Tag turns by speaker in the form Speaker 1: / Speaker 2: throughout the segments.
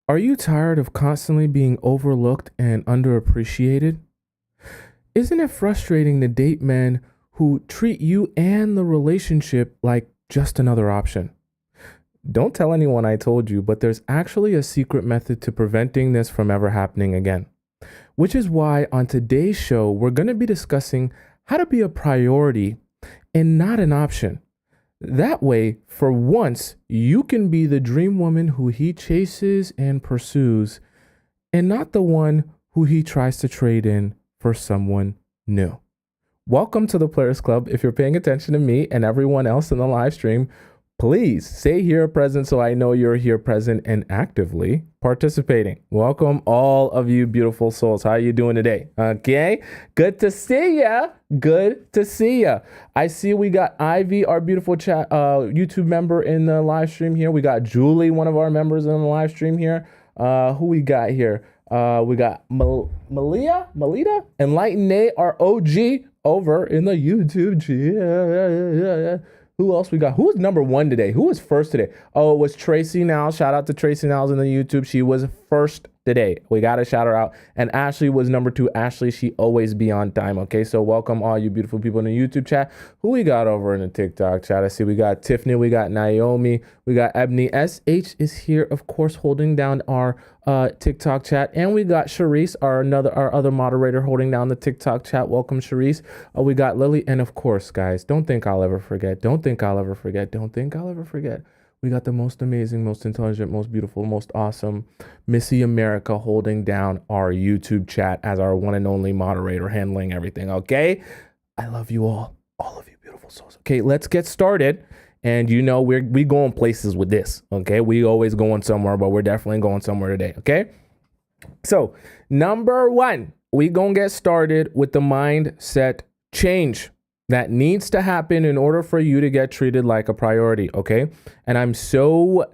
Speaker 1: Are you tired of constantly being overlooked and underappreciated? Isn't it frustrating to date men who treat you and the relationship like just another option? Don't tell anyone I told you, but there's actually a secret method to preventing this from ever happening again. Which is why on today's show, we're going to be discussing how to be a priority and not an option. That way, for once, you can be the dream woman who he chases and pursues, and not the one who he tries to trade in for someone new. Welcome to the Players Club. If you're paying attention to me and everyone else in the live stream, please say here present so I know you're here present and actively participating. Welcome all of you beautiful souls. How are you doing today? Okay, good to see ya. Good to see ya. I see we got Ivy, our beautiful chat YouTube member in the live stream here. We got Julie, one of our members in the live stream here. Who we got here? We got Melita, Enlighten A, our OG over in the YouTube chat. Who else we got? Who was number one today? Who was first today? Oh, it was Tracy Now. Shout out to Tracy Now's in the YouTube. She was first today. We got to shout her out. And Ashley was number two. Ashley, she always be on time. Okay, so welcome all you beautiful people in the YouTube chat. Who we got over in the TikTok chat? I see we got Tiffany, we got Naomi, we got Ebony. SH is here, of course, holding down our TikTok chat, and we got Sharice, our other moderator, holding down the TikTok chat. Welcome, Sharice. We got Lily, and of course, guys, don't think I'll ever forget. We got the most amazing, most intelligent, most beautiful, most awesome Missy America holding down our YouTube chat as our one and only moderator, handling everything. Okay, I love you all of you beautiful souls. Okay, let's get started. And you know, we going places with this, okay? We always going somewhere, but we're definitely going somewhere today, okay? So, number one, we gonna get started with the mindset change that needs to happen in order for you to get treated like a priority, okay? And I'm so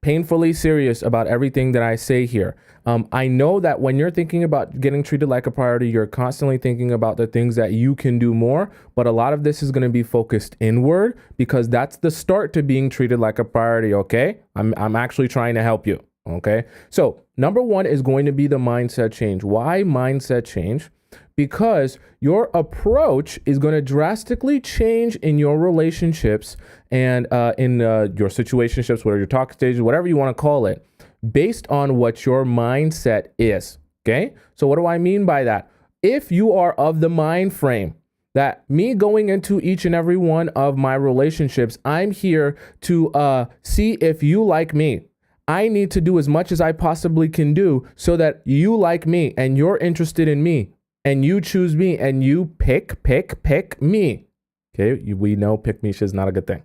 Speaker 1: painfully serious about everything that I say here. I know that when you're thinking about getting treated like a priority, you're constantly thinking about the things that you can do more, but a lot of this is going to be focused inward because that's the start to being treated like a priority, okay? I'm actually trying to help you, okay? So number one is going to be the mindset change. Why mindset change? Because your approach is going to drastically change in your relationships and in your situationships, whatever your talk stages, whatever you want to call it, based on what your mindset is. Okay. So what do I mean by that? If you are of the mind frame that me going into each and every one of my relationships, I'm here to see if you like me. I need to do as much as I possibly can do so that you like me and you're interested in me and you choose me and you pick me. Okay. We know pick me is not a good thing.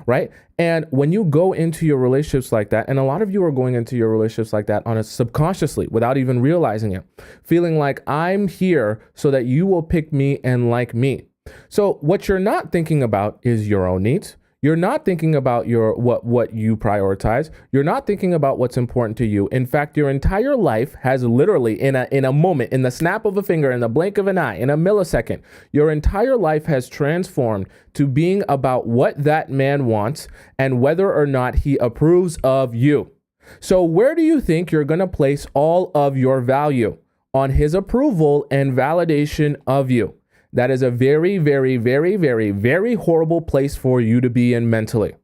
Speaker 1: Right. And when you go into your relationships like that, and a lot of you are going into your relationships like that on a subconsciously without even realizing it, feeling like I'm here so that you will pick me and like me. So what you're not thinking about is your own needs. You're not thinking about your what you prioritize. You're not thinking about what's important to you. In fact, your entire life has literally in a moment, in the snap of a finger, in the blink of an eye, in a millisecond, your entire life has transformed to being about what that man wants and whether or not he approves of you. So where do you think you're going to place all of your value? On his approval and validation of you. That is a very, very, very, very, very horrible place for you to be in mentally,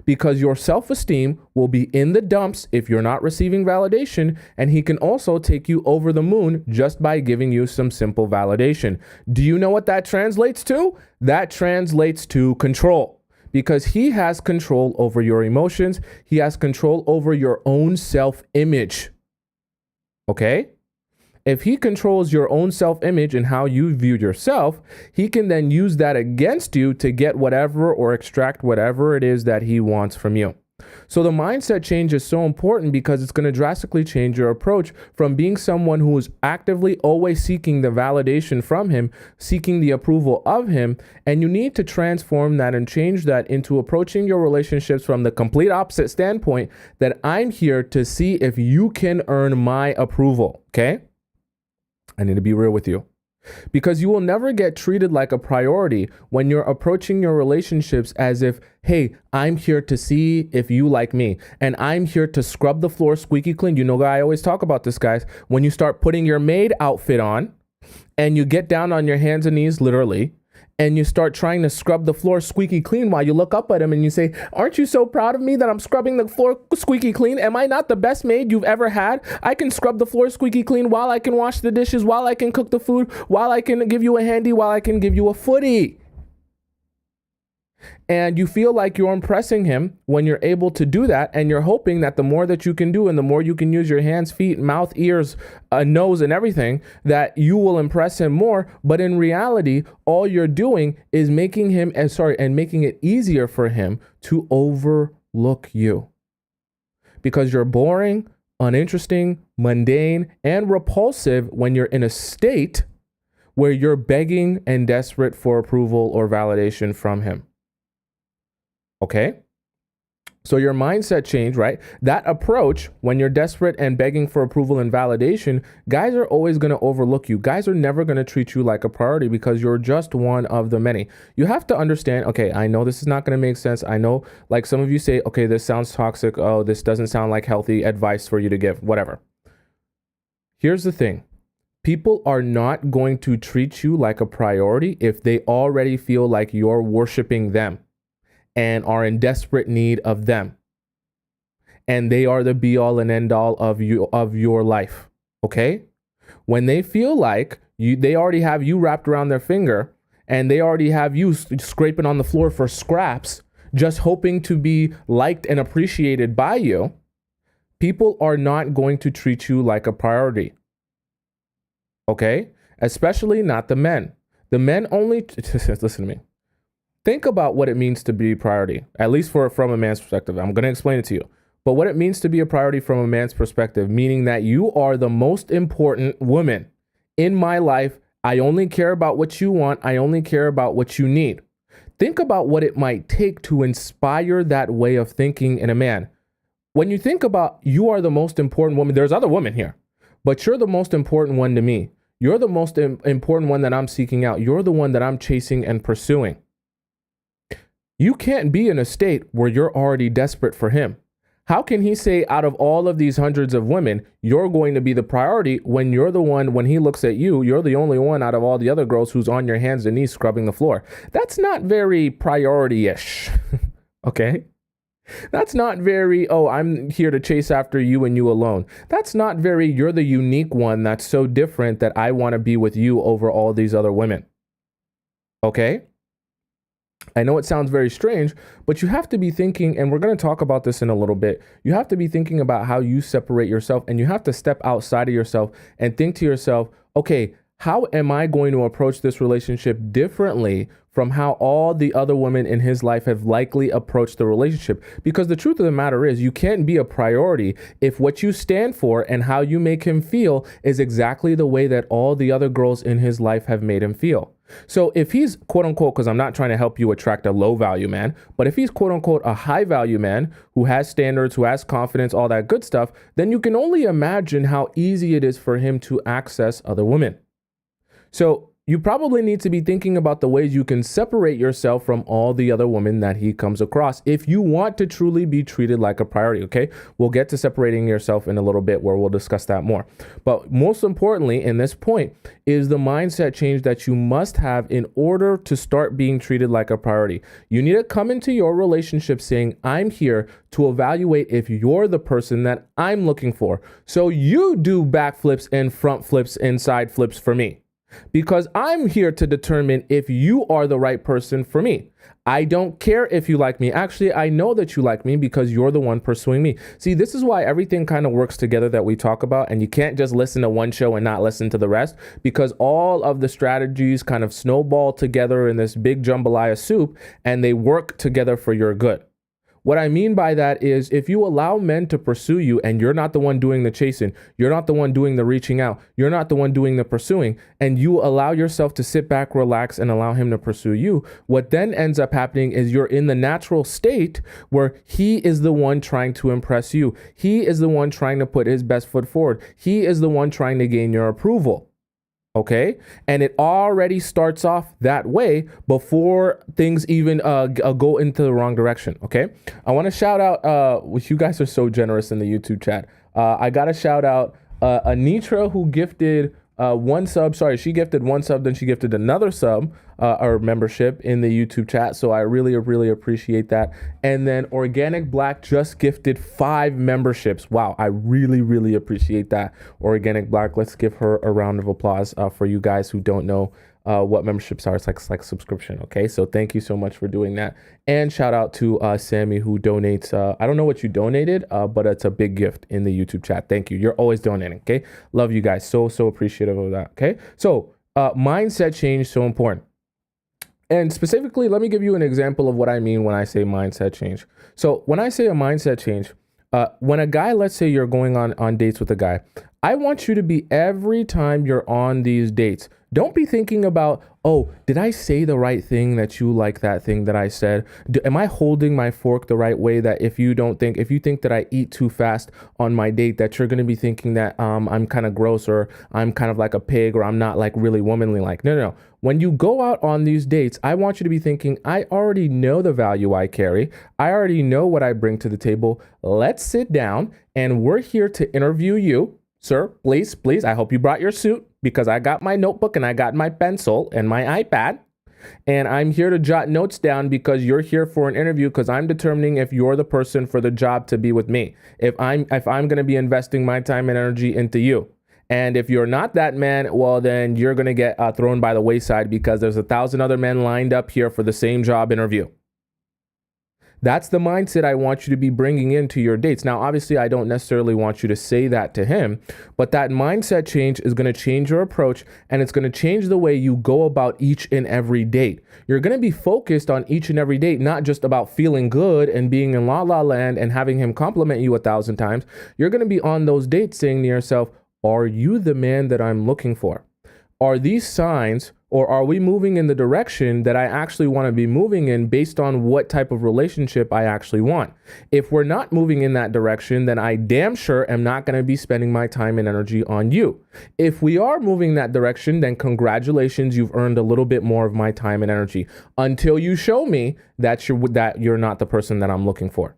Speaker 1: because your self-esteem will be in the dumps if you're not receiving validation, and he can also take you over the moon just by giving you some simple validation. Do you know what that translates to? That translates to control, because he has control over your emotions. He has control over your own self-image. Okay? If he controls your own self-image and how you view yourself, he can then use that against you to get whatever or extract whatever it is that he wants from you. So the mindset change is so important because it's going to drastically change your approach from being someone who is actively always seeking the validation from him, seeking the approval of him. And you need to transform that and change that into approaching your relationships from the complete opposite standpoint, that I'm here to see if you can earn my approval. Okay? I need to be real with you. Because you will never get treated like a priority when you're approaching your relationships as if, hey, I'm here to see if you like me, and I'm here to scrub the floor squeaky clean. You know, I always talk about this, guys. When you start putting your maid outfit on and you get down on your hands and knees, literally, and you start trying to scrub the floor squeaky clean while you look up at him and you say, aren't you so proud of me that I'm scrubbing the floor squeaky clean? Am I not the best maid you've ever had? I can scrub the floor squeaky clean while I can wash the dishes, while I can cook the food, while I can give you a handy, while I can give you a footy. And you feel like you're impressing him when you're able to do that. And you're hoping that the more that you can do and the more you can use your hands, feet, mouth, ears, nose, and everything, that you will impress him more. But in reality, all you're doing is making it easier for him to overlook you. Because you're boring, uninteresting, mundane, and repulsive when you're in a state where you're begging and desperate for approval or validation from him. Okay, so your mindset change, right? That approach, when you're desperate and begging for approval and validation, guys are always going to overlook you. Guys are never going to treat you like a priority because you're just one of the many. You have to understand, okay, I know this is not going to make sense. I know, like some of you say, okay, this sounds toxic. Oh, this doesn't sound like healthy advice for you to give, whatever. Here's the thing. People are not going to treat you like a priority if they already feel like you're worshiping them and are in desperate need of them. And they are the be all and end all of your life. Okay? When they feel like they already have you wrapped around their finger and they already have you scraping on the floor for scraps, just hoping to be liked and appreciated by you, people are not going to treat you like a priority. Okay? Especially not the men. The men only, listen to me. Think about what it means to be a priority, at least from a man's perspective. I'm going to explain it to you. But what it means to be a priority from a man's perspective, meaning that you are the most important woman in my life. I only care about what you want. I only care about what you need. Think about what it might take to inspire that way of thinking in a man. When you think about you are the most important woman, there's other women here, but you're the most important one to me. You're the most important one that I'm seeking out. You're the one that I'm chasing and pursuing. You can't be in a state where you're already desperate for him. How can he say out of all of these hundreds of women, you're going to be the priority when you're the one, when he looks at you, you're the only one out of all the other girls who's on your hands and knees scrubbing the floor? That's not very priority-ish, okay? That's not very, oh, I'm here to chase after you and you alone. That's not very, you're the unique one that's so different that I want to be with you over all these other women, okay? I know it sounds very strange, but you have to be thinking, and we're going to talk about this in a little bit. You have to be thinking about how you separate yourself, and you have to step outside of yourself and think to yourself, okay, how am I going to approach this relationship differently from how all the other women in his life have likely approached the relationship? Because the truth of the matter is you can't be a priority if what you stand for and how you make him feel is exactly the way that all the other girls in his life have made him feel. So if he's quote unquote, because I'm not trying to help you attract a low value man, but if he's quote unquote a high value man who has standards, who has confidence, all that good stuff, then you can only imagine how easy it is for him to access other women. So you probably need to be thinking about the ways you can separate yourself from all the other women that he comes across if you want to truly be treated like a priority, okay? We'll get to separating yourself in a little bit where we'll discuss that more. But most importantly, in this point, is the mindset change that you must have in order to start being treated like a priority. You need to come into your relationship saying, I'm here to evaluate if you're the person that I'm looking for. So you do backflips and front flips and side flips for me. Because I'm here to determine if you are the right person for me. I don't care if you like me. Actually, I know that you like me because you're the one pursuing me. See, this is why everything kind of works together that we talk about. And you can't just listen to one show and not listen to the rest, because all of the strategies kind of snowball together in this big jambalaya soup and they work together for your good. What I mean by that is if you allow men to pursue you and you're not the one doing the chasing, you're not the one doing the reaching out, you're not the one doing the pursuing, and you allow yourself to sit back, relax, and allow him to pursue you, what then ends up happening is you're in the natural state where he is the one trying to impress you. He is the one trying to put his best foot forward. He is the one trying to gain your approval. Okay. And it already starts off that way before things even go into the wrong direction. Okay. I want to shout out, you guys are so generous in the YouTube chat. I got to shout out Anitra, who gifted one sub. Sorry, she gifted one sub, then she gifted another sub or membership in the YouTube chat. So I really, really appreciate that. And then Organic Black just gifted 5 memberships. Wow, I really, really appreciate that. Organic Black, let's give her a round of applause for you guys who don't know what memberships are. It's like subscription. Okay, so thank you so much for doing that. And shout out to Sammy, who donates. I don't know what you donated, but it's a big gift in the YouTube chat. Thank you. You're always donating. Okay, love you guys. So appreciative of that. Okay, so mindset change, so important. And specifically, let me give you an example of what I mean when I say mindset change. So when I say a mindset change, when a guy, let's say you're going on dates with a guy, I want you to be, every time you're on these dates, don't be thinking about, oh, did I say the right thing that you like that thing that I said? Am I holding my fork the right way, that if you think that I eat too fast on my date, that you're going to be thinking that I'm kind of gross, or I'm kind of like a pig, or I'm not like really womanly like. No. When you go out on these dates, I want you to be thinking, I already know the value I carry. I already know what I bring to the table. Let's sit down, and we're here to interview you. Sir, please, I hope you brought your suit, because I got my notebook and I got my pencil and my iPad, and I'm here to jot notes down, because you're here for an interview, because I'm determining if you're the person for the job to be with me. If I'm going to be investing my time and energy into you. And if you're not that man, well, then you're going to get thrown by the wayside, because there's 1,000 other men lined up here for the same job interview. That's the mindset I want you to be bringing into your dates. Now, obviously, I don't necessarily want you to say that to him, but that mindset change is going to change your approach, and it's going to change the way you go about each and every date. You're going to be focused on each and every date, not just about feeling good and being in la la land and having him compliment you 1,000 times. You're going to be on those dates saying to yourself, are you the man that I'm looking for? Are these signs, or are we moving in the direction that I actually want to be moving in, based on what type of relationship I actually want? If we're not moving in that direction, then I damn sure am not going to be spending my time and energy on you. If we are moving that direction, then congratulations, you've earned a little bit more of my time and energy, until you show me that you're not the person that I'm looking for.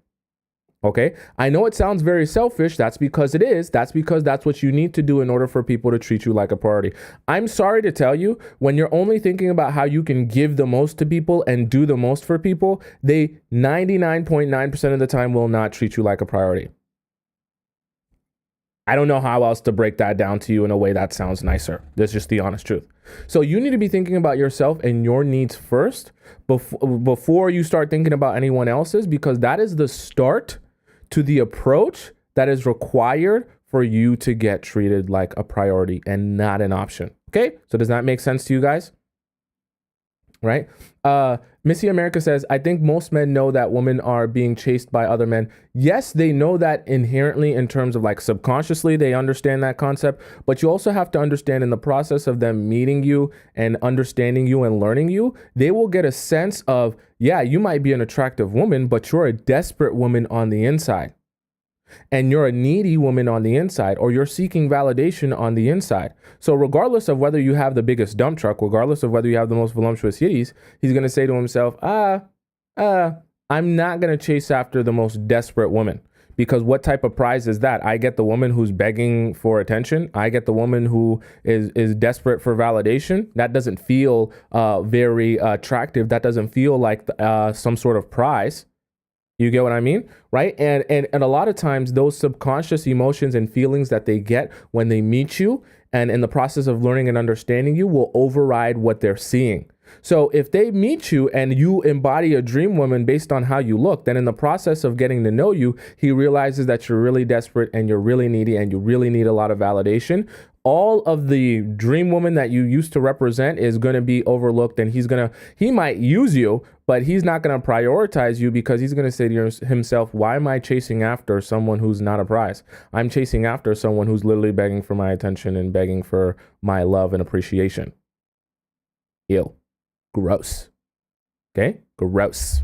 Speaker 1: Okay, I know it sounds very selfish. That's because it is. That's because that's what you need to do in order for people to treat you like a priority. I'm sorry to tell you, when you're only thinking about how you can give the most to people and do the most for people, they 99.9% of the time will not treat you like a priority. I don't know how else to break that down to you in a way that sounds nicer. That's just the honest truth. So you need to be thinking about yourself and your needs first before you start thinking about anyone else's, because that is the start to the approach that is required for you to get treated like a priority and not an option. Okay, so does that make sense to you guys? Right? Missy America says, I think most men know that women are being chased by other men. Yes, they know that inherently, in terms of like subconsciously, they understand that concept, but you also have to understand, in the process of them meeting you and understanding you and learning you, they will get a sense of, yeah, you might be an attractive woman, but you're a desperate woman on the inside. And you're a needy woman on the inside, or you're seeking validation on the inside. So regardless of whether you have the biggest dump truck, regardless of whether you have the most voluptuous hitties, he's going to say to himself, I'm not going to chase after the most desperate woman, because what type of prize is that? I get the woman who's begging for attention. I get the woman who is desperate for validation. That doesn't feel very attractive. That doesn't feel like some sort of prize. You get what I mean? Right? And a lot of times those subconscious emotions and feelings that they get when they meet you and in the process of learning and understanding you will override what they're seeing. So if they meet you and you embody a dream woman based on how you look, then in the process of getting to know you, he realizes that you're really desperate and you're really needy and you really need a lot of validation. All of the dream woman that you used to represent is going to be overlooked, and he might use you, but he's not going to prioritize you, because he's going to say to himself, why am I chasing after someone who's not a prize? I'm chasing after someone who's literally begging for my attention and begging for my love and appreciation. Ew. Gross. Okay? Gross.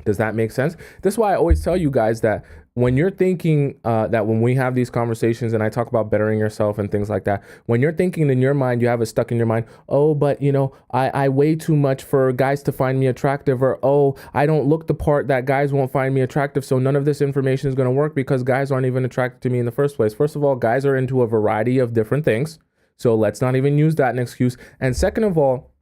Speaker 1: Does that make sense? This is why I always tell you guys that when you're thinking that when we have these conversations and I talk about bettering yourself and things like that, when you're thinking in your mind, you have it stuck in your mind, oh, but you know, I weigh too much for guys to find me attractive, or oh, I don't look the part that guys won't find me attractive, so none of this information is going to work because guys aren't even attracted to me in the first place. First of all, guys are into a variety of different things, so let's not even use that as an excuse. And second of all,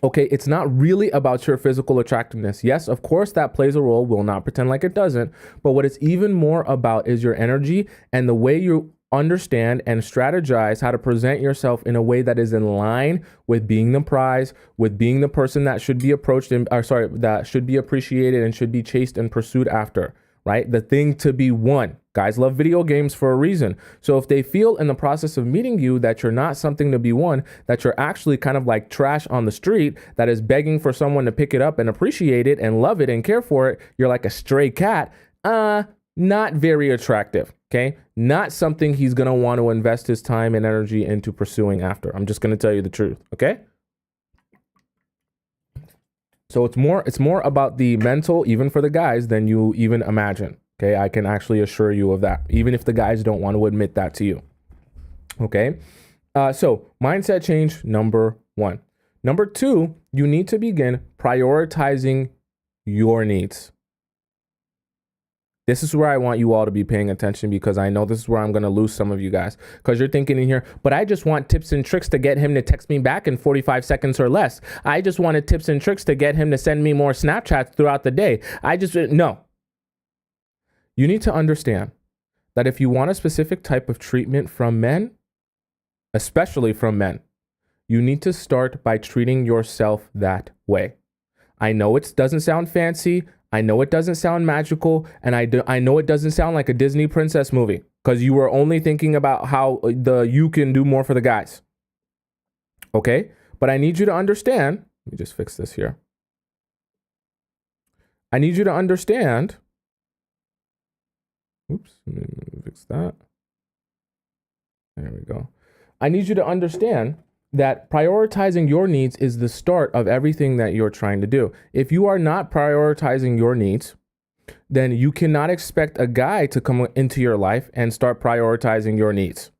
Speaker 1: okay, it's not really about your physical attractiveness. Yes, of course, that plays a role. We'll not pretend like it doesn't. But what it's even more about is your energy and the way you understand and strategize how to present yourself in a way that is in line with being the prize, with being the person that should be approached and, that should be appreciated and should be chased and pursued after, right? The thing to be won. Guys love video games for a reason. So if they feel in the process of meeting you that you're not something to be won, that you're actually kind of like trash on the street that is begging for someone to pick it up and appreciate it and love it and care for it, you're like a stray cat, not very attractive, okay? Not something he's gonna want to invest his time and energy into pursuing after. I'm just gonna tell you the truth, okay? So it's more about the mental, even for the guys, than you even imagine. Okay, I can actually assure you of that, even if the guys don't want to admit that to you. Okay, so mindset change, number 1. Number 2, you need to begin prioritizing your needs. This is where I want you all to be paying attention, because I know this is where I'm going to lose some of you guys, because you're thinking in here, but I just want tips and tricks to get him to text me back in 45 seconds or less. I just wanted tips and tricks to get him to send me more Snapchats throughout the day. No. You need to understand that if you want a specific type of treatment from men, especially from men, you need to start by treating yourself that way. I know it doesn't sound fancy. I know it doesn't sound magical. And I know it doesn't sound like a Disney princess movie, because you were only thinking about how you can do more for the guys. Okay? But I need you to understand. Let me just fix this here. I need you to understand. Oops, let me fix that. There we go. I need you to understand that prioritizing your needs is the start of everything that you're trying to do. If you are not prioritizing your needs, then you cannot expect a guy to come into your life and start prioritizing your needs.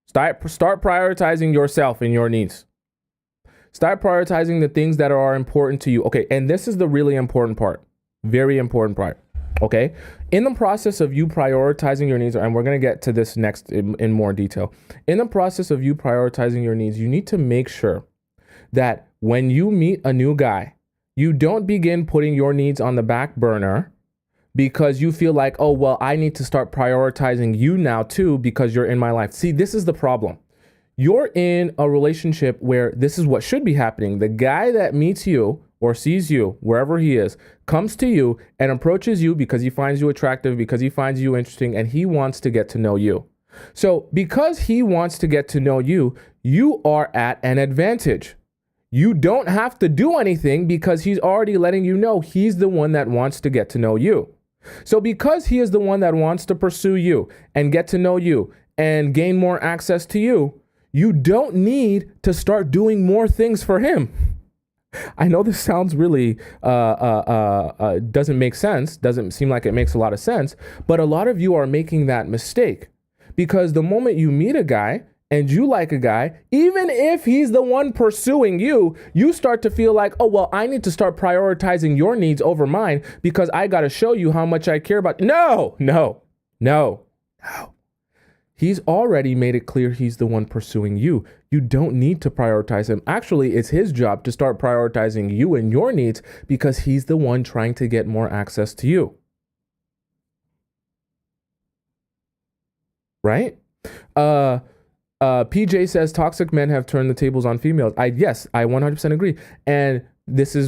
Speaker 1: Start prioritizing yourself and your needs. Start prioritizing the things that are important to you. Okay, and this is the really important part. Very important part. Okay, in the process of you prioritizing your needs, and we're going to get to this next in more detail. In the process of you prioritizing your needs, you need to make sure that when you meet a new guy, you don't begin putting your needs on the back burner because you feel like, oh, well, I need to start prioritizing you now too because you're in my life. See, this is the problem. You're in a relationship where this is what should be happening. The guy that meets you or sees you wherever he is, comes to you and approaches you because he finds you attractive, because he finds you interesting, and he wants to get to know you. So because he wants to get to know you, you are at an advantage. You don't have to do anything because he's already letting you know he's the one that wants to get to know you. So because he is the one that wants to pursue you and get to know you and gain more access to you, you don't need to start doing more things for him. I know this sounds really doesn't make sense, doesn't seem like it makes a lot of sense, but a lot of you are making that mistake because the moment you meet a guy and you like a guy, even if he's the one pursuing you, you start to feel like, oh, well, I need to start prioritizing your needs over mine because I got to show you how much I care about. No. He's already made it clear he's the one pursuing you. You don't need to prioritize him. Actually, it's his job to start prioritizing you and your needs because he's the one trying to get more access to you. Right? PJ says toxic men have turned the tables on females. Yes, I 100% agree. And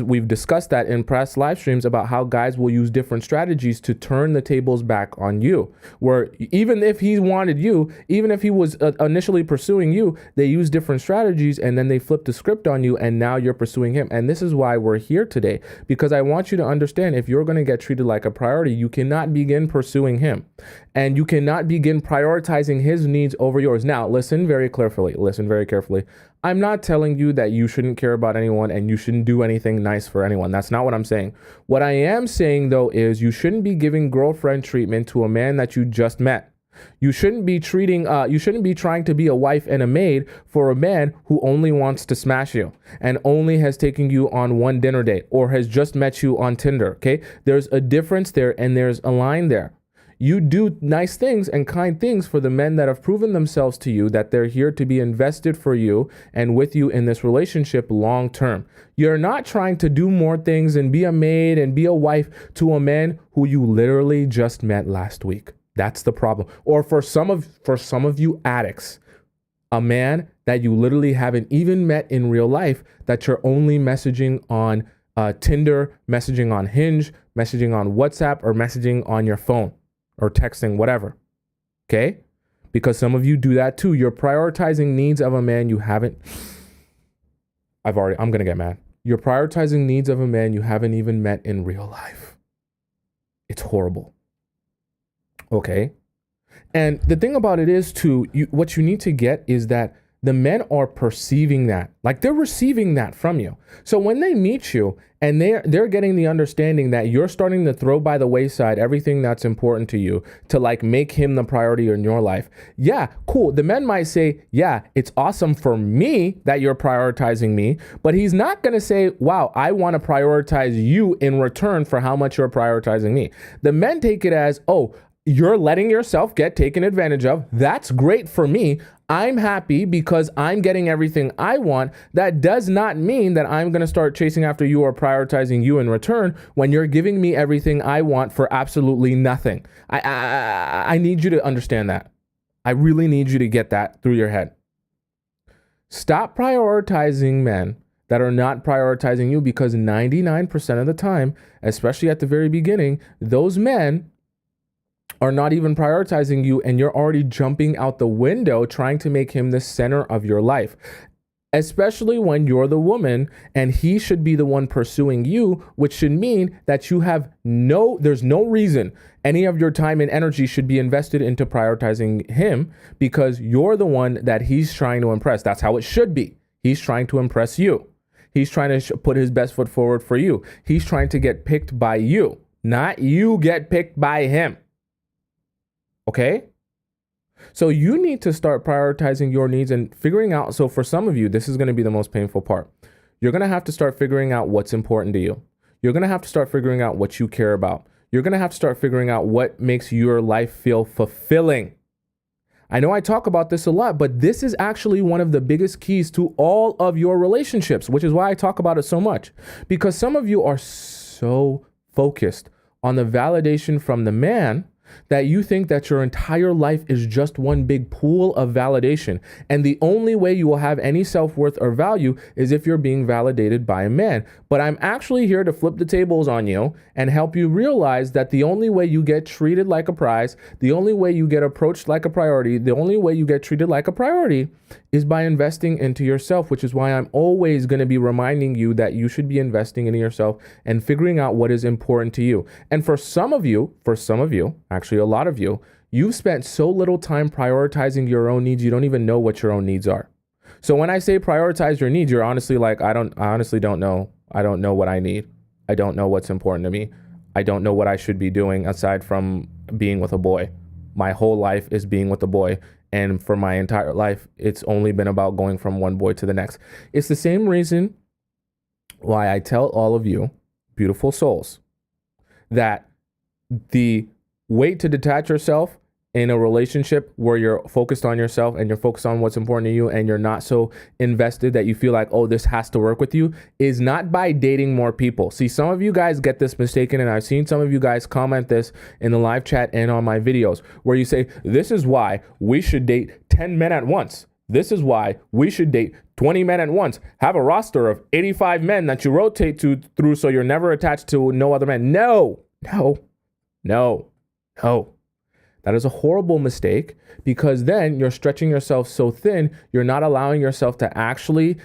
Speaker 1: we've discussed that in past live streams about how guys will use different strategies to turn the tables back on you. Where even if he wanted you, even if he was initially pursuing you, they use different strategies and then they flip the script on you and now you're pursuing him. And this is why we're here today, because I want you to understand if you're going to get treated like a priority, you cannot begin pursuing him and you cannot begin prioritizing his needs over yours. Now, listen very carefully. I'm not telling you that you shouldn't care about anyone and you shouldn't do anything nice for anyone. That's not what I'm saying. What I am saying, though, is you shouldn't be giving girlfriend treatment to a man that you just met. You shouldn't be trying to be a wife and a maid for a man who only wants to smash you and only has taken you on one dinner date or has just met you on Tinder. Okay. There's a difference there and there's a line there. You do nice things and kind things for the men that have proven themselves to you that they're here to be invested for you and with you in this relationship long term. You're not trying to do more things and be a maid and be a wife to a man who you literally just met last week. That's the problem. Or for some of you addicts, a man that you literally haven't even met in real life, that you're only messaging on Tinder, messaging on Hinge, messaging on WhatsApp, or messaging on your phone or texting, whatever. Okay? Because some of you do that too. You're prioritizing needs of a man you haven't. I'm going to get mad. You're prioritizing needs of a man you haven't even met in real life. It's horrible. Okay. And the thing about it is too, what you need to get is that the men are perceiving that, like they're receiving that from you. So when they meet you and they're getting the understanding that you're starting to throw by the wayside everything that's important to you to like make him the priority in your life. Yeah, cool. The men might say, yeah, it's awesome for me that you're prioritizing me, but he's not going to say, wow, I want to prioritize you in return for how much you're prioritizing me. The men take it as, oh, you're letting yourself get taken advantage of. That's great for me. I'm happy because I'm getting everything I want. That does not mean that I'm going to start chasing after you or prioritizing you in return when you're giving me everything I want for absolutely nothing. I need you to understand that. I really need you to get that through your head. Stop prioritizing men that are not prioritizing you, because 99% of the time, especially at the very beginning, those men are not even prioritizing you, and you're already jumping out the window trying to make him the center of your life, especially when you're the woman and he should be the one pursuing you, which should mean that there's no reason any of your time and energy should be invested into prioritizing him, because you're the one that he's trying to impress. That's how it should be. He's trying to impress you. He's trying to put his best foot forward for you. He's trying to get picked by you, not you get picked by him. Okay? So you need to start prioritizing your needs and figuring out. So for some of you, this is going to be the most painful part. You're going to have to start figuring out what's important to you. You're going to have to start figuring out what you care about. You're going to have to start figuring out what makes your life feel fulfilling. I know I talk about this a lot, but this is actually one of the biggest keys to all of your relationships, which is why I talk about it so much. Because some of you are so focused on the validation from the man that you think that your entire life is just one big pool of validation. And the only way you will have any self-worth or value is if you're being validated by a man. But I'm actually here to flip the tables on you and help you realize that the only way you get treated like a prize, the only way you get approached like a priority, the only way you get treated like a priority is by investing into yourself, which is why I'm always going to be reminding you that you should be investing into yourself and figuring out what is important to you. And for some of you, actually a lot of you, you've spent so little time prioritizing your own needs, you don't even know what your own needs are. So when I say prioritize your needs, you're honestly like, I honestly don't know. I don't know what I need. I don't know what's important to me. I don't know what I should be doing aside from being with a boy. My whole life is being with a boy. And for my entire life, it's only been about going from one boy to the next. It's the same reason why I tell all of you, beautiful souls, that the way to detach yourself in a relationship where you're focused on yourself and you're focused on what's important to you and you're not so invested that you feel like, oh, this has to work with you, is not by dating more people. See, some of you guys get this mistaken, and I've seen some of you guys comment this in the live chat and on my videos where you say, this is why we should date 10 men at once. This is why we should date 20 men at once. Have a roster of 85 men that you rotate through so you're never attached to no other men. No. That is a horrible mistake, because then you're stretching yourself so thin, you're not allowing yourself to actually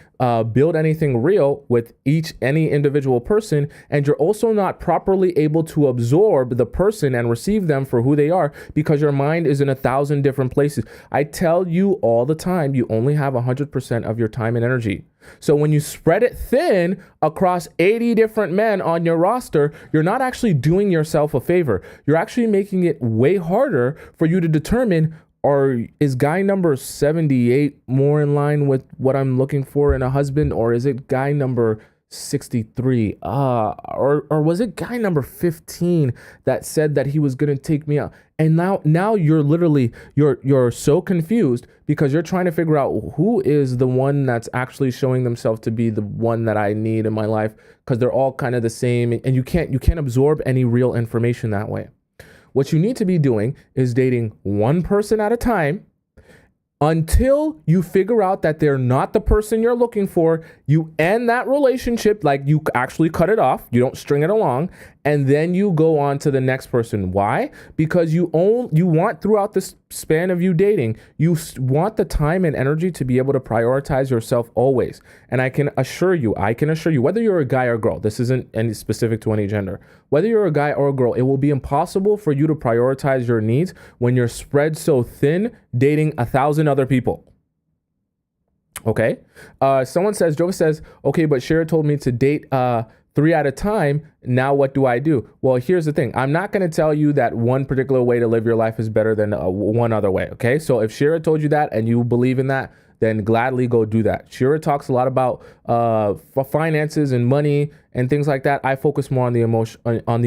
Speaker 1: build anything real with any individual person. And you're also not properly able to absorb the person and receive them for who they are, because your mind is in 1,000 different places. I tell you all the time, you only have 100% of your time and energy. So when you spread it thin across 80 different men on your roster, you're not actually doing yourself a favor. You're actually making it way harder for you to determine, or is guy number 78 more in line with what I'm looking for in a husband, or is it guy number 63? Or was it guy number 15 that said that he was going to take me out? And now you're literally, you're so confused, because you're trying to figure out who is the one that's actually showing themselves to be the one that I need in my life, because they're all kind of the same, and you can't absorb any real information that way. What you need to be doing is dating one person at a time until you figure out that they're not the person you're looking for. You end that relationship, like you actually cut it off. You don't string it along, and then you go on to the next person. Why? Because you want, throughout this span of you dating, you want the time and energy to be able to prioritize yourself always. And I can assure you, whether you're a guy or girl, this isn't any specific to any gender, whether you're a guy or a girl, it will be impossible for you to prioritize your needs when you're spread so thin dating 1,000 other people. Okay. Someone says, Jova says, okay, but Shira told me to date 3 at a time. Now what do I do? Well, here's the thing. I'm not going to tell you that one particular way to live your life is better than one other way. Okay. So if Shira told you that and you believe in that, then gladly go do that. Shira talks a lot about finances and money and things like that. I focus more on the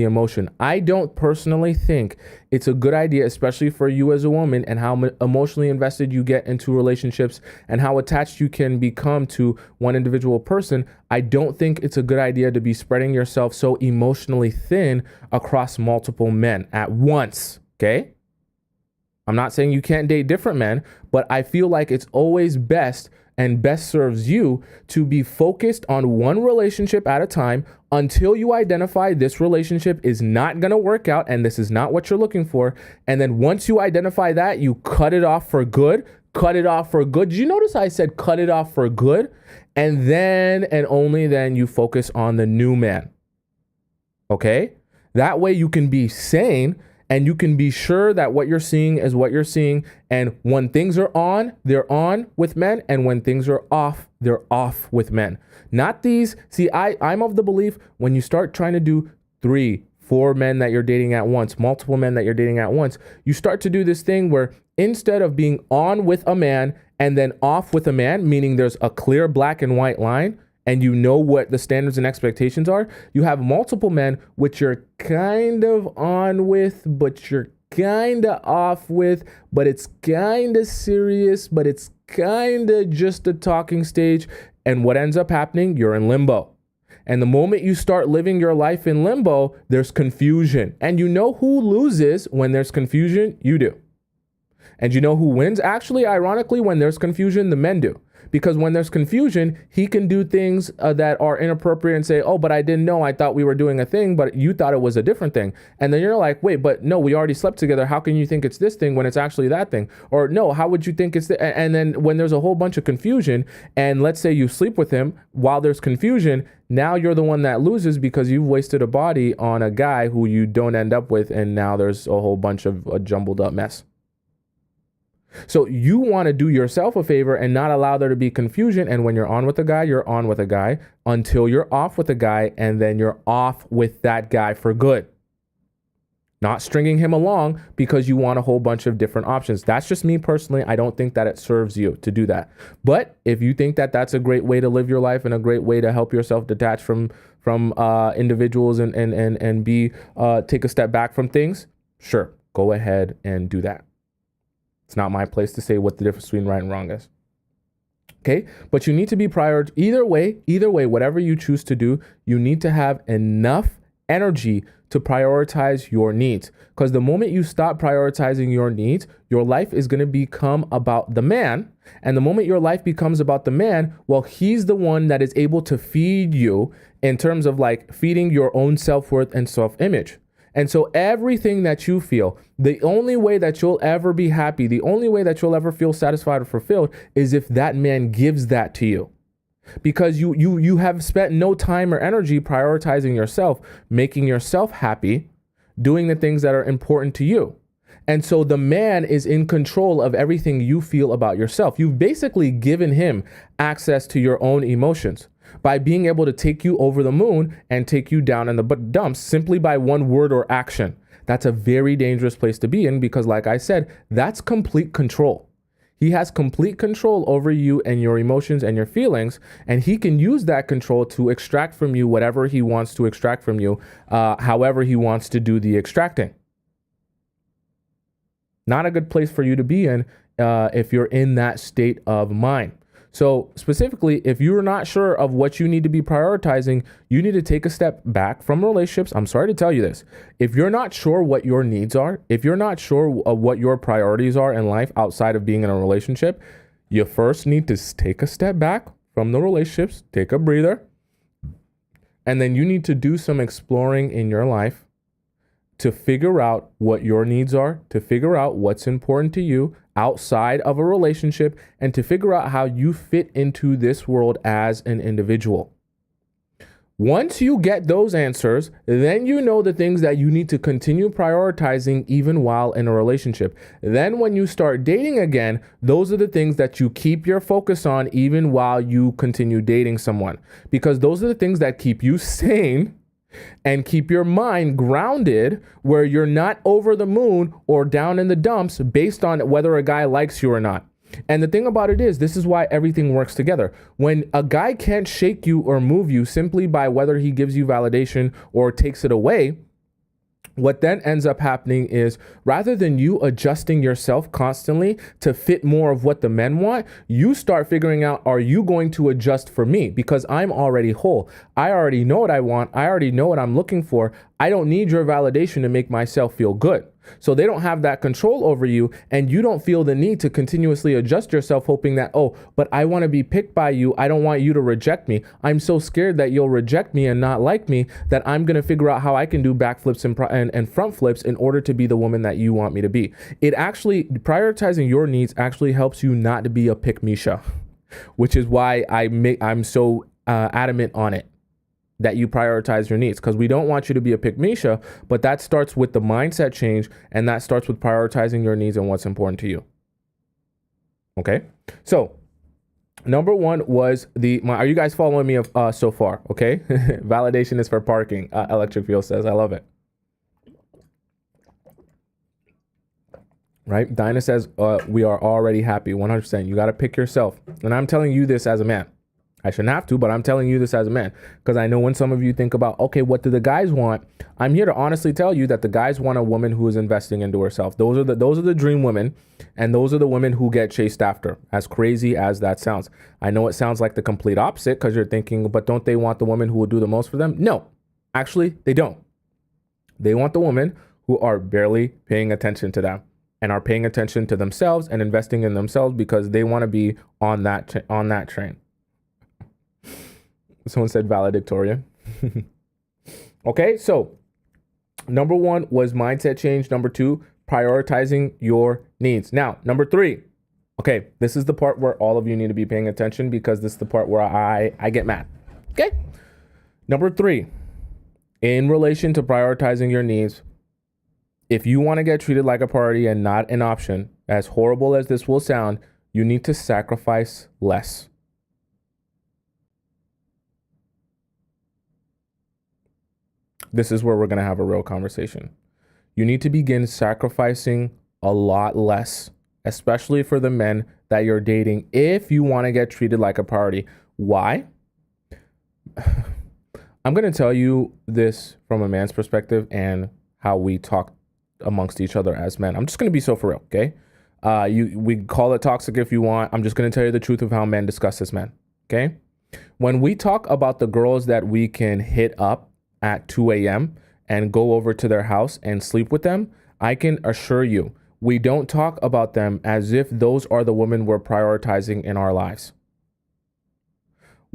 Speaker 1: emotion. I don't personally think it's a good idea, especially for you as a woman, and how emotionally invested you get into relationships and how attached you can become to one individual person. I don't think it's a good idea to be spreading yourself so emotionally thin across multiple men at once. Okay. I'm not saying you can't date different men, but I feel like it's always best and best serves you to be focused on one relationship at a time until you identify this relationship is not going to work out and this is not what you're looking for. And then once you identify that, you cut it off for good. Did you notice I said cut it off for good? And then and only then you focus on the new man. Okay? That way you can be sane. And you can be sure that what you're seeing is what you're seeing. And when things are on, they're on with men. And when things are off, they're off with men. Not these. See, I'm of the belief when you start trying to do 3, 4 men that you're dating at once, multiple men that you're dating at once, you start to do this thing where instead of being on with a man and then off with a man, meaning there's a clear black and white line, and you know what the standards and expectations are, you have multiple men which you're kind of on with, but you're kind of off with, but it's kind of serious, but it's kind of just a talking stage. And what ends up happening, you're in limbo. And the moment you start living your life in limbo, there's confusion. And you know who loses when there's confusion? You do. And you know who wins? Actually, ironically, when there's confusion, the men do. Because when there's confusion, he can do things that are inappropriate and say, oh, but I didn't know. I thought we were doing a thing, but you thought it was a different thing. And then you're like, wait, but no, we already slept together. How can you think it's this thing when it's actually that thing? Or no, how would you think it's and then when there's a whole bunch of confusion, and let's say you sleep with him while there's confusion, now you're the one that loses because you've wasted a body on a guy who you don't end up with. And now there's a whole bunch of a jumbled up mess. So you want to do yourself a favor and not allow there to be confusion. And when you're on with a guy, you're on with a guy until you're off with a guy, and then you're off with that guy for good. Not stringing him along because you want a whole bunch of different options. That's just me personally. I don't think that it serves you to do that. But if you think that that's a great way to live your life and a great way to help yourself detach from individuals and be take a step back from things, sure, go ahead and do that. It's not my place to say what the difference between right and wrong is. Okay. But you need to be either way, whatever you choose to do, you need to have enough energy to prioritize your needs. Because the moment you stop prioritizing your needs, your life is going to become about the man. And the moment your life becomes about the man, well, he's the one that is able to feed you in terms of like feeding your own self-worth and self-image. And so everything that you feel, the only way that you'll ever be happy, the only way that you'll ever feel satisfied or fulfilled is if that man gives that to you. Because you have spent no time or energy prioritizing yourself, making yourself happy, doing the things that are important to you. And so the man is in control of everything you feel about yourself. You've basically given him access to your own emotions by being able to take you over the moon and take you down in the dumps simply by one word or action. That's a very dangerous place to be in because, like I said, that's complete control. He has complete control over you and your emotions and your feelings, and he can use that control to extract from you whatever he wants to extract from you, however he wants to do the extracting. Not a good place for you to be in if you're in that state of mind. So specifically, if you're not sure of what you need to be prioritizing, you need to take a step back from relationships. I'm sorry to tell you this. If you're not sure what your needs are, if you're not sure of what your priorities are in life outside of being in a relationship, you first need to take a step back from the relationships, take a breather, and then you need to do some exploring in your life to figure out what your needs are, to figure out what's important to you outside of a relationship, and to figure out how you fit into this world as an individual. Once you get those answers, then you know the things that you need to continue prioritizing even while in a relationship. Then when you start dating again, those are the things that you keep your focus on even while you continue dating someone, because those are the things that keep you sane and keep your mind grounded where you're not over the moon or down in the dumps based on whether a guy likes you or not. And the thing about it is, this is why everything works together. When a guy can't shake you or move you simply by whether he gives you validation or takes it away, what then ends up happening is rather than you adjusting yourself constantly to fit more of what the men want, you start figuring out, are you going to adjust for me? Because I'm already whole. I already know what I want. I already know what I'm looking for. I don't need your validation to make myself feel good. So they don't have that control over you, and you don't feel the need to continuously adjust yourself, hoping that, oh, but I want to be picked by you. I don't want you to reject me. I'm so scared that you'll reject me and not like me that I'm going to figure out how I can do backflips and front flips in order to be the woman that you want me to be. It actually, prioritizing your needs actually helps you not to be a pick-me-sha, which is why I'm so adamant on it, that you prioritize your needs, because we don't want you to be a pick-me-sha, but that starts with the mindset change, and that starts with prioritizing your needs and what's important to you. Okay, so number one was are you guys following me so far? Okay, validation is for parking. Electric Fuel says, I love it. Right, Dinah says we are already happy. 100%. You got to pick yourself, and I'm telling you this as a man. I shouldn't have to, but I'm telling you this as a man, because I know when some of you think about, okay, what do the guys want? I'm here to honestly tell you that the guys want a woman who is investing into herself. Those are the dream women, and those are the women who get chased after, as crazy as that sounds. I know it sounds like the complete opposite, because you're thinking, but don't they want the woman who will do the most for them? No, actually, they don't. They want the women who are barely paying attention to them and are paying attention to themselves and investing in themselves because they want to be on that train. Someone said valedictorian. Okay, so number one was mindset change. Number two, prioritizing your needs. Now, number three. Okay, this is the part where all of you need to be paying attention, because this is the part where I get mad. Okay, number three, in relation to prioritizing your needs, if you want to get treated like a priority and not an option, as horrible as this will sound, you need to sacrifice less. This is where we're going to have a real conversation. You need to begin sacrificing a lot less, especially for the men that you're dating, if you want to get treated like a priority. Why? I'm going to tell you this from a man's perspective and how we talk amongst each other as men. I'm just going to be so for real, okay? We call it toxic if you want. I'm just going to tell you the truth of how men discuss this, man, okay? When we talk about the girls that we can hit up at 2 a.m. and go over to their house and sleep with them, I can assure you, we don't talk about them as if those are the women we're prioritizing in our lives.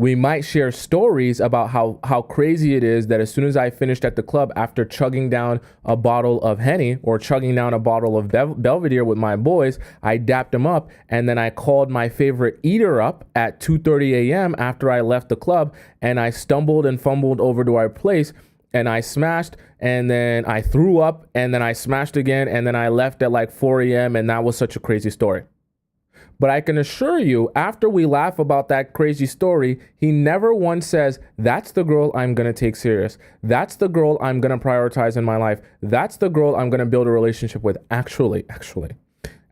Speaker 1: We might share stories about how crazy it is that as soon as I finished at the club after chugging down a bottle of Henny or chugging down a bottle of Belvedere with my boys, I dapped them up, and then I called my favorite eater up at 2:30 a.m. after I left the club, and I stumbled and fumbled over to our place, and I smashed, and then I threw up, and then I smashed again, and then I left at like 4 a.m. and that was such a crazy story. But I can assure you, after we laugh about that crazy story, he never once says, that's the girl I'm going to take serious. That's the girl I'm going to prioritize in my life. That's the girl I'm going to build a relationship with. Actually,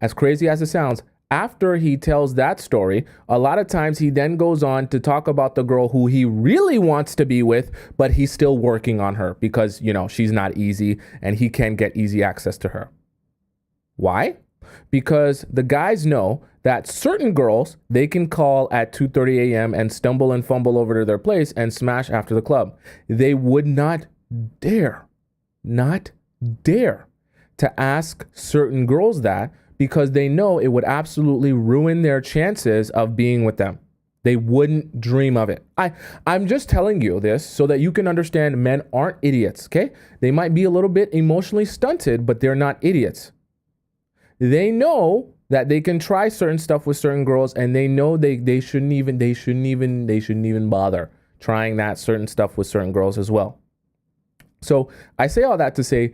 Speaker 1: as crazy as it sounds, after he tells that story, a lot of times he then goes on to talk about the girl who he really wants to be with, but he's still working on her because, she's not easy and he can't get easy access to her. Why? Because the guys know that certain girls, they can call at 2:30 a.m. and stumble and fumble over to their place and smash after the club. They would not dare to ask certain girls that because they know it would absolutely ruin their chances of being with them. They wouldn't dream of it. I'm just telling you this so that you can understand men aren't idiots, okay? They might be a little bit emotionally stunted, but they're not idiots. They know that they can try certain stuff with certain girls, and they know they shouldn't even bother trying that certain stuff with certain girls as well. So I say all that to say,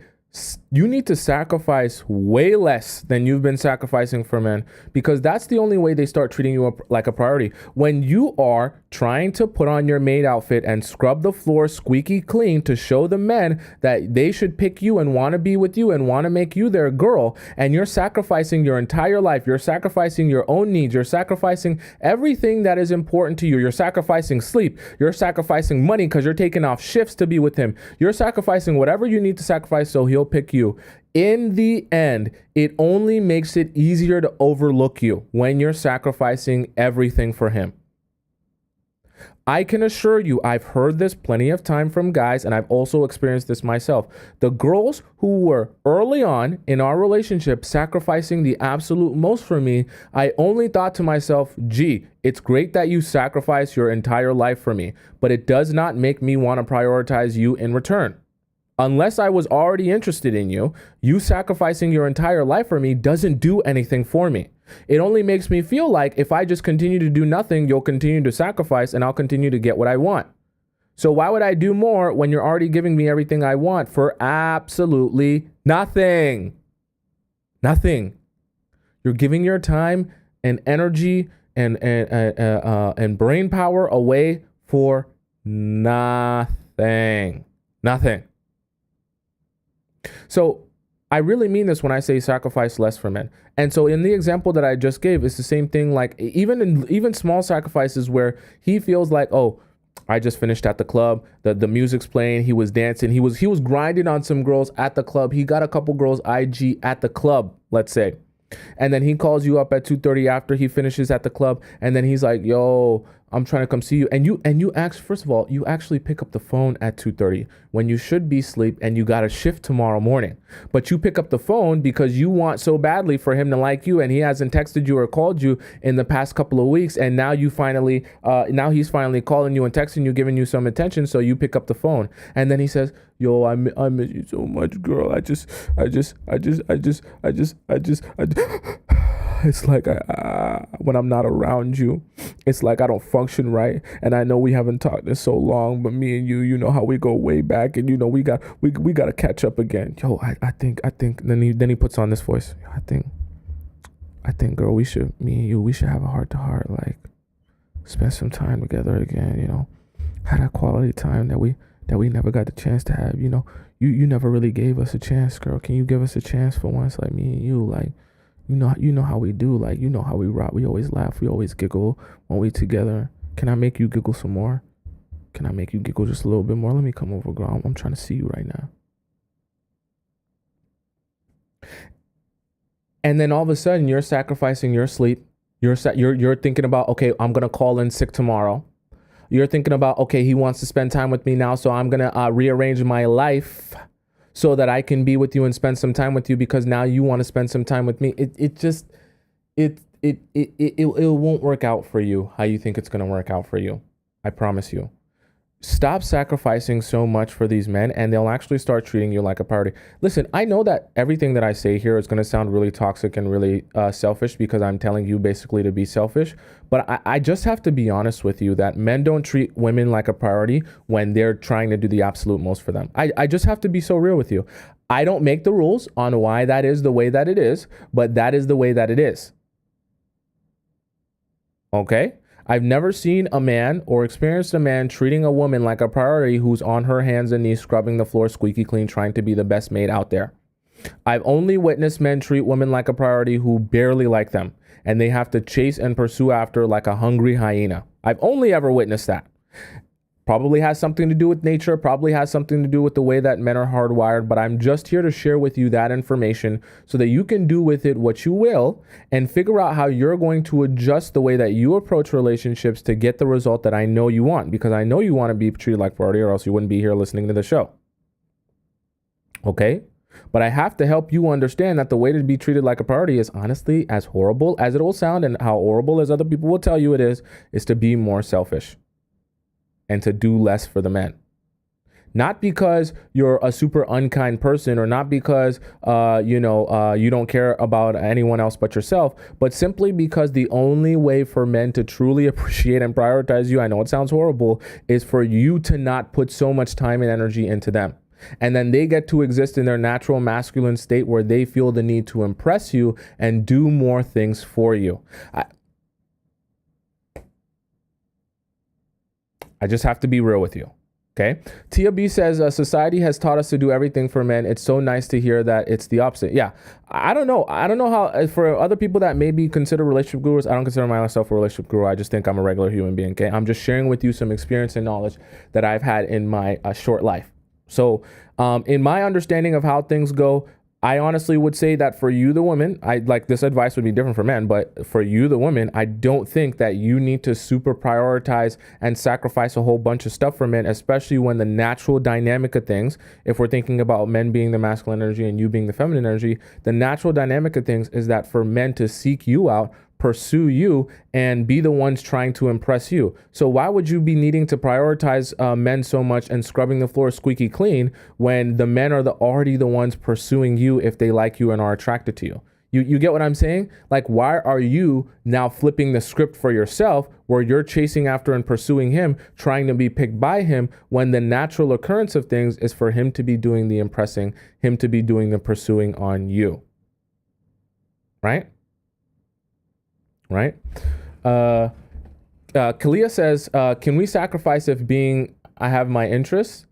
Speaker 1: you need to sacrifice way less than you've been sacrificing for men, because that's the only way they start treating you like a priority. When you are trying to put on your maid outfit and scrub the floor squeaky clean to show the men that they should pick you and want to be with you and want to make you their girl, and you're sacrificing your entire life, you're sacrificing your own needs, you're sacrificing everything that is important to you, you're sacrificing sleep, you're sacrificing money because you're taking off shifts to be with him, you're sacrificing whatever you need to sacrifice so he'll pick you. In the end, it only makes it easier to overlook you when you're sacrificing everything for him. I can assure you, I've heard this plenty of time from guys, and I've also experienced this myself. The girls who were early on in our relationship sacrificing the absolute most for me, I only thought to myself, gee, it's great that you sacrifice your entire life for me, but it does not make me want to prioritize you in return. Unless I was already interested in you, you sacrificing your entire life for me doesn't do anything for me. It only makes me feel like if I just continue to do nothing, you'll continue to sacrifice and I'll continue to get what I want. So why would I do more when you're already giving me everything I want for absolutely nothing? Nothing. You're giving your time and energy and brain power away for nothing. Nothing. So I really mean this when I say sacrifice less for men. And so in the example that I just gave, it's the same thing. Like even small sacrifices where he feels like, oh, I just finished at the club. The music's playing. He was dancing. He was grinding on some girls at the club. He got a couple girls IG at the club, let's say. And then he calls you up at 2:30 after he finishes at the club. And then he's like, yo, I'm trying to come see you. And you ask, first of all, you actually pick up the phone at 2:30 when you should be asleep and you got a shift tomorrow morning. But you pick up the phone because you want so badly for him to like you, and he hasn't texted you or called you in the past couple of weeks. And now he's finally calling you and texting you, giving you some attention. So you pick up the phone. And then he says, yo, I miss you so much, girl. It's like when I'm not around you, it's like I don't function right. And I know we haven't talked in so long, but me and you know how we go way back, and we got to catch up again. Yo, I think. Then he puts on this voice. I think, girl, me and you, we should have a heart to heart, like spend some time together again. Have that quality time that we never got the chance to have. You never really gave us a chance, girl. Can you give us a chance for once, like me and you, like. You know how we do, like, how we rock. We always laugh. We always giggle when we together. Can I make you giggle some more? Can I make you giggle just a little bit more? Let me come over, girl. I'm trying to see you right now. And then all of a sudden, you're sacrificing your sleep. You're thinking about, okay, I'm going to call in sick tomorrow. You're thinking about, okay, he wants to spend time with me now, so I'm going to rearrange my life so that I can be with you and spend some time with you because now you want to spend some time with me. It won't work out for you how you think it's going to work out for you. I promise you. Stop sacrificing so much for these men and they'll actually start treating you like a priority. Listen, I know that everything that I say here is going to sound really toxic and really selfish because I'm telling you basically to be selfish. But I just have to be honest with you that men don't treat women like a priority when they're trying to do the absolute most for them. I just have to be so real with you. I don't make the rules on why that is the way that it is, but that is the way that it is. Okay? I've never seen a man or experienced a man treating a woman like a priority who's on her hands and knees scrubbing the floor squeaky clean trying to be the best mate out there. I've only witnessed men treat women like a priority who barely like them and they have to chase and pursue after like a hungry hyena. I've only ever witnessed that. Probably has something to do with nature, probably has something to do with the way that men are hardwired, but I'm just here to share with you that information so that you can do with it what you will and figure out how you're going to adjust the way that you approach relationships to get the result that I know you want, because I know you want to be treated like priority or else you wouldn't be here listening to the show. Okay? But I have to help you understand that the way to be treated like a priority is honestly, as horrible as it will sound and how horrible as other people will tell you it is to be more selfish. And to do less for the men. Not because you're a super unkind person or not because, you don't care about anyone else but yourself, but simply because the only way for men to truly appreciate and prioritize you, I know it sounds horrible, is for you to not put so much time and energy into them. And then they get to exist in their natural masculine state where they feel the need to impress you and do more things for you. I just have to be real with you. Okay. Tia B says, society has taught us to do everything for men. It's so nice to hear that it's the opposite. Yeah. I don't know how, for other people that maybe consider relationship gurus, I don't consider myself a relationship guru. I just think I'm a regular human being. Okay. I'm just sharing with you some experience and knowledge that I've had in my short life. So, in my understanding of how things go, I honestly would say that for you, the woman, this advice would be different for men, but for you, the woman, I don't think that you need to super prioritize and sacrifice a whole bunch of stuff for men, especially when the natural dynamic of things, if we're thinking about men being the masculine energy and you being the feminine energy, the natural dynamic of things is that for men to seek you out, pursue you and be the ones trying to impress you. So why would you be needing to prioritize men so much and scrubbing the floor squeaky clean when the men are already the ones pursuing you if they like you and are attracted to you? You get what I'm saying? Like, why are you now flipping the script for yourself where you're chasing after and pursuing him, trying to be picked by him when the natural occurrence of things is for him to be doing the impressing, him to be doing the pursuing on you? Right? Right? Kalia says, can we sacrifice if I have my interests?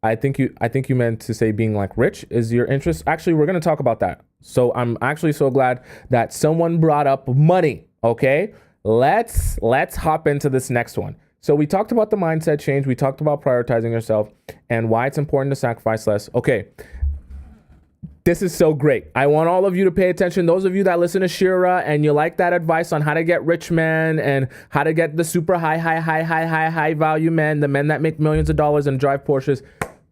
Speaker 1: I think you meant to say being like rich is your interest. Actually, we're going to talk about that. So I'm actually so glad that someone brought up money. Okay, let's hop into this next one. So we talked about the mindset change. We talked about prioritizing yourself and why it's important to sacrifice less. Okay. This is so great. I want all of you to pay attention. Those of you that listen to Shira and you like that advice on how to get rich men and how to get the super high value men, the men that make millions of dollars and drive Porsches,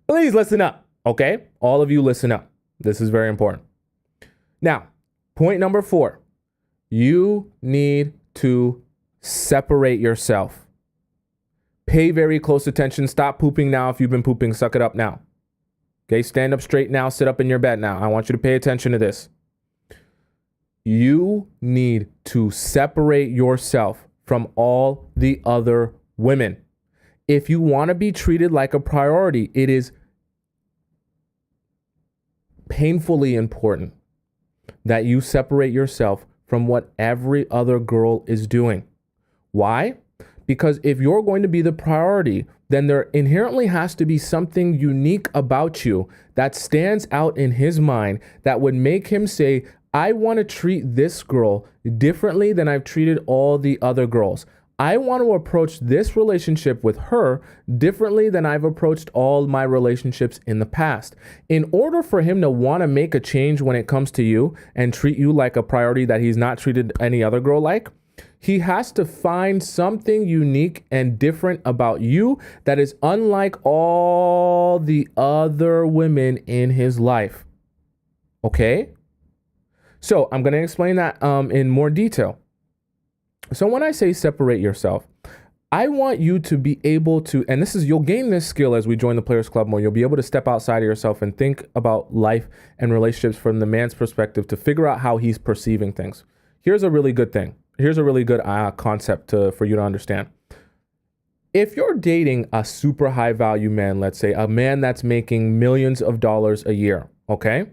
Speaker 1: please listen up. Okay? All of you listen up. This is very important. Now, point number 4, you need to separate yourself. Pay very close attention. Stop pooping now. If you've been pooping, suck it up now. Okay, stand up straight now, sit up in your bed now. I want you to pay attention to this. You need to separate yourself from all the other women. If you want to be treated like a priority, it is painfully important that you separate yourself from what every other girl is doing. Why? Because if you're going to be the priority, then there inherently has to be something unique about you that stands out in his mind that would make him say, I want to treat this girl differently than I've treated all the other girls. I want to approach this relationship with her differently than I've approached all my relationships in the past. In order for him to want to make a change when it comes to you and treat you like a priority that he's not treated any other girl like, he has to find something unique and different about you that is unlike all the other women in his life. Okay? So I'm going to explain that in more detail. So when I say separate yourself, I want you to be able to, and you'll gain this skill as we join the Players Club more. You'll be able to step outside of yourself and think about life and relationships from the man's perspective to figure out how he's perceiving things. Here's a really good thing. Here's a really good concept for you to understand. If you're dating a super high value man, let's say a man that's making millions of dollars a year, okay?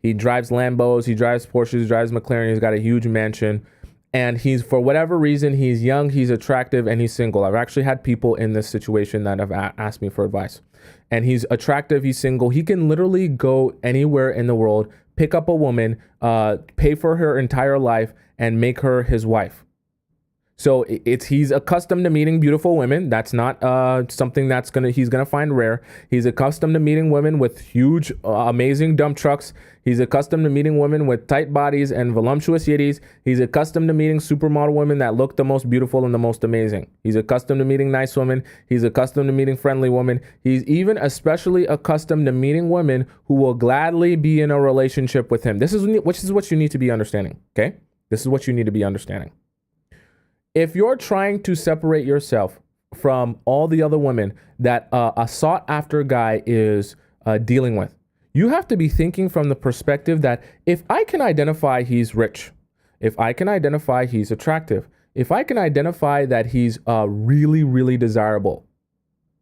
Speaker 1: He drives Lambos, he drives Porsches, he drives McLaren, he's got a huge mansion. And he's, for whatever reason, he's young, he's attractive, and he's single. I've actually had people in this situation that have asked me for advice. And he's attractive, he's single. He can literally go anywhere in the world, pick up a woman, pay for her entire life, and make her his wife. So he's accustomed to meeting beautiful women. That's not something he's gonna find rare. He's accustomed to meeting women with huge, amazing dump trucks. He's accustomed to meeting women with tight bodies and voluptuous yitties. He's accustomed to meeting supermodel women that look the most beautiful and the most amazing. He's accustomed to meeting nice women. He's accustomed to meeting friendly women. He's even especially accustomed to meeting women who will gladly be in a relationship with him. This is what you need to be understanding, okay? This is what you need to be understanding. If you're trying to separate yourself from all the other women that a sought after guy is dealing with, you have to be thinking from the perspective that if I can identify he's rich, if I can identify he's attractive, if I can identify that he's really, really desirable,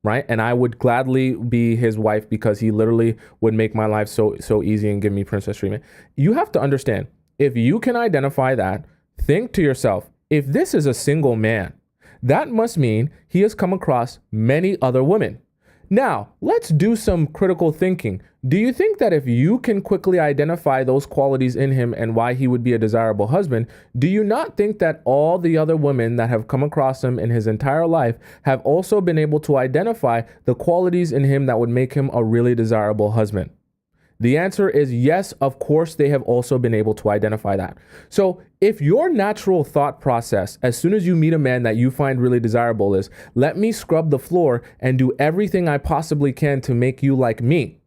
Speaker 1: right? And I would gladly be his wife because he literally would make my life so easy and give me princess treatment. You have to understand, if you can identify that, think to yourself, if this is a single man, that must mean he has come across many other women. Now, let's do some critical thinking. Do you think that if you can quickly identify those qualities in him and why he would be a desirable husband, do you not think that all the other women that have come across him in his entire life have also been able to identify the qualities in him that would make him a really desirable husband? The answer is yes, of course, they have also been able to identify that. So if your natural thought process, as soon as you meet a man that you find really desirable, is, let me scrub the floor and do everything I possibly can to make you like me,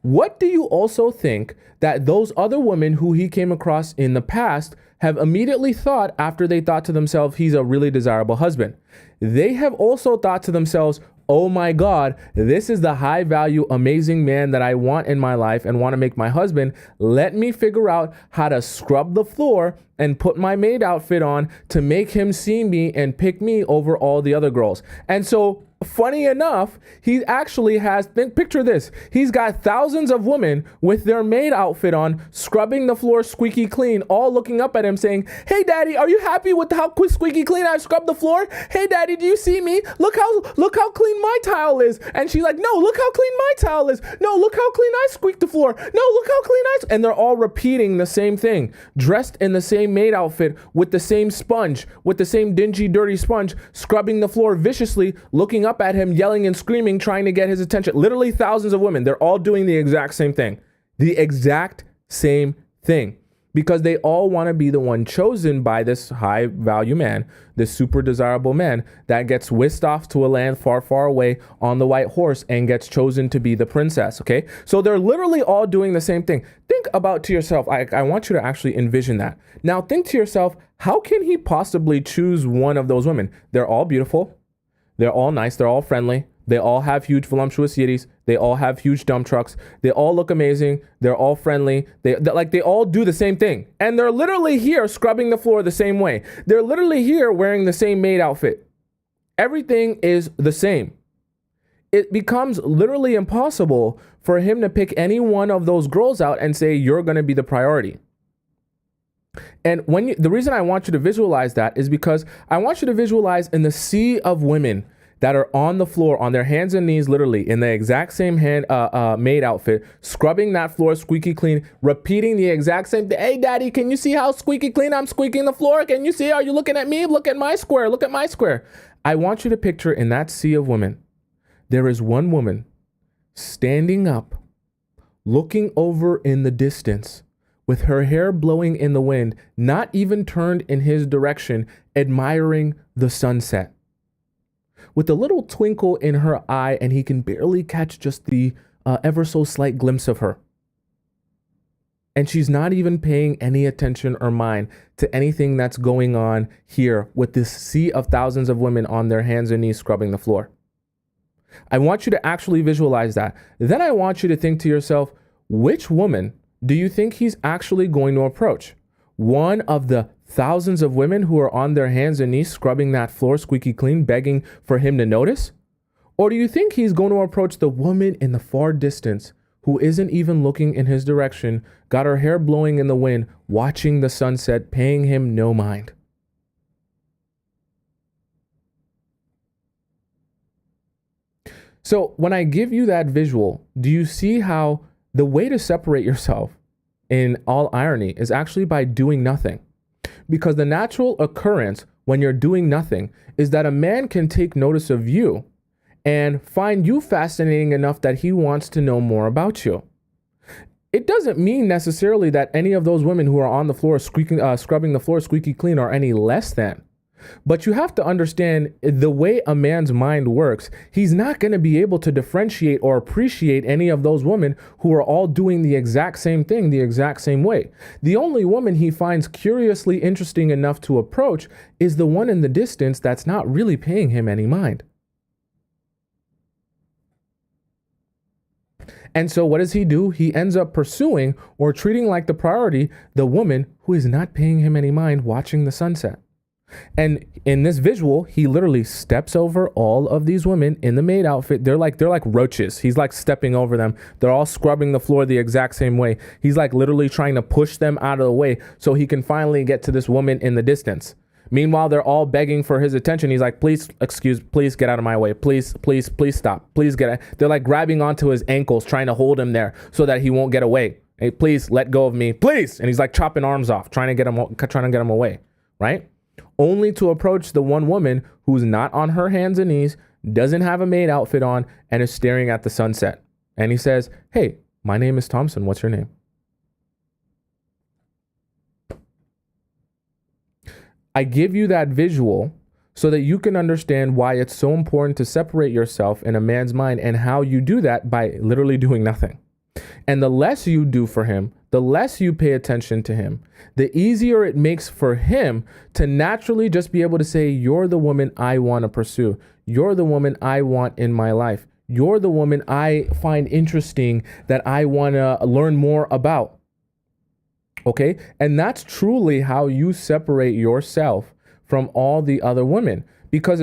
Speaker 1: what do you also think that those other women who he came across in the past have immediately thought after they thought to themselves, he's a really desirable husband? They have also thought to themselves, oh my God, this is the high value, amazing man that I want in my life and want to make my husband. Let me figure out how to scrub the floor and put my maid outfit on to make him see me and pick me over all the other girls. And so, funny enough, he actually has, picture this, he's got thousands of women with their maid outfit on, scrubbing the floor squeaky clean, all looking up at him saying, hey daddy, are you happy with how squeaky clean I scrubbed the floor? Hey daddy, do you see me? Look how clean my tile is. And she's like, no, look how clean my tile is. No, look how clean I squeaked the floor. No, look how clean and they're all repeating the same thing, dressed in the same maid outfit with the same sponge, with the same dingy, dirty sponge, scrubbing the floor viciously, looking up at him, yelling and screaming, trying to get his attention. Literally thousands of women. They're all doing the exact same thing. The exact same thing. Because they all want to be the one chosen by this high value man, this super desirable man that gets whisked off to a land far, far away on the white horse and gets chosen to be the princess. Okay. So they're literally all doing the same thing. Think about to yourself. I want you to actually envision that. Now think to yourself, how can he possibly choose one of those women? They're all beautiful. They're all nice. They're all friendly. They all have huge voluptuous yitties. They all have huge dump trucks. They all look amazing. They're all friendly. They all do the same thing. And they're literally here scrubbing the floor the same way. They're literally here wearing the same maid outfit. Everything is the same. It becomes literally impossible for him to pick any one of those girls out and say, you're going to be the priority. And the reason I want you to visualize that is because I want you to visualize in the sea of women that are on the floor, on their hands and knees, literally in the exact same maid outfit, scrubbing that floor squeaky clean, repeating the exact same thing. Hey, daddy, can you see how squeaky clean I'm squeaking the floor? Can you see? Are you looking at me? Look at my square. Look at my square. I want you to picture in that sea of women, there is one woman standing up, looking over in the distance, with her hair blowing in the wind, not even turned in his direction, admiring the sunset. With a little twinkle in her eye, and he can barely catch just the ever so slight glimpse of her. And she's not even paying any attention or mind to anything that's going on here with this sea of thousands of women on their hands and knees scrubbing the floor. I want you to actually visualize that. Then I want you to think to yourself, which woman do you think he's actually going to approach? One of the thousands of women who are on their hands and knees scrubbing that floor squeaky clean, begging for him to notice? Or do you think he's going to approach the woman in the far distance who isn't even looking in his direction, got her hair blowing in the wind, watching the sunset, paying him no mind? So when I give you that visual, do you see how the way to separate yourself, in all irony, is actually by doing nothing? Because the natural occurrence when you're doing nothing is that a man can take notice of you and find you fascinating enough that he wants to know more about you. It doesn't mean necessarily that any of those women who are on the floor scrubbing the floor squeaky clean are any less than. But you have to understand the way a man's mind works. He's not going to be able to differentiate or appreciate any of those women who are all doing the exact same thing, the exact same way. The only woman he finds curiously interesting enough to approach is the one in the distance that's not really paying him any mind. And so what does he do? He ends up pursuing or treating like the priority the woman who is not paying him any mind, watching the sunset. And in this visual, he literally steps over all of these women in the maid outfit. They're like roaches. He's like stepping over them. They're all scrubbing the floor the exact same way. He's like literally trying to push them out of the way so he can finally get to this woman in the distance. Meanwhile, they're all begging for his attention. He's like, please get out of my way. Please stop. Please get out. They're like grabbing onto his ankles, trying to hold him there so that he won't get away. Hey, please let go of me, please. And he's like chopping arms off, trying to get him away, right? Only to approach the one woman who's not on her hands and knees, doesn't have a maid outfit on, and is staring at the sunset. And he says, hey, my name is Tomisin. What's your name? I give you that visual so that you can understand why it's so important to separate yourself in a man's mind, and how you do that by literally doing nothing. And the less you do for him, the less you pay attention to him, the easier it makes for him to naturally just be able to say, you're the woman I want to pursue. You're the woman I want in my life. You're the woman I find interesting, that I want to learn more about. Okay. And that's truly how you separate yourself from all the other women. Because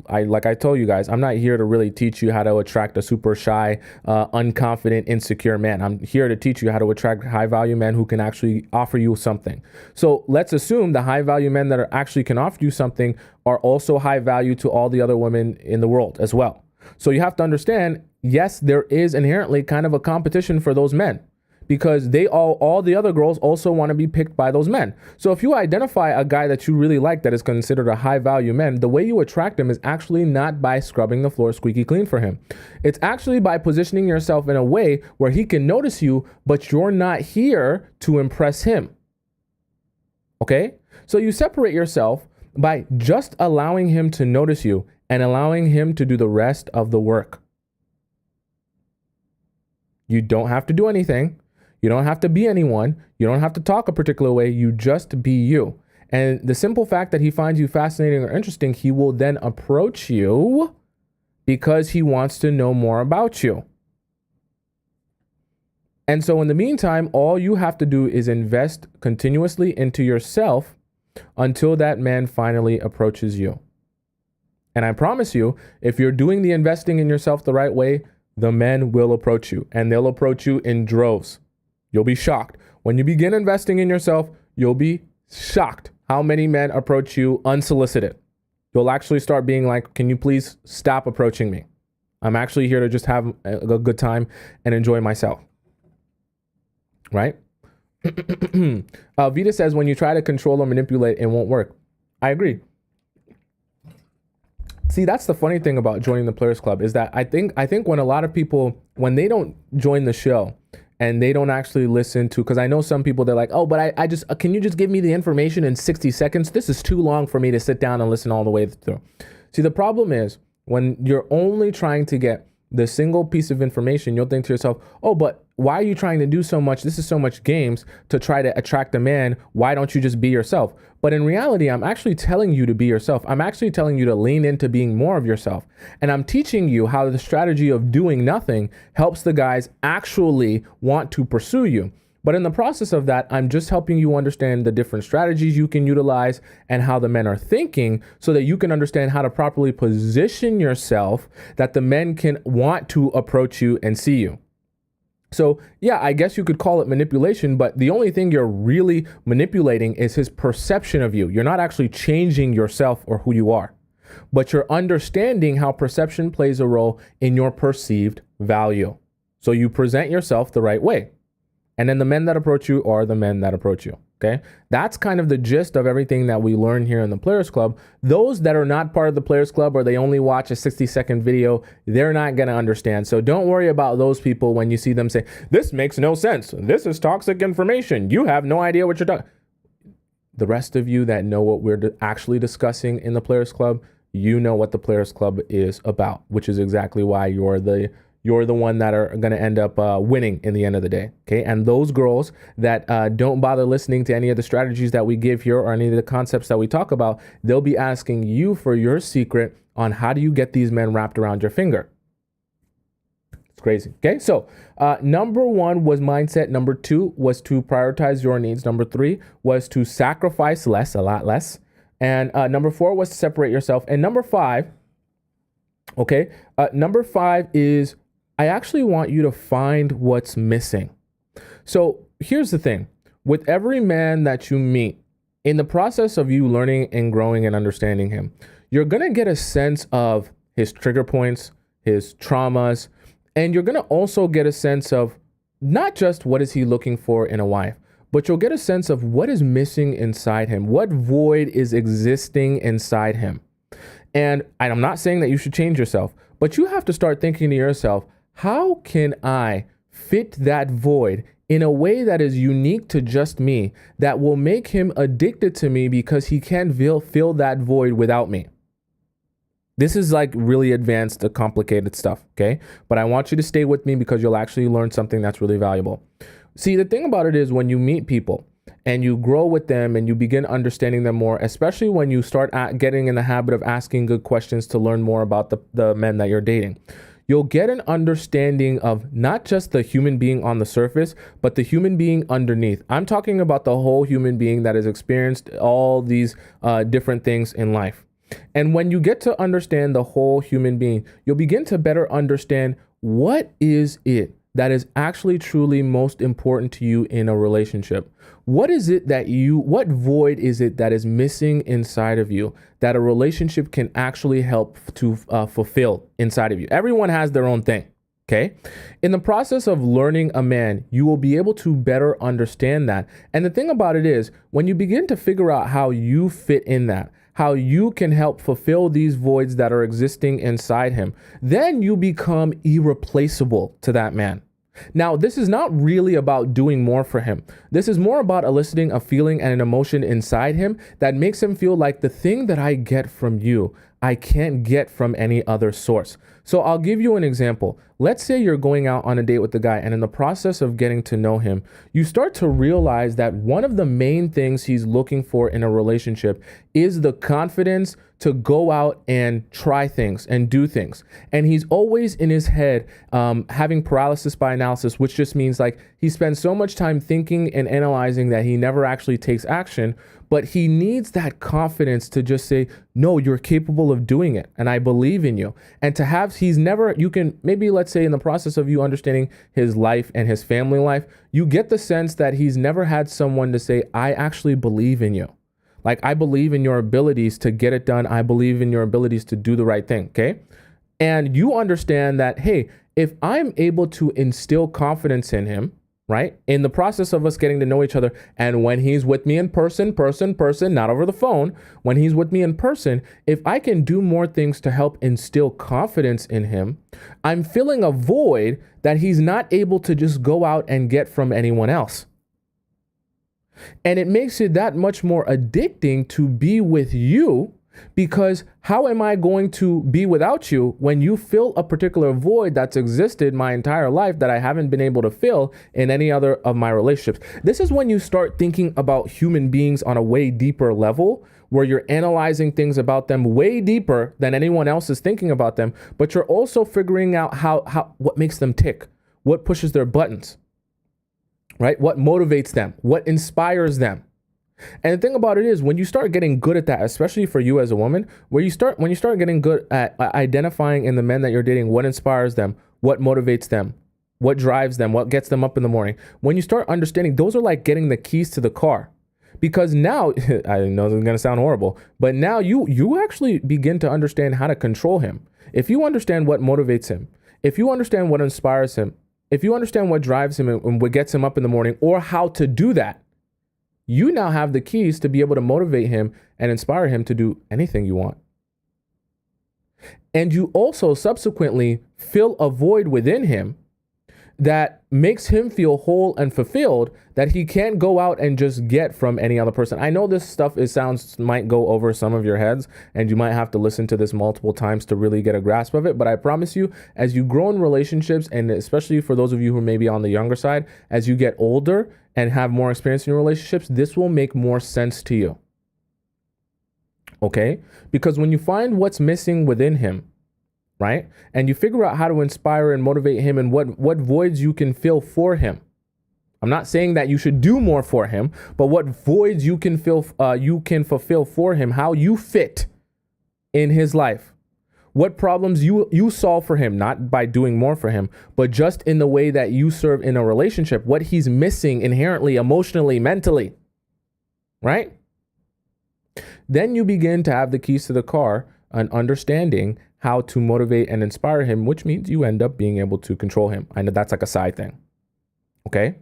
Speaker 1: like I told you guys, I'm not here to really teach you how to attract a super shy, unconfident, insecure man. I'm here to teach you how to attract high value men who can actually offer you something. So let's assume the high value men that actually can offer you something are also high value to all the other women in the world as well. So you have to understand, yes, there is inherently kind of a competition for those men, because all the other girls also want to be picked by those men. So if you identify a guy that you really like that is considered a high value man, the way you attract him is actually not by scrubbing the floor squeaky clean for him. It's actually by positioning yourself in a way where he can notice you, but you're not here to impress him. Okay? So you separate yourself by just allowing him to notice you and allowing him to do the rest of the work. You don't have to do anything. You don't have to be anyone. You don't have to talk a particular way. You just be you. And the simple fact that he finds you fascinating or interesting, he will then approach you because he wants to know more about you. And so in the meantime, all you have to do is invest continuously into yourself until that man finally approaches you. And I promise you, if you're doing the investing in yourself the right way, the men will approach you, and they'll approach you in droves. You'll be shocked. When you begin investing in yourself, you'll be shocked how many men approach you unsolicited. You'll actually start being like, can you please stop approaching me? I'm actually here to just have a good time and enjoy myself. Right? Vita says, when you try to control or manipulate, it won't work. I agree. See, that's the funny thing about joining the Players Club, is that I think when a lot of people, when they don't join the show and they don't actually listen to, because I know some people, they're like, oh, but I just, can you just give me the information in 60 seconds? This is too long for me to sit down and listen all the way through. See, the problem is when you're only trying to get the single piece of information, you'll think to yourself, oh, but why are you trying to do so much? This is so much games to try to attract a man. Why don't you just be yourself? But in reality, I'm actually telling you to be yourself. I'm actually telling you to lean into being more of yourself. And I'm teaching you how the strategy of doing nothing helps the guys actually want to pursue you. But in the process of that, I'm just helping you understand the different strategies you can utilize and how the men are thinking so that you can understand how to properly position yourself that the men can want to approach you and see you. So yeah, I guess you could call it manipulation, but the only thing you're really manipulating is his perception of you. You're not actually changing yourself or who you are, but you're understanding how perception plays a role in your perceived value. So you present yourself the right way. And then the men that approach you are the men that approach you. Okay. That's kind of the gist of everything that we learn here in the Players Club. Those that are not part of the Players Club or they only watch a 60-second video, they're not going to understand. So don't worry about those people when you see them say, this makes no sense. This is toxic information. You have no idea what you're talking. The rest of you that know what we're actually discussing in the Players Club, you know what the Players Club is about, which is exactly why you're the one that are going to end up winning in the end of the day. Okay. And those girls that don't bother listening to any of the strategies that we give here or any of the concepts that we talk about, they'll be asking you for your secret on how do you get these men wrapped around your finger. It's crazy. Okay. So number 1 was mindset. Number 2 was to prioritize your needs. Number 3 was to sacrifice less, a lot less. And number 4 was to separate yourself. And number 5, okay. Number 5 is I actually want you to find what's missing. So here's the thing. With every man that you meet, in the process of you learning and growing and understanding him, you're going to get a sense of his trigger points, his traumas, and you're going to also get a sense of not just what is he looking for in a wife, but you'll get a sense of what is missing inside him, what void is existing inside him. And I'm not saying that you should change yourself, but you have to start thinking to yourself, how can I fit that void in a way that is unique to just me, that will make him addicted to me because he can't fill that void without me? This is like really advanced, complicated stuff, okay? But I want you to stay with me because you'll actually learn something that's really valuable. See, the thing about it is when you meet people and you grow with them and you begin understanding them more, especially when you start getting in the habit of asking good questions to learn more about the men that you're dating, you'll get an understanding of not just the human being on the surface, but the human being underneath. I'm talking about the whole human being that has experienced all these different things in life. And when you get to understand the whole human being, you'll begin to better understand what is it that is actually truly most important to you in a relationship. What is it what void is it that is missing inside of you that a relationship can actually help to fulfill inside of you? Everyone has their own thing. Okay. In the process of learning a man, you will be able to better understand that. And the thing about it is when you begin to figure out how you fit in that, how you can help fulfill these voids that are existing inside him, then you become irreplaceable to that man. Now, this is not really about doing more for him. This is more about eliciting a feeling and an emotion inside him that makes him feel like the thing that I get from you, I can't get from any other source. So I'll give you an example. Let's say you're going out on a date with the guy, and in the process of getting to know him, you start to realize that one of the main things he's looking for in a relationship is the confidence to go out and try things and do things. And he's always in his head having paralysis by analysis, which just means like he spends so much time thinking and analyzing that he never actually takes action. But he needs that confidence to just say, no, you're capable of doing it. And I believe in you. And to have, you can maybe, let's say in the process of you understanding his life and his family life, you get the sense that he's never had someone to say, I actually believe in you. Like, I believe in your abilities to get it done. I believe in your abilities to do the right thing. Okay. And you understand that, hey, if I'm able to instill confidence in him, right, in the process of us getting to know each other, and when he's with me in person, not over the phone, when he's with me in person, if I can do more things to help instill confidence in him, I'm filling a void that he's not able to just go out and get from anyone else. And it makes it that much more addicting to be with you Because how am I going to be without you when you fill a particular void that's existed my entire life that I haven't been able to fill in any other of my relationships? This is when you start thinking about human beings on a way deeper level, where you're analyzing things about them way deeper than anyone else is thinking about them, but you're also figuring out what makes them tick, what pushes their buttons, right? What motivates them, what inspires them. And the thing about it is, when you start getting good at that, especially for you as a woman, when you start getting good at identifying in the men that you're dating what inspires them, what motivates them, what drives them, what gets them up in the morning, when you start understanding, those are like getting the keys to the car. Because now, I know this is going to sound horrible, but now you actually begin to understand how to control him. If you understand what motivates him, if you understand what inspires him, if you understand what drives him and what gets him up in the morning, or how to do that, you now have the keys to be able to motivate him and inspire him to do anything you want. And you also subsequently fill a void within him that makes him feel whole and fulfilled, that he can't go out and just get from any other person. I know this stuff might go over some of your heads, and you might have to listen to this multiple times to really get a grasp of it. But I promise you, as you grow in relationships, and especially for those of you who may be on the younger side, as you get older and have more experience in your relationships, this will make more sense to you. Okay? Because when you find what's missing within him, right? And you figure out how to inspire and motivate him and what voids you can fill for him. I'm not saying that you should do more for him, but what voids you can fulfill for him, how you fit in his life, what problems you solve for him, not by doing more for him, but just in the way that you serve in a relationship, what he's missing inherently, emotionally, mentally, right? Then you begin to have the keys to the car and understanding how to motivate and inspire him, which means you end up being able to control him. I know that's like a side thing. Okay.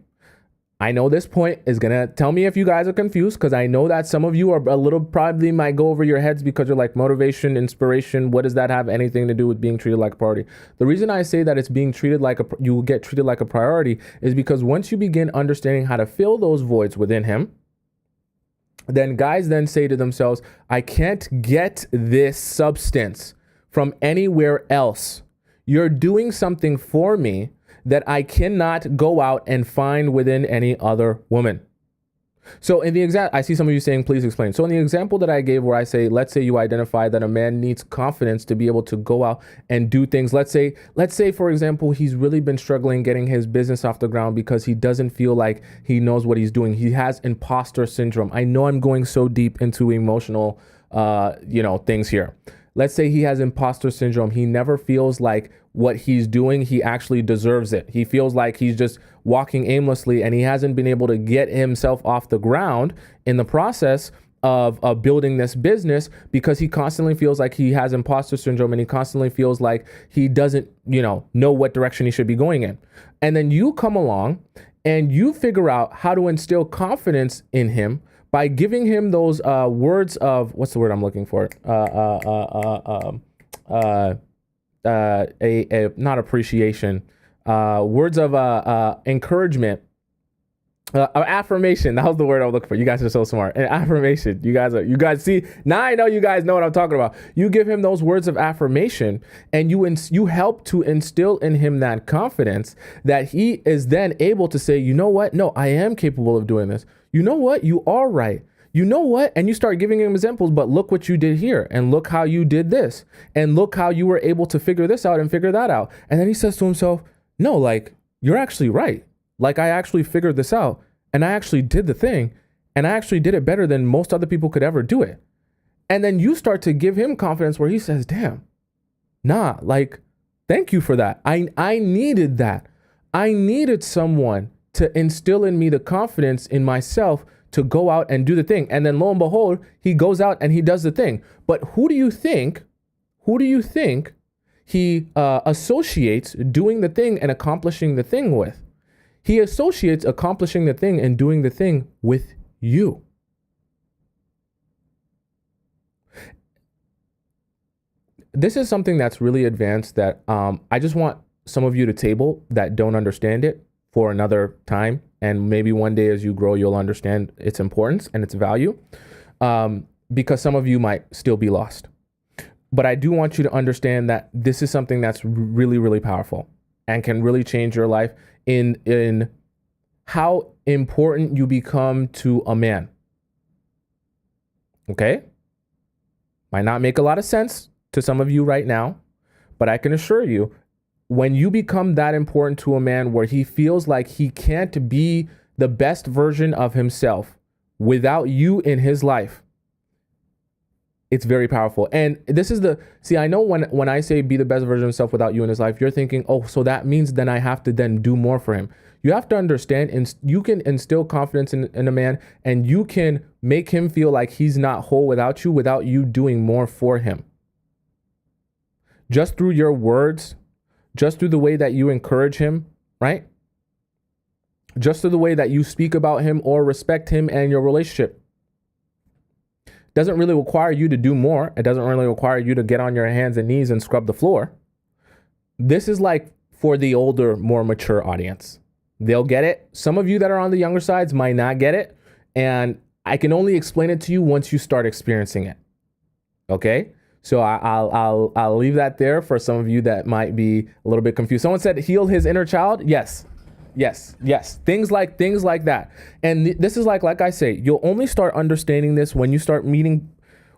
Speaker 1: I know this point is going to tell me if you guys are confused, because I know that some of you are probably might go over your heads because you're like, motivation, inspiration, what does that have anything to do with being treated like a priority? The reason I say that it's being treated like you will get treated like a priority is because once you begin understanding how to fill those voids within him, then guys then say to themselves, I can't get this substance from anywhere else. You're doing something for me that I cannot go out and find within any other woman. So in the I see some of you saying, please explain. So in the example that I gave where I say, let's say you identify that a man needs confidence to be able to go out and do things. Let's say, for example, he's really been struggling getting his business off the ground because he doesn't feel like he knows what he's doing. He has imposter syndrome. I know I'm going so deep into emotional, things here. Let's say he has imposter syndrome. He never feels like what he's doing, he actually deserves it. He feels like he's just walking aimlessly, and he hasn't been able to get himself off the ground in the process of building this business, because he constantly feels like he has imposter syndrome, and he constantly feels like he doesn't, know what direction he should be going in. And then you come along and you figure out how to instill confidence in him by giving him those words of, what's the word I'm looking for? Not appreciation, words of encouragement, affirmation. That was the word I was looking for. You guys are so smart. An affirmation. You guys see, now I know you guys know what I'm talking about. You give him those words of affirmation, and you help to instill in him that confidence that he is then able to say, you know what? No, I am capable of doing this. You know what? You are right. You know what? And you start giving him examples, but look what you did here, and look how you did this, and look how you were able to figure this out and figure that out. And then he says to himself, no, like, you're actually right. Like, I actually figured this out, and I actually did the thing, and I actually did it better than most other people could ever do it. And then you start to give him confidence where he says, damn, like, thank you for that. I needed that. I needed someone to instill in me the confidence in myself to go out and do the thing. And then lo and behold, he goes out and he does the thing. But who do you think he associates doing the thing and accomplishing the thing with? He associates accomplishing the thing and doing the thing with you. This is something that's really advanced that I just want some of you to table that don't understand it for another time. And maybe one day as you grow, you'll understand its importance and its value. because some of you might still be lost. But I do want you to understand that this is something that's really, really powerful and can really change your life in how important you become to a man. Okay? Might not make a lot of sense to some of you right now, but I can assure you, when you become that important to a man where he feels like he can't be the best version of himself without you in his life, it's very powerful. And this is I know when I say be the best version of himself without you in his life, you're thinking, oh, so that means then I have to then do more for him. You have to understand, and you can instill confidence in a man, and you can make him feel like he's not whole without you doing more for him. Just through your words, just through the way that you encourage him, right? Just through the way that you speak about him or respect him and your relationship. Doesn't really require you to do more. It doesn't really require you to get on your hands and knees and scrub the floor. This is like for the older, more mature audience. They'll get it. Some of you that are on the younger sides might not get it. And I can only explain it to you once you start experiencing it. Okay? So I'll leave that there for some of you that might be a little bit confused. Someone said heal his inner child. Yes. Things like that. And this is like I say, you'll only start understanding this when you start meeting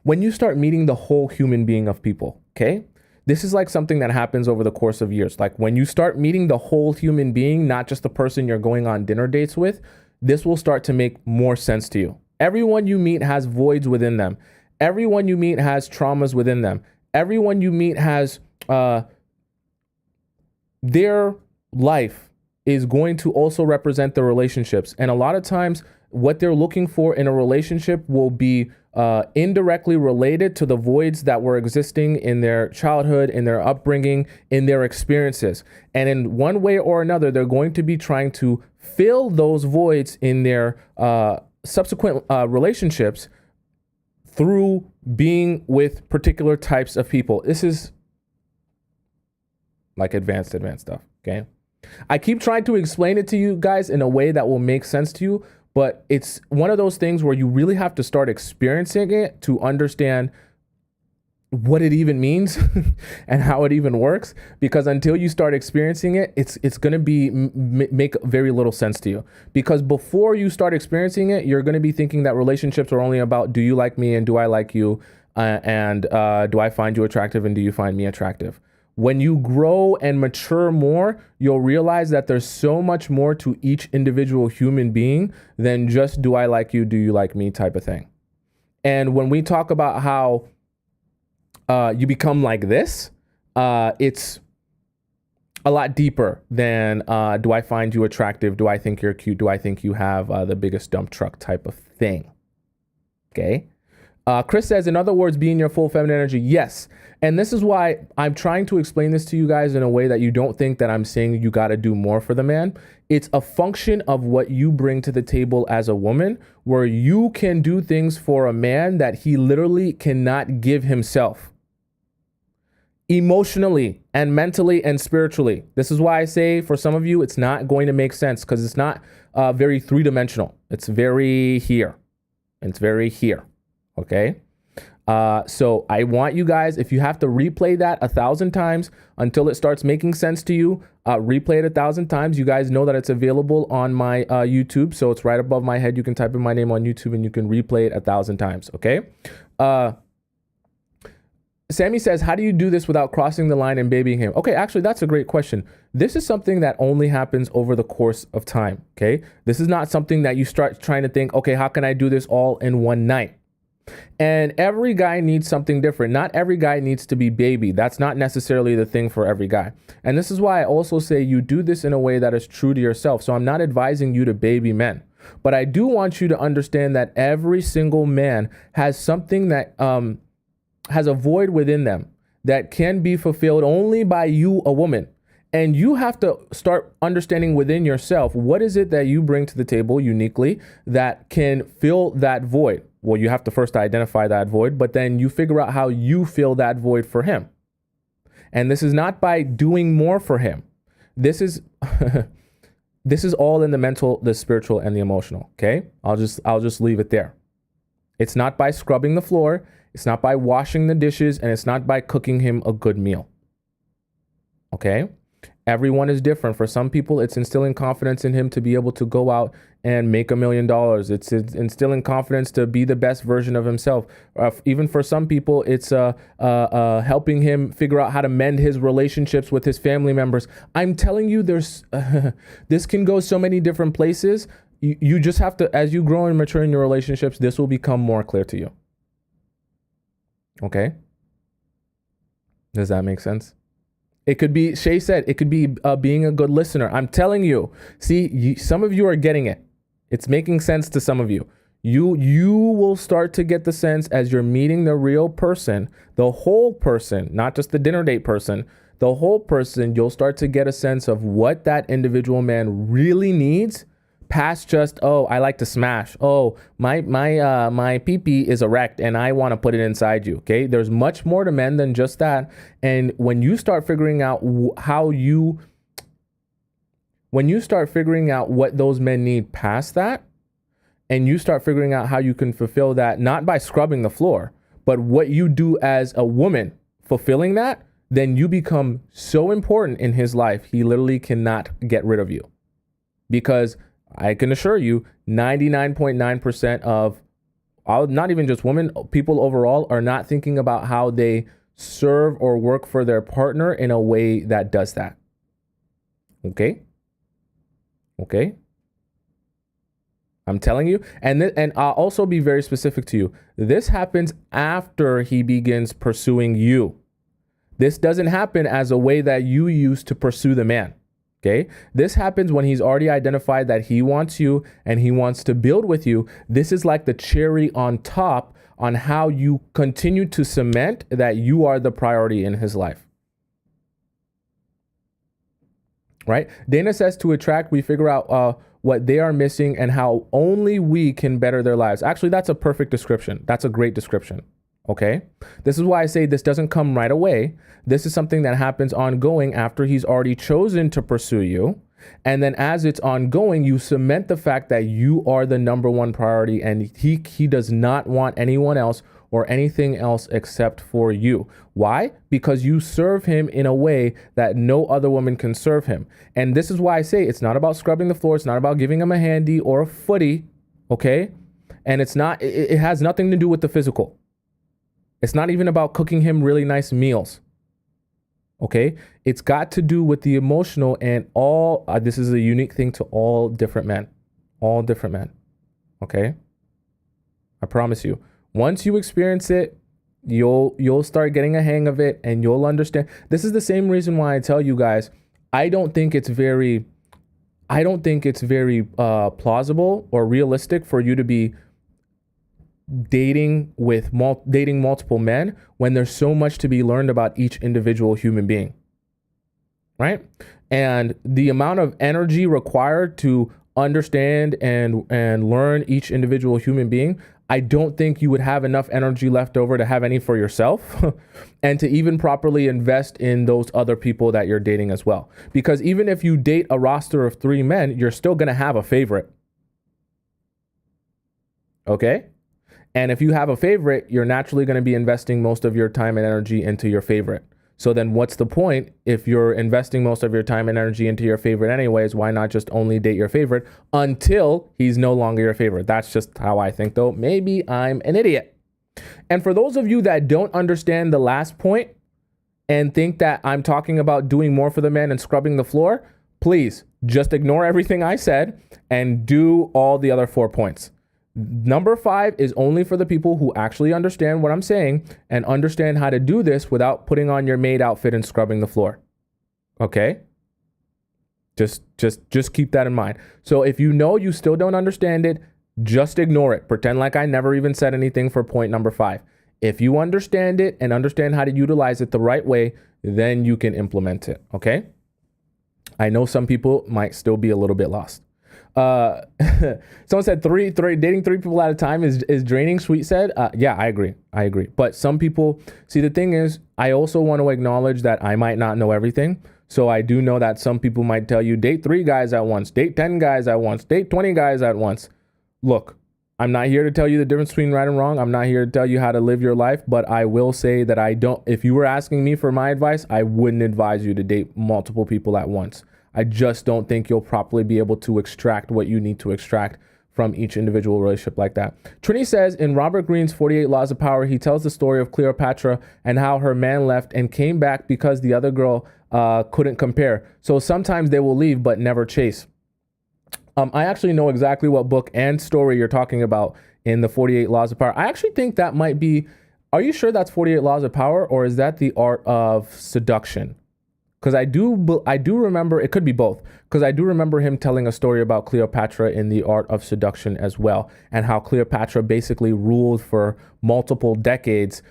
Speaker 1: the whole human being of people. Okay. This is like something that happens over the course of years. Like when you start meeting the whole human being, not just the person you're going on dinner dates with, this will start to make more sense to you. Everyone you meet has voids within them. Everyone you meet has traumas within them. Everyone you meet has their life is going to also represent the relationships. And a lot of times what they're looking for in a relationship will be indirectly related to the voids that were existing in their childhood, in their upbringing, in their experiences. And in one way or another, they're going to be trying to fill those voids in their subsequent relationships through being with particular types of people. This is like advanced stuff, okay? I keep trying to explain it to you guys in a way that will make sense to you, but it's one of those things where you really have to start experiencing it to understand what it even means and how it even works. Because until you start experiencing it, it's going to make very little sense to you. Because before you start experiencing it, you're going to be thinking that relationships are only about, do you like me and do I like you? And do I find you attractive and do you find me attractive? When you grow and mature more, you'll realize that there's so much more to each individual human being than just do I like you, do you like me type of thing. And when we talk about how you become like this, it's a lot deeper than do I find you attractive, do I think you're cute, do I think you have the biggest dump truck type of thing. Okay. Chris says, in other words, be in your full feminine energy. Yes. And this is why I'm trying to explain this to you guys in a way that you don't think that I'm saying you got to do more for the man. It's a function of what you bring to the table as a woman, where you can do things for a man that he literally cannot give himself. Emotionally and mentally and spiritually. This is why I say for some of you, it's not going to make sense because it's not very three-dimensional. It's very here. It's very here. Okay. So I want you guys, if you have to replay that 1,000 times until it starts making sense to you, replay it 1,000 times. You guys know that it's available on my YouTube. So it's right above my head. You can type in my name on YouTube and you can replay it 1,000 times. Okay. Sammy says, how do you do this without crossing the line and babying him? Okay, actually, that's a great question. This is something that only happens over the course of time. Okay. This is not something that you start trying to think, okay, how can I do this all in one night? And every guy needs something different. Not every guy needs to be baby. That's not necessarily the thing for every guy. And this is why I also say you do this in a way that is true to yourself. So I'm not advising you to baby men, but I do want you to understand that every single man has something that has a void within them that can be fulfilled only by you, a woman. And you have to start understanding within yourself, what is it that you bring to the table uniquely that can fill that void? Well, you have to first identify that void, but then you figure out how you fill that void for him. And this is not by doing more for him. This is this is all in the mental, the spiritual, and the emotional. Okay, I'll just leave it there. It's not by scrubbing the floor. It's not by washing the dishes, and it's not by cooking him a good meal. Okay? Everyone is different. For some people, it's instilling confidence in him to be able to go out and make $1 million. It's instilling confidence to be the best version of himself. Even for some people, it's helping him figure out how to mend his relationships with his family members. I'm telling you, there's this can go so many different places. You just have to, as you grow and mature in your relationships, this will become more clear to you. Okay? Does that make sense? It could be, Shay said, it could be being a good listener. I'm telling you, see, some of you are getting it. It's making sense to some of you. You will start to get the sense as you're meeting the real person, the whole person, not just the dinner date person, the whole person, you'll start to get a sense of what that individual man really needs past just, oh, I like to smash. Oh, my pee-pee is erect and I want to put it inside you. Okay. There's much more to men than just that. And when you start figuring out what those men need past that, and you start figuring out how you can fulfill that, not by scrubbing the floor, but what you do as a woman fulfilling that, then you become so important in his life. He literally cannot get rid of you, because I can assure you 99.9% of not even just women, people overall are not thinking about how they serve or work for their partner in a way that does that. Okay. I'm telling you. And I'll also be very specific to you. This happens after he begins pursuing you. This doesn't happen as a way that you use to pursue the man. Okay. This happens when he's already identified that he wants you and he wants to build with you. This is like the cherry on top on how you continue to cement that you are the priority in his life. Right? Dana says to attract, we figure out what they are missing and how only we can better their lives. Actually, that's a perfect description. That's a great description. Okay. This is why I say this doesn't come right away. This is something that happens ongoing after he's already chosen to pursue you. And then as it's ongoing, you cement the fact that you are the number one priority and he does not want anyone else or anything else except for you. Why? Because you serve him in a way that no other woman can serve him. And this is why I say it's not about scrubbing the floor. It's not about giving him a handy or a footy. Okay. And it has nothing to do with the physical. It's not even about cooking him really nice meals. Okay. It's got to do with the emotional and all, this is a unique thing to all different men. Okay. I promise you, once you experience it, you'll start getting a hang of it and you'll understand. This is the same reason why I tell you guys, I don't think it's very plausible or realistic for you to be dating multiple men when there's so much to be learned about each individual human being, right? And the amount of energy required to understand and learn each individual human being, I don't think you would have enough energy left over to have any for yourself and to even properly invest in those other people that you're dating as well. Because even if you date a roster of 3 men, you're still going to have a favorite. Okay? And if you have a favorite, you're naturally going to be investing most of your time and energy into your favorite. So then what's the point if you're investing most of your time and energy into your favorite anyways? Why not just only date your favorite until he's no longer your favorite? That's just how I think, though. Maybe I'm an idiot. And for those of you that don't understand the last point and think that I'm talking about doing more for the man and scrubbing the floor, please just ignore everything I said and do all the other 4 points. Number 5 is only for the people who actually understand what I'm saying and understand how to do this without putting on your maid outfit and scrubbing the floor. Okay? Just keep that in mind. So if you know you still don't understand it, just ignore it. Pretend like I never even said anything for point number 5. If you understand it and understand how to utilize it the right way, then you can implement it. Okay? I know some people might still be a little bit lost. Someone said dating 3 people at a time is draining. Sweet said, yeah, I agree. But some people, see, the thing is, I also want to acknowledge that I might not know everything. So I do know that some people might tell you, date 3 guys at once, date 10 guys at once, date 20 guys at once. Look, I'm not here to tell you the difference between right and wrong. I'm not here to tell you how to live your life, but I will say that if you were asking me for my advice, I wouldn't advise you to date multiple people at once. I just don't think you'll properly be able to extract what you need to extract from each individual relationship like that. Trini says in Robert Greene's 48 Laws of Power, he tells the story of Cleopatra and how her man left and came back because the other girl couldn't compare. So sometimes they will leave, but never chase. I actually know exactly what book and story you're talking about in the 48 Laws of Power. I actually think that might be, are you sure that's 48 Laws of Power, or is that the Art of Seduction? Because I do remember, it could be both, because I do remember him telling a story about Cleopatra in the Art of Seduction as well, and how Cleopatra basically ruled for multiple decades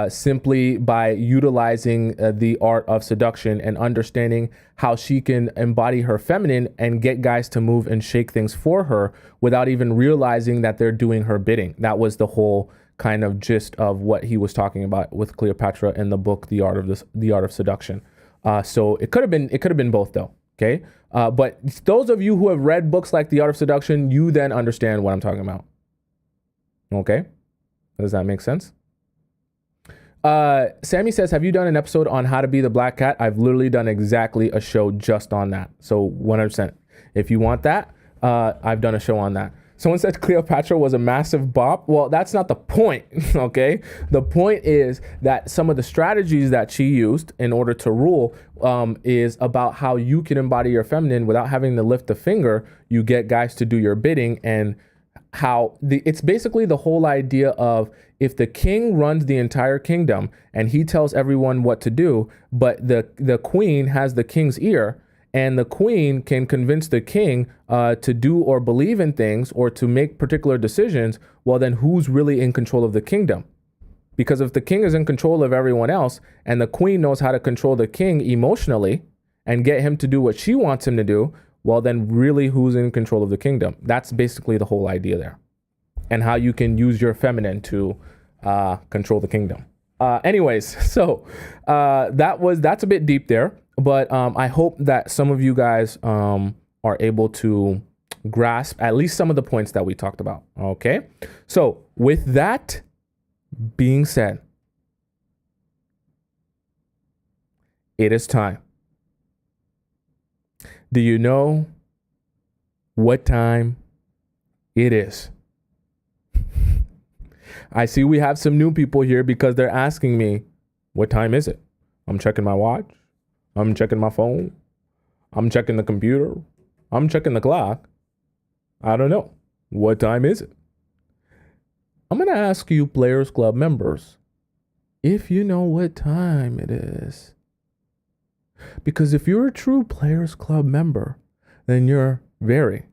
Speaker 1: simply by utilizing the art of seduction and understanding how she can embody her feminine and get guys to move and shake things for her without even realizing that they're doing her bidding. That was the whole kind of gist of what he was talking about with Cleopatra in the book, The Art of Seduction. So it could have been both though. Okay. But those of you who have read books like The Art of Seduction, you then understand what I'm talking about. Okay. Does that make sense? Sammy says, have you done an episode on how to be the black cat? I've literally done exactly a show just on that. So 100%. If you want that, I've done a show on that. Someone said Cleopatra was a massive bop. Well, that's not the point, okay? The point is that some of the strategies that she used in order to rule is about how you can embody your feminine without having to lift a finger. You get guys to do your bidding, and how it's basically the whole idea of if the king runs the entire kingdom and he tells everyone what to do, but the queen has the king's ear, and the queen can convince the king to do or believe in things or to make particular decisions, well, then who's really in control of the kingdom? Because if the king is in control of everyone else and the queen knows how to control the king emotionally and get him to do what she wants him to do, well, then really who's in control of the kingdom? That's basically the whole idea there, and how you can use your feminine to control the kingdom. Anyways, so that's a bit deep there. But I hope that some of you guys are able to grasp at least some of the points that we talked about. Okay. So with that being said, it is time. Do you know what time it is? I see we have some new people here because they're asking me, what time is it? I'm checking my watch. I'm checking my phone. I'm checking the computer. I'm checking the clock. I don't know. What time is it? I'm going to ask you Players Club members if you know what time it is. Because if you're a true Players Club member, then you're very,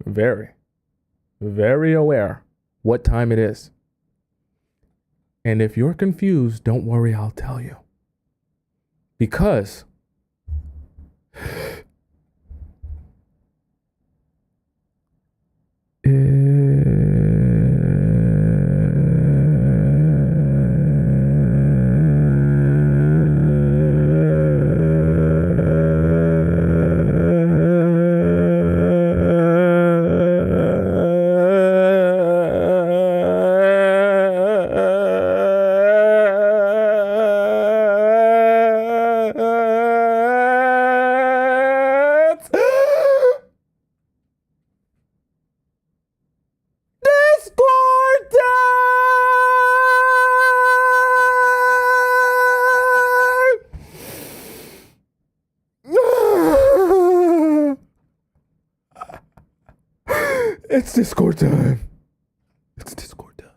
Speaker 1: very, very aware what time it is. And if you're confused, don't worry, I'll tell you. Because it's Discord time. It's Discord time.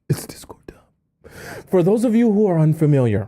Speaker 1: It's Discord time. For those of you who are unfamiliar,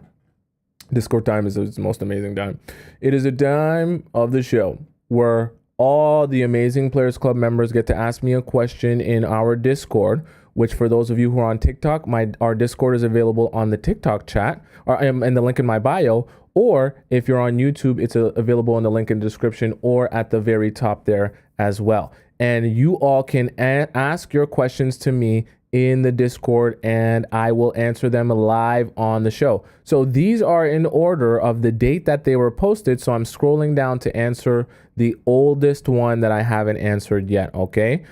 Speaker 1: Discord time is the most amazing time. It is a time of the show where all the amazing Players Club members get to ask me a question in our Discord, which for those of you who are on TikTok, our Discord is available on the TikTok chat or in the link in my bio, or if you're on YouTube, it's available in the link in the description or at the very top there as well. And you all can ask your questions to me in the Discord, and I will answer them live on the show. So these are in order of the date that they were posted. So I'm scrolling down to answer the oldest one that I haven't answered yet, okay?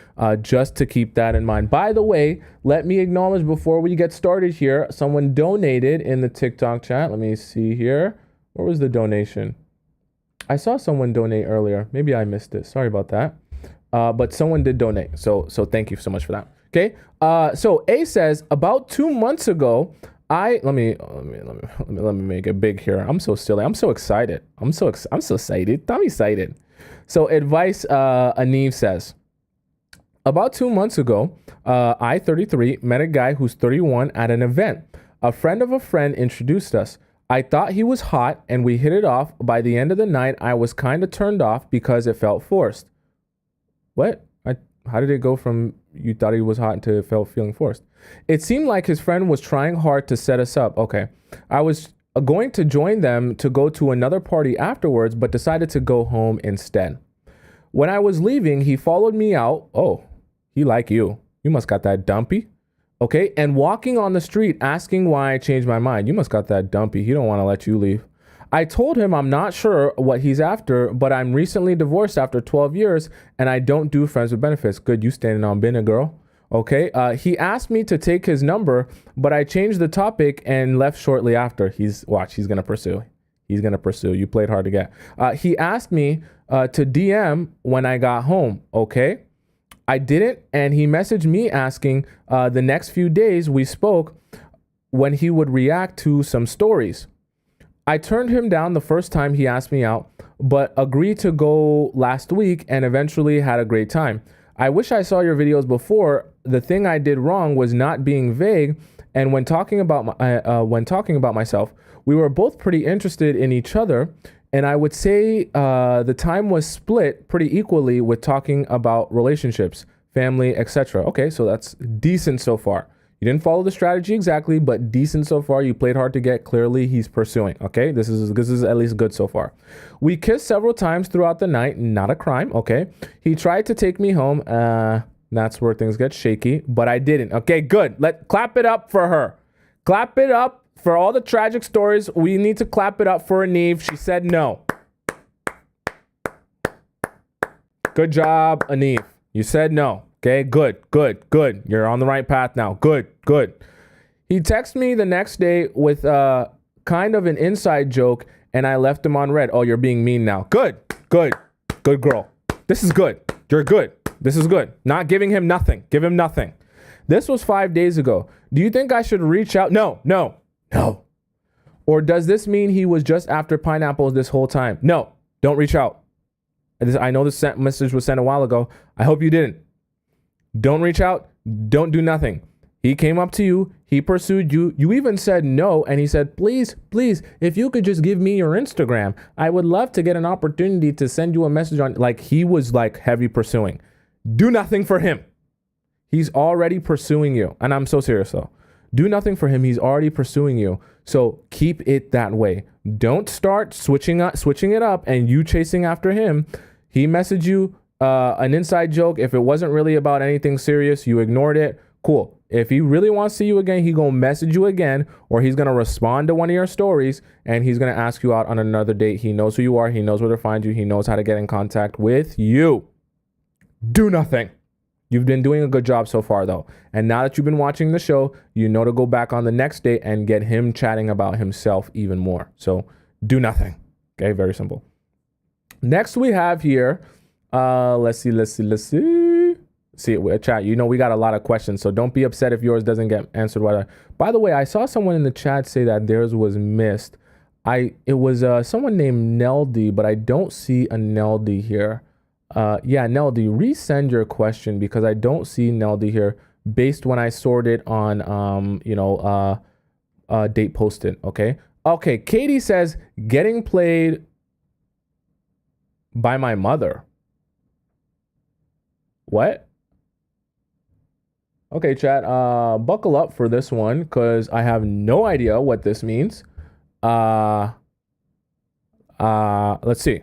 Speaker 1: Just to keep that in mind. By the way, let me acknowledge before we get started here, someone donated in the TikTok chat. Let me see here. Where was the donation? I saw someone donate earlier. Maybe I missed it. Sorry about that. But someone did donate. So thank you so much for that. Okay. So A says, about 2 months ago, let me make it big here. I'm so silly. I'm so excited. I'm so excited. I'm excited. So advice, Aniv says, about 2 months ago, I, 33, met a guy who's 31 at an event. A friend of a friend introduced us. I thought he was hot and we hit it off. By the end of the night, I was kind of turned off because it felt forced. What? How did it go from you thought he was hot to feeling forced? It seemed like his friend was trying hard to set us up. Okay. I was going to join them to go to another party afterwards, but decided to go home instead. When I was leaving, he followed me out. Oh, he like you. You must got that dumpy. Okay. And walking on the street asking why I changed my mind. You must got that dumpy. He don't want to let you leave. I told him I'm not sure what he's after, but I'm recently divorced after 12 years and I don't do friends with benefits. Good, you standing on business, girl. Okay. He asked me to take his number, but I changed the topic and left shortly after. He's going to pursue. He's going to pursue. You played hard to get. He asked me to DM when I got home. Okay. I didn't. And he messaged me asking the next few days we spoke when he would react to some stories. I turned him down the first time he asked me out, but agreed to go last week and eventually had a great time. I wish I saw your videos before. The thing I did wrong was not being vague. And when talking about myself, we were both pretty interested in each other. And I would say the time was split pretty equally with talking about relationships, family, etc. Okay, so that's decent so far. You didn't follow the strategy exactly, but decent so far. You played hard to get. Clearly, he's pursuing. Okay, this is at least good so far. We kissed several times throughout the night. Not a crime. Okay. He tried to take me home. That's where things get shaky, but I didn't. Okay, good. Clap it up for her. Clap it up for all the tragic stories. We need to clap it up for Aniv. She said no. Good job, Aniv. You said no. Okay, good. You're on the right path now. Good. He texted me the next day with kind of an inside joke, and I left him on red. Oh, you're being mean now. Good girl. This is good. You're good. This is good. Not giving him nothing. Give him nothing. This was 5 days ago. Do you think I should reach out? No. Or does this mean he was just after pineapples this whole time? No, don't reach out. I know this message was sent a while ago. I hope you didn't. Don't reach out. Don't do nothing. He came up to you. He pursued you. You even said no. And he said, please, if you could just give me your Instagram, I would love to get an opportunity to send you a message on. Like, he was like heavy pursuing. Do nothing for him. He's already pursuing you. And I'm so serious though. Do nothing for him. He's already pursuing you. So keep it that way. Don't start switching it up and you chasing after him. He messaged you an inside joke. If it wasn't really about anything serious, you ignored it. Cool. If he really wants to see you again, he's going to message you again, or he's going to respond to one of your stories and he's going to ask you out on another date. He knows who you are. He knows where to find you. He knows how to get in contact with you. Do nothing. You've been doing a good job so far though. And now that you've been watching the show, you know to go back on the next date and get him chatting about himself even more. So do nothing. Okay. Very simple. Next we have here, let's see. See, chat, you know, we got a lot of questions, so don't be upset if yours doesn't get answered. By the way, I saw someone in the chat say that theirs was missed. It was someone named Neldy, but I don't see a Neldy here. Yeah, Neldy, resend your question because I don't see Neldy here based when I sorted on, date posted. Okay. Katie says getting played by my mother. What? Okay, chat, buckle up for this one because I have no idea what this means. Let's see.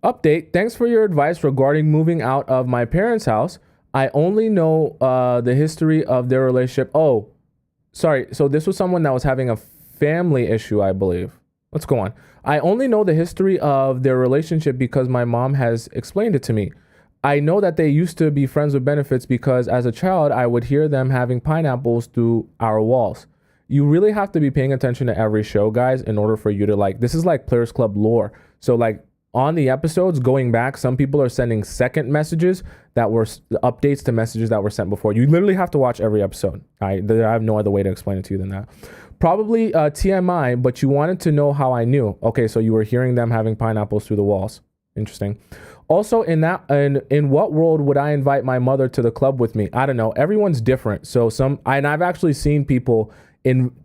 Speaker 1: Update. Thanks for your advice regarding moving out of my parents' house. I only know the history of their relationship. Oh, sorry. So this was someone that was having a family issue, I believe. Let's go on. I only know the history of their relationship because my mom has explained it to me. I know that they used to be friends with benefits because as a child, I would hear them having pineapples through our walls. You really have to be paying attention to every show, guys, in order for you to like, this is like Players Club lore. So like on the episodes going back, some people are sending second messages that were updates to messages that were sent before. You literally have to watch every episode. I have no other way to explain it to you than that. Probably TMI, but you wanted to know how I knew. Okay, so you were hearing them having pineapples through the walls. Interesting. Also, in what world would I invite my mother to the club with me? I don't know. Everyone's different. So and I've actually seen people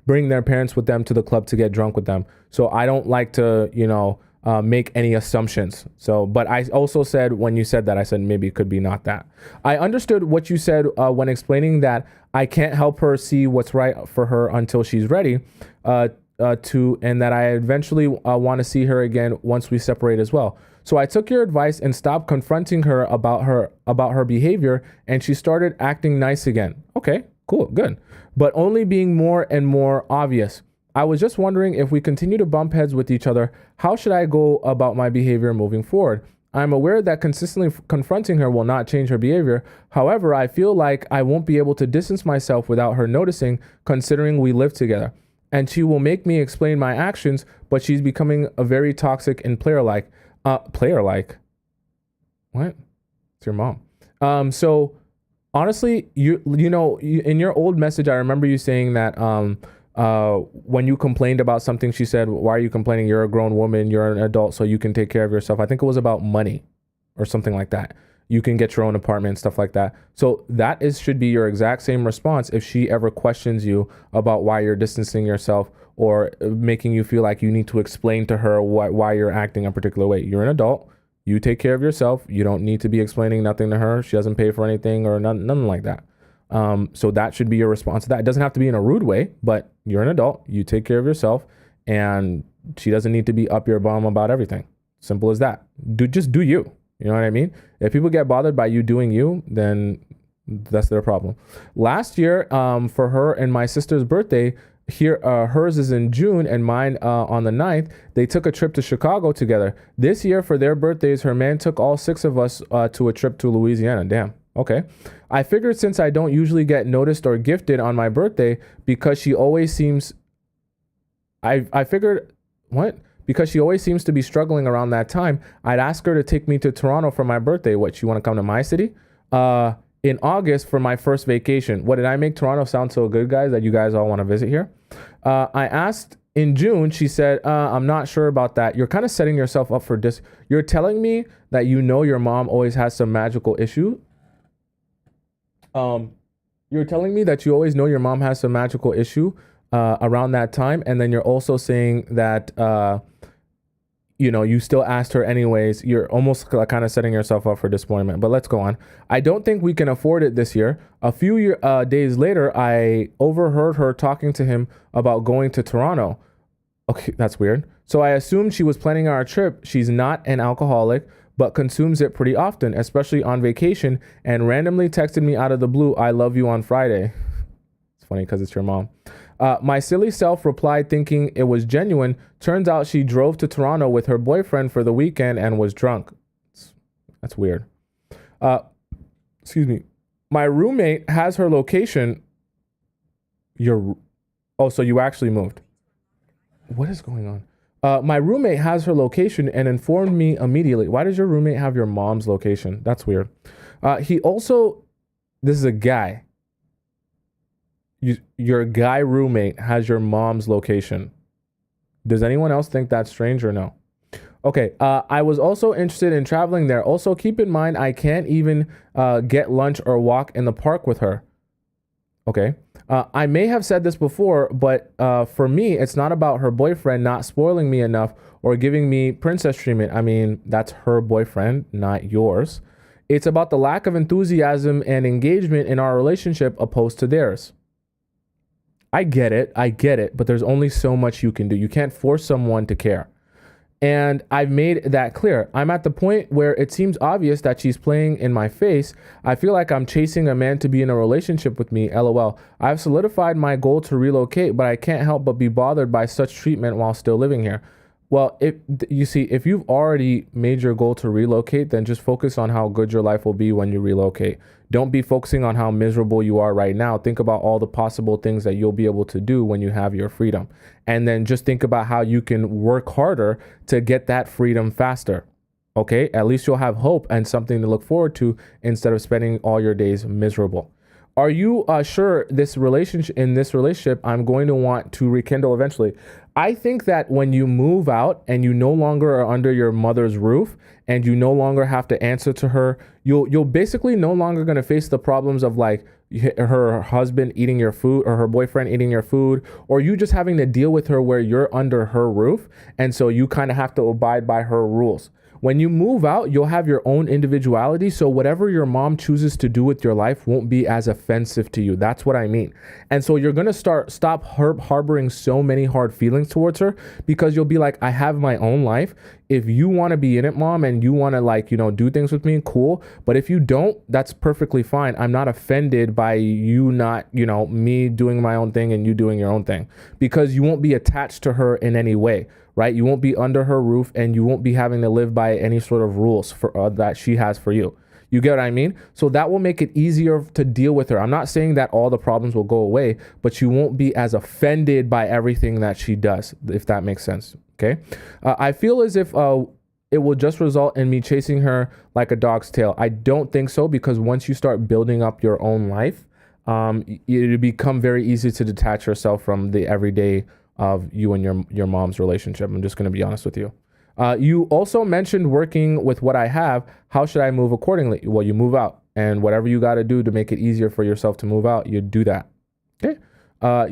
Speaker 1: bring their parents with them to the club to get drunk with them. So I don't like to, make any assumptions. So, but I also said, when you said that, I said maybe it could be not that. I understood what you said when explaining that I can't help her see what's right for her until she's ready and that I eventually want to see her again once we separate as well. So I took your advice and stopped confronting her about her behavior, and she started acting nice again. Okay, cool, good. But only being more and more obvious. I was just wondering, if we continue to bump heads with each other, how should I go about my behavior moving forward? I'm aware that consistently confronting her will not change her behavior. However, I feel like I won't be able to distance myself without her noticing, considering we live together. And she will make me explain my actions, but she's becoming a very toxic and player-like. Player-like? What? It's your mom. So honestly, in your old message, I remember you saying that when you complained about something, she said, why are you complaining? You're a grown woman, you're an adult, so you can take care of yourself. I think it was about money or something like that. You can get your own apartment, stuff like that. So that should be your exact same response if she ever questions you about why you're distancing yourself or making you feel like you need to explain to her why you're acting a particular way. You're an adult. You take care of yourself. You don't need to be explaining nothing to her. She doesn't pay for anything or nothing like that. So that should be your response to that. It doesn't have to be in a rude way, but you're an adult. You take care of yourself, and she doesn't need to be up your bum about everything. Simple as that. Just do you. You know what I mean? If people get bothered by you doing you, then that's their problem. Last year, for her and my sister's birthday, hers is in June and mine on the 9th, they took a trip to Chicago together. This year for their birthdays, her man took all 6 of us to a trip to Louisiana. Damn. Okay. I figured since I don't usually get noticed or gifted on my birthday because she always seems because she always seems to be struggling around that time, I'd ask her to take me to Toronto for my birthday. What, you want to come to my city? In August for my first vacation. What, did I make Toronto sound so good, guys, that you guys all want to visit here? I asked in June, she said, I'm not sure about that. You're kind of setting yourself up for this. You're telling me that your mom always has some magical issue. You're telling me that you always know your mom has some magical issue around that time. And then you're also saying that, you still asked her anyways. You're almost kind of setting yourself up for disappointment, but let's go on. I don't think we can afford it this year. A few days later, I overheard her talking to him about going to Toronto. Okay, that's weird. So I assumed she was planning our trip. She's not an alcoholic, but consumes it pretty often, especially on vacation, and randomly texted me out of the blue, I love you on Friday. It's funny because it's your mom. My silly self replied thinking it was genuine. Turns out she drove to Toronto with her boyfriend for the weekend and was drunk. That's weird. Excuse me. My roommate has her location. So you actually moved. What is going on? My roommate has her location and informed me immediately. Why does your roommate have your mom's location? That's weird. This is a guy. Your guy roommate has your mom's location. Does anyone else think that's strange or no? Okay. I was also interested in traveling there. Also, keep in mind, I can't even get lunch or walk in the park with her. Okay. I may have said this before, but for me, it's not about her boyfriend not spoiling me enough or giving me princess treatment. I mean, that's her boyfriend, not yours. It's about the lack of enthusiasm and engagement in our relationship opposed to theirs. I get it, but there's only so much you can do. You can't force someone to care. And I've made that clear. I'm at the point where it seems obvious that she's playing in my face. I feel like I'm chasing a man to be in a relationship with me. LOL. I've solidified my goal to relocate, but I can't help but be bothered by such treatment while still living here. Well, if you've already made your goal to relocate, then just focus on how good your life will be when you relocate. Don't be focusing on how miserable you are right now. Think about all the possible things that you'll be able to do when you have your freedom. And then just think about how you can work harder to get that freedom faster. Okay? At least you'll have hope and something to look forward to instead of spending all your days miserable. Are you sure in this relationship, I'm going to want to rekindle eventually? I think that when you move out and you no longer are under your mother's roof and you no longer have to answer to her, you'll basically no longer going to face the problems of like her husband eating your food or her boyfriend eating your food, or you just having to deal with her where you're under her roof. And so you kind of have to abide by her rules. When you move out, you'll have your own individuality. So whatever your mom chooses to do with your life won't be as offensive to you. That's what I mean. And so you're going to stop harboring so many hard feelings towards her, because you'll be like, I have my own life. If you want to be in it, mom, and you want to do things with me, cool. But if you don't, that's perfectly fine. I'm not offended by you not, me doing my own thing and you doing your own thing, because you won't be attached to her in any way. Right? You won't be under her roof and you won't be having to live by any sort of rules that she has for you. You get what I mean? So that will make it easier to deal with her. I'm not saying that all the problems will go away, but you won't be as offended by everything that she does, if that makes sense. Okay. I feel as if it will just result in me chasing her like a dog's tail. I don't think so, because once you start building up your own life, it'll become very easy to detach yourself from the everyday of you and your mom's relationship. I'm just going to be honest with you. You also mentioned working with what I have. How should I move accordingly? Well, you move out, and whatever you got to do to make it easier for yourself to move out, you do that. Okay.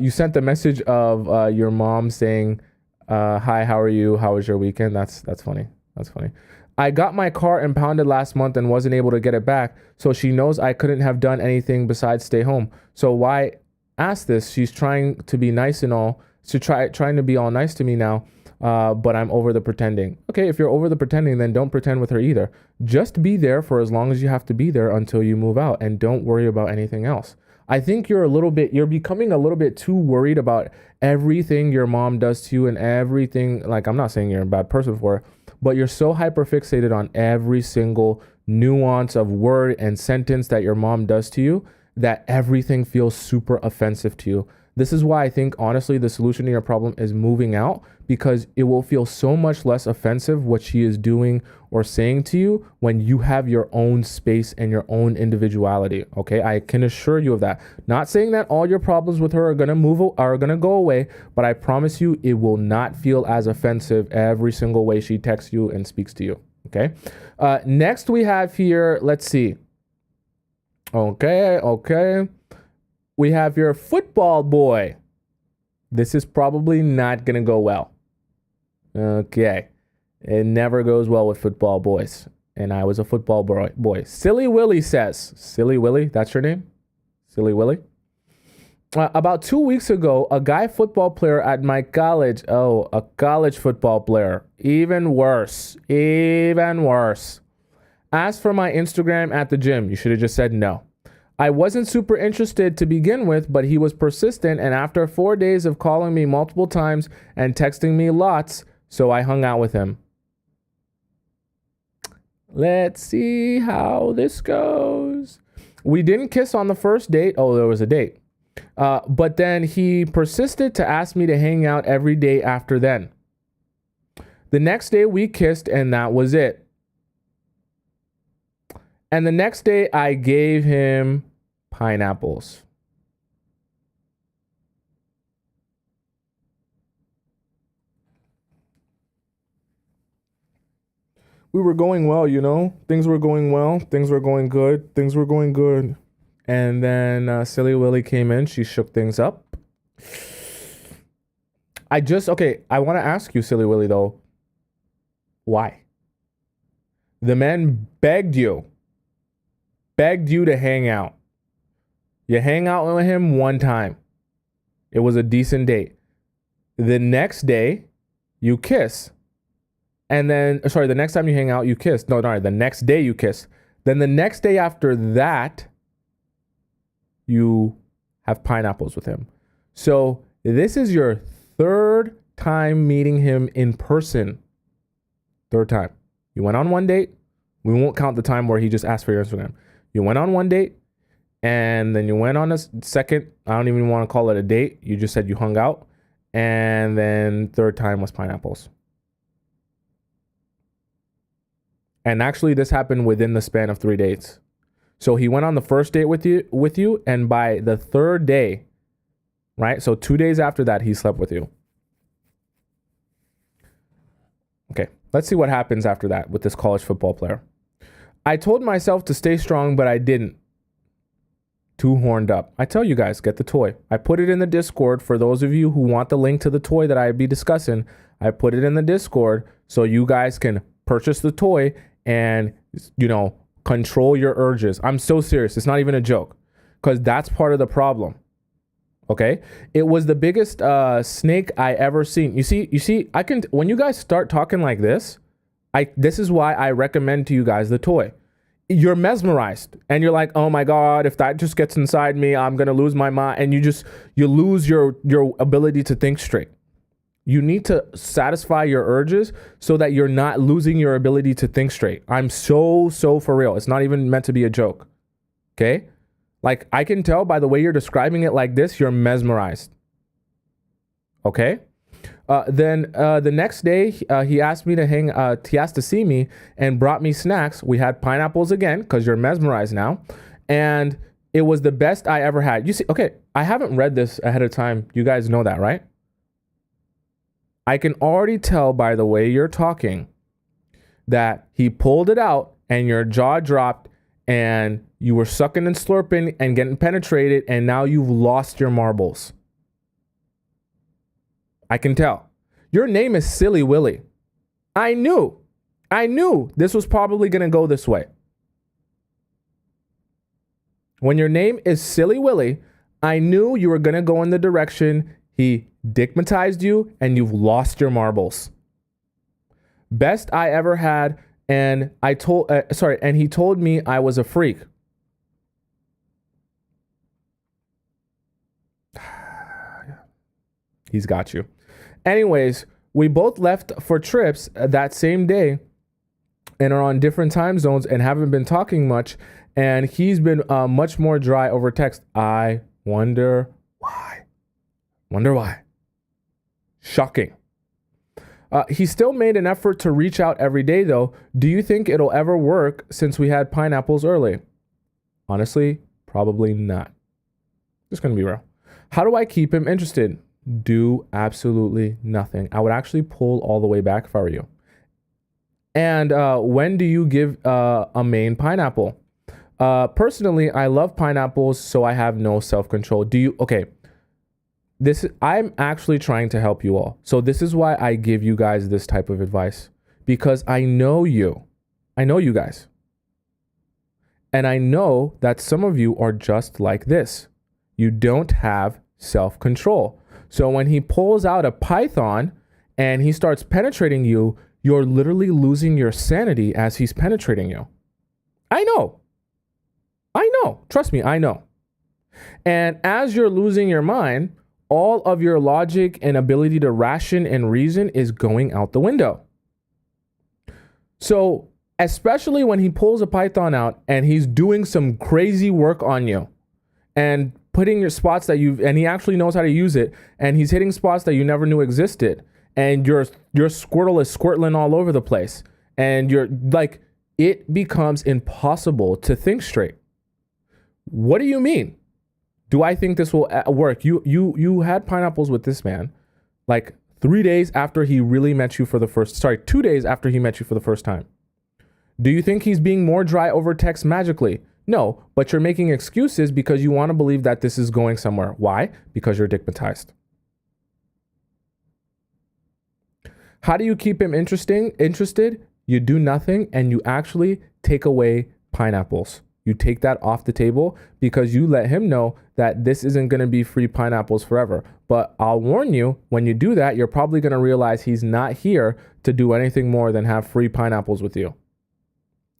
Speaker 1: You sent the message of your mom saying, hi, how are you? How was your weekend? That's funny. That's funny. I got my car impounded last month and wasn't able to get it back. So she knows I couldn't have done anything besides stay home. So why ask this? She's trying to be nice and all. So trying to be all nice to me now, but I'm over the pretending. Okay, if you're over the pretending, then don't pretend with her either. Just be there for as long as you have to be there until you move out, and don't worry about anything else. I think you're becoming a little bit too worried about everything your mom does to you and everything. Like, I'm not saying you're a bad person for it, but you're so hyper fixated on every single nuance of word and sentence that your mom does to you that everything feels super offensive to you. This is why I think, honestly, the solution to your problem is moving out, because it will feel so much less offensive what she is doing or saying to you when you have your own space and your own individuality. Okay, I can assure you of that. Not saying that all your problems with her are gonna go away, but I promise you it will not feel as offensive every single way she texts you and speaks to you. Okay. Next we have here, let's see. Okay. We have your football boy. This is probably not going to go well. Okay. It never goes well with football boys. And I was a football boy. Silly Willy says. Silly Willy, that's your name? Silly Willy? About 2 weeks ago, a guy football player at my college. Oh, a college football player. Even worse. Asked for my Instagram at the gym. You should have just said no. I wasn't super interested to begin with, but he was persistent, and after 4 days of calling me multiple times and texting me lots, so I hung out with him. Let's see how this goes. We didn't kiss on the first date. Oh, there was a date. But then he persisted to ask me to hang out every day after then. The next day we kissed, and that was it. And the next day I gave him pineapples. We were going well, things were going well. Things were going good. And then Silly Willy came in. She shook things up. I want to ask you, Silly Willy, though. Why? The man begged you to hang out. You hang out with him one time. It was a decent date. The next day, you kiss. And then, sorry, the next time you hang out, you kiss. No, the next day you kiss. Then the next day after that, you have pineapples with him. So this is your third time meeting him in person. Third time. You went on one date. We won't count the time where he just asked for your Instagram. You went on one date, and then you went on a second. I don't even want to call it a date. You just said you hung out. And then third time was pineapples. And actually, this happened within the span of 3 dates. So he went on the first date with you, and by the third day, right? So 2 days after that, he slept with you. Okay, let's see what happens after that with this college football player. I told myself to stay strong, but I didn't. Too horned up. I tell you guys, get the toy. I put it in the Discord for those of you who want the link to the toy that I'd be discussing. I put it in the Discord so you guys can purchase the toy and, control your urges. I'm so serious. It's not even a joke, because that's part of the problem. Okay. It was the biggest snake I ever seen. You see, when you guys start talking like this, this is why I recommend to you guys the toy. You're mesmerized and you're like, oh my God, if that just gets inside me, I'm going to lose my mind. And you lose your ability to think straight. You need to satisfy your urges so that you're not losing your ability to think straight. I'm so for real. It's not even meant to be a joke. Okay. Like, I can tell by the way you're describing it like this, you're mesmerized. Okay. Then the next day, he asked me to he asked to see me and brought me snacks. We had pineapples again, because you're mesmerized now. And it was the best I ever had. You see, okay, I haven't read this ahead of time. You guys know that, right? I can already tell by the way you're talking that he pulled it out and your jaw dropped and you were sucking and slurping and getting penetrated, and now you've lost your marbles. I can tell. Your name is Silly Willy. I knew this was probably going to go this way. When your name is Silly Willy, I knew you were going to go in the direction he dickmatized you and you've lost your marbles. Best I ever had, and and he told me I was a freak. He's got you. Anyways, we both left for trips that same day and are on different time zones and haven't been talking much. And he's been much more dry over text. I wonder why. Shocking. He still made an effort to reach out every day, though. Do you think it'll ever work since we had pineapples early? Honestly, probably not. Just going to be real. How do I keep him interested? Do absolutely nothing. I would actually pull all the way back if I were you. And when do you give a main pineapple? Personally, I love pineapples, so I have no self-control. Okay. I'm actually trying to help you all. So this is why I give you guys this type of advice, because I know you. I know you guys. And I know that some of you are just like this. You don't have self-control. So when he pulls out a python and he starts penetrating you, you're literally losing your sanity as he's penetrating you. I know. Trust me, I know. And as you're losing your mind, all of your logic and ability to ration and reason is going out the window. So especially when he pulls a python out and he's doing some crazy work on you and putting your spots and he actually knows how to use it, and he's hitting spots that you never knew existed, and your Squirtle is squirtling all over the place, and you're like, it becomes impossible to think straight. What do you mean? Do I think this will work? You had pineapples with this man like 2 days after he met you for the first time. Do you think he's being more dry over text magically? No, but you're making excuses because you want to believe that this is going somewhere. Why? Because you're dickmatized. How do you keep him interested? You do nothing, and you actually take away pineapples. You take that off the table because you let him know that this isn't going to be free pineapples forever. But I'll warn you, when you do that, you're probably going to realize he's not here to do anything more than have free pineapples with you.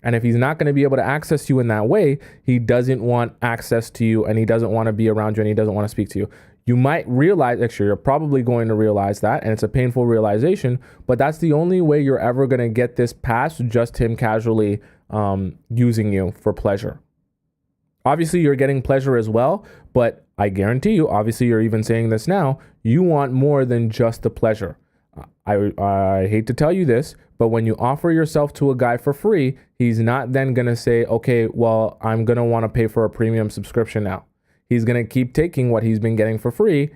Speaker 1: And if he's not going to be able to access you in that way, he doesn't want access to you, and he doesn't want to be around you, and he doesn't want to speak to you. You might realize, actually, you're probably going to realize that, and it's a painful realization, but that's the only way you're ever going to get this past just him casually using you for pleasure. Obviously, you're getting pleasure as well, but I guarantee you, obviously, you're even saying this now, you want more than just the pleasure. I hate to tell you this, but when you offer yourself to a guy for free, he's not then going to say, okay, well, I'm going to want to pay for a premium subscription now. He's going to keep taking what he's been getting for free.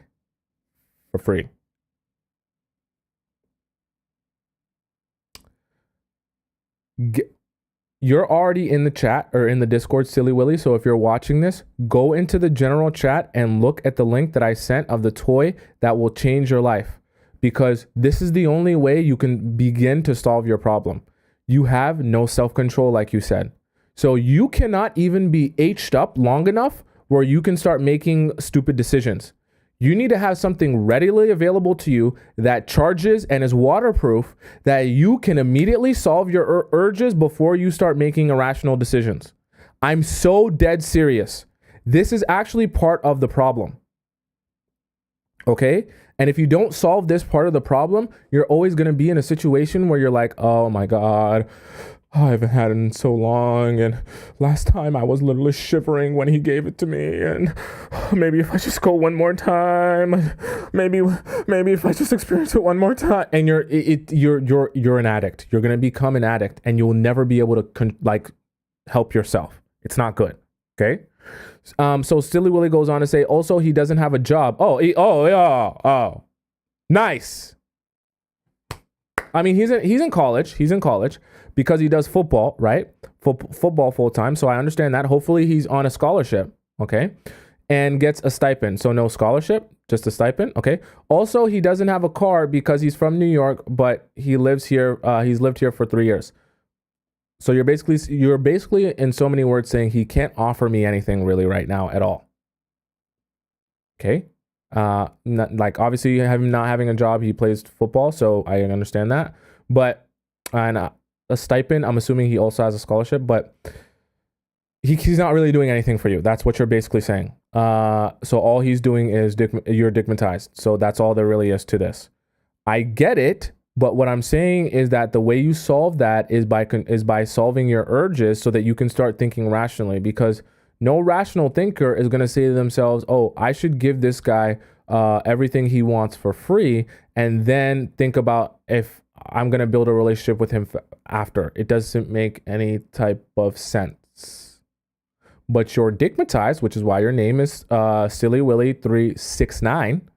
Speaker 1: You're already in the chat or in the Discord, Silly Willy. So if you're watching this, go into the general chat and look at the link that I sent of the toy that will change your life. Because this is the only way you can begin to solve your problem. You have no self-control, like you said. So you cannot even be H'd up long enough where you can start making stupid decisions. You need to have something readily available to you that charges and is waterproof, that you can immediately solve your urges before you start making irrational decisions. I'm so dead serious. This is actually part of the problem. Okay? And if you don't solve this part of the problem, you're always going to be in a situation where you're like, oh my God, I haven't had it in so long. And last time I was literally shivering when he gave it to me. And maybe if I just go one more time, maybe if I just experience it one more time. And you're an addict. You're going to become an addict, and you'll never be able to help yourself. It's not good. Okay. So Silly Willy goes on to say, also, he doesn't have a job. Oh, nice. I mean, he's in college. He's in college because he does football, right? Football full time. So I understand that. Hopefully he's on a scholarship. Okay. And gets a stipend. So no scholarship, just a stipend. Okay. Also, he doesn't have a car because he's from New York, but he lives here. He's lived here for 3 years. So you're basically in so many words saying he can't offer me anything really right now at all. Okay. Obviously him not having a job, he plays football, so I understand that. But a stipend, I'm assuming he also has a scholarship, but he's not really doing anything for you. That's what you're basically saying. So all he's doing is you're digmatized. So that's all there really is to this. I get it. But what I'm saying is that the way you solve that is by solving your urges so that you can start thinking rationally, because no rational thinker is going to say to themselves, oh, I should give this guy everything he wants for free, and then think about if I'm going to build a relationship with him after. It doesn't make any type of sense. But you're digmatized, which is why your name is Silly Willy 369.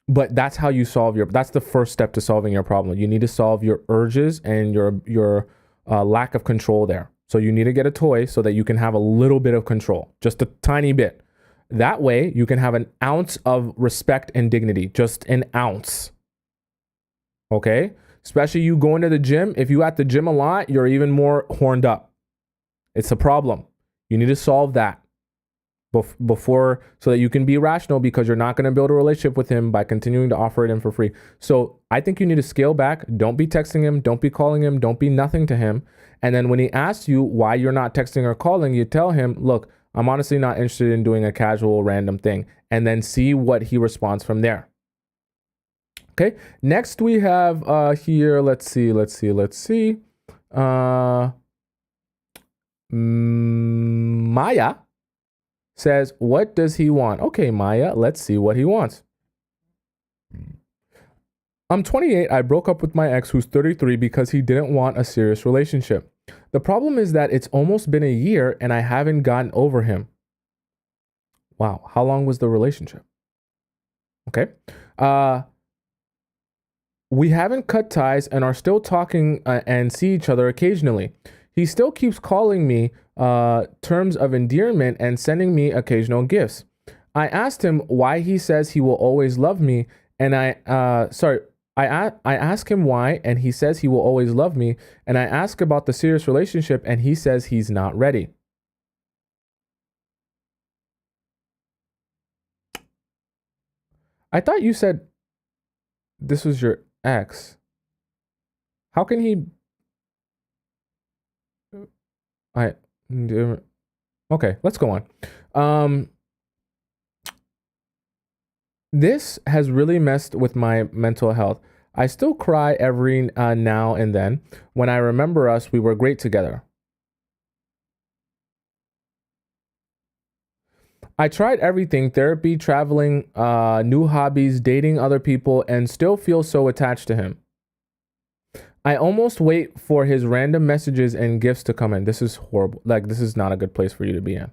Speaker 1: But that's how you solve that's the first step to solving your problem. You need to solve your urges and your lack of control there. So you need to get a toy so that you can have a little bit of control, just a tiny bit. That way you can have an ounce of respect and dignity, just an ounce. Okay? Especially you going to the gym. If you at the gym a lot, you're even more horned up. It's a problem. You need to solve that before, so that you can be rational, because you're not going to build a relationship with him by continuing to offer it in for free. So I think you need to scale back. Don't be texting him. Don't be calling him. Don't be nothing to him. And then when he asks you why you're not texting or calling, you tell him, look, I'm honestly not interested in doing a casual random thing, and then see what he responds from there. Okay. Next we have here, let's see. Maya says, what does he want? Okay, Maya, let's see what he wants. I'm 28. I broke up with my ex who's 33 because he didn't want a serious relationship. The problem is that it's almost been a year and I haven't gotten over him. Wow. How long was the relationship? Okay. We haven't cut ties and are still talking and see each other occasionally. He still keeps calling me terms of endearment and sending me occasional gifts. I asked him why he says he will always love me, and I I ask him why, and he says he will always love me. And I ask about the serious relationship, and he says he's not ready. I thought you said this was your ex. How can he? Okay, let's go on. This has really messed with my mental health. I still cry every now and then. When I remember us, we were great together. I tried everything: therapy, traveling, new hobbies, dating other people, and still feel so attached to him. I almost wait for his random messages and gifts to come in. This is horrible. Like, this is not a good place for you to be in.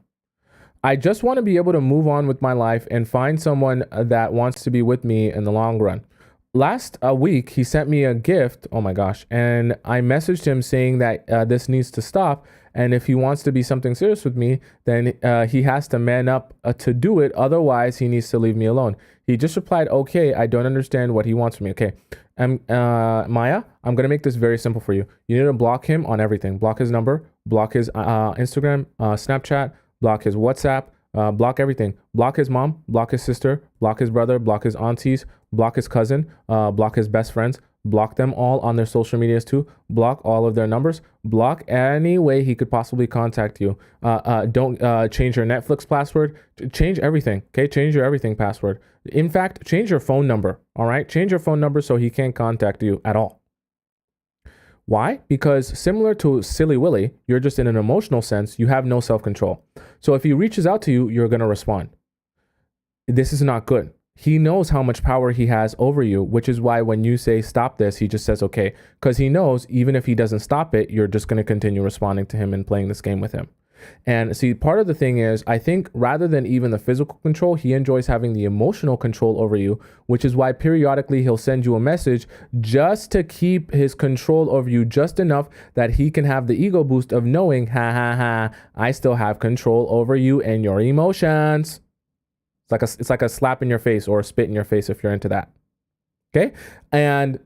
Speaker 1: I just want to be able to move on with my life and find someone that wants to be with me in the long run. Last week, he sent me a gift. Oh my gosh. And I messaged him saying that this needs to stop. And if he wants to be something serious with me, then he has to man up to do it. Otherwise, he needs to leave me alone. He just replied, okay, I don't understand what he wants from me. Okay. Maya, I'm going to make this very simple for you. You need to block him on everything. Block his number, block his Instagram, Snapchat, block his WhatsApp, block everything. Block his mom, block his sister, block his brother, block his aunties, block his cousin, block his best friends, block them all on their social medias too, block all of their numbers, block any way he could possibly contact you. Don't change your Netflix password, change everything, okay? Change your everything password. In fact, change your phone number, all right? Change your phone number so he can't contact you at all. Why? Because similar to Silly Willy, you're just in an emotional sense, you have no self-control. So if he reaches out to you, you're going to respond. This is not good. He knows how much power he has over you, which is why when you say stop this, he just says okay, because he knows even if he doesn't stop it, you're just going to continue responding to him and playing this game with him. And see, part of the thing is, I think rather than even the physical control, he enjoys having the emotional control over you, which is why periodically he'll send you a message just to keep his control over you just enough that he can have the ego boost of knowing, I still have control over you and your emotions. It's like a slap in your face or a spit in your face if you're into that. Okay? And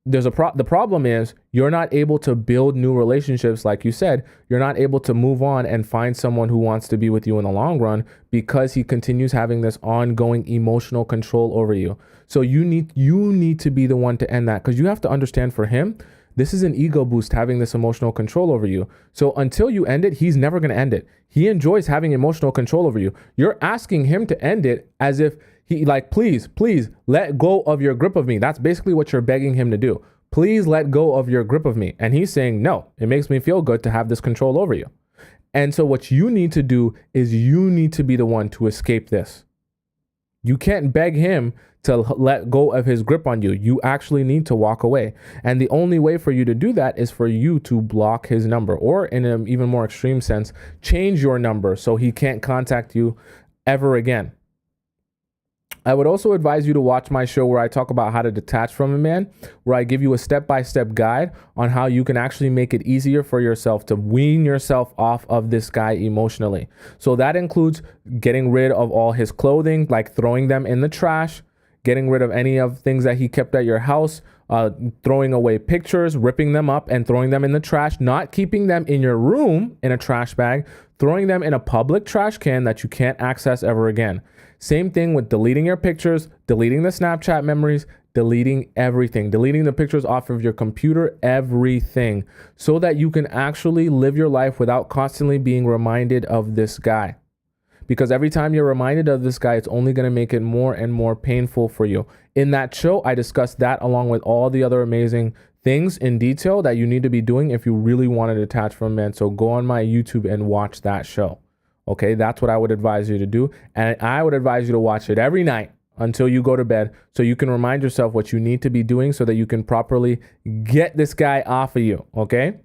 Speaker 1: there's the problem is you're not able to build new relationships. Like you said, you're not able to move on and find someone who wants to be with you in the long run because he continues having this ongoing emotional control over you. So you need to be the one to end that, because you have to understand, for him, this is an ego boost having this emotional control over you. So until you end it, he's never going to end it. He enjoys having emotional control over you. You're asking him to end it as if he please let go of your grip of me. That's basically what you're begging him to do. Please let go of your grip of me. And he's saying, no, it makes me feel good to have this control over you. And so what you need to do is you need to be the one to escape this. You can't beg him to let go of his grip on you. You actually need to walk away. And the only way for you to do that is for you to block his number, or in an even more extreme sense, change your number so he can't contact you ever again. I would also advise you to watch my show where I talk about how to detach from a man, where I give you a step-by-step guide on how you can actually make it easier for yourself to wean yourself off of this guy emotionally. So that includes getting rid of all his clothing, like throwing them in the trash, getting rid of any of things that he kept at your house, throwing away pictures, ripping them up and throwing them in the trash, not keeping them in your room in a trash bag, throwing them in a public trash can that you can't access ever again. Same thing with deleting your pictures, deleting the Snapchat memories, deleting everything, deleting the pictures off of your computer, everything, so that you can actually live your life without constantly being reminded of this guy. Because every time you're reminded of this guy, it's only going to make it more and more painful for you. In that show, I discussed that along with all the other amazing things in detail that you need to be doing if you really want to detach from men. So go on my YouTube and watch that show. Okay, that's what I would advise you to do. And I would advise you to watch it every night until you go to bed, so you can remind yourself what you need to be doing so that you can properly get this guy off of you. Okay?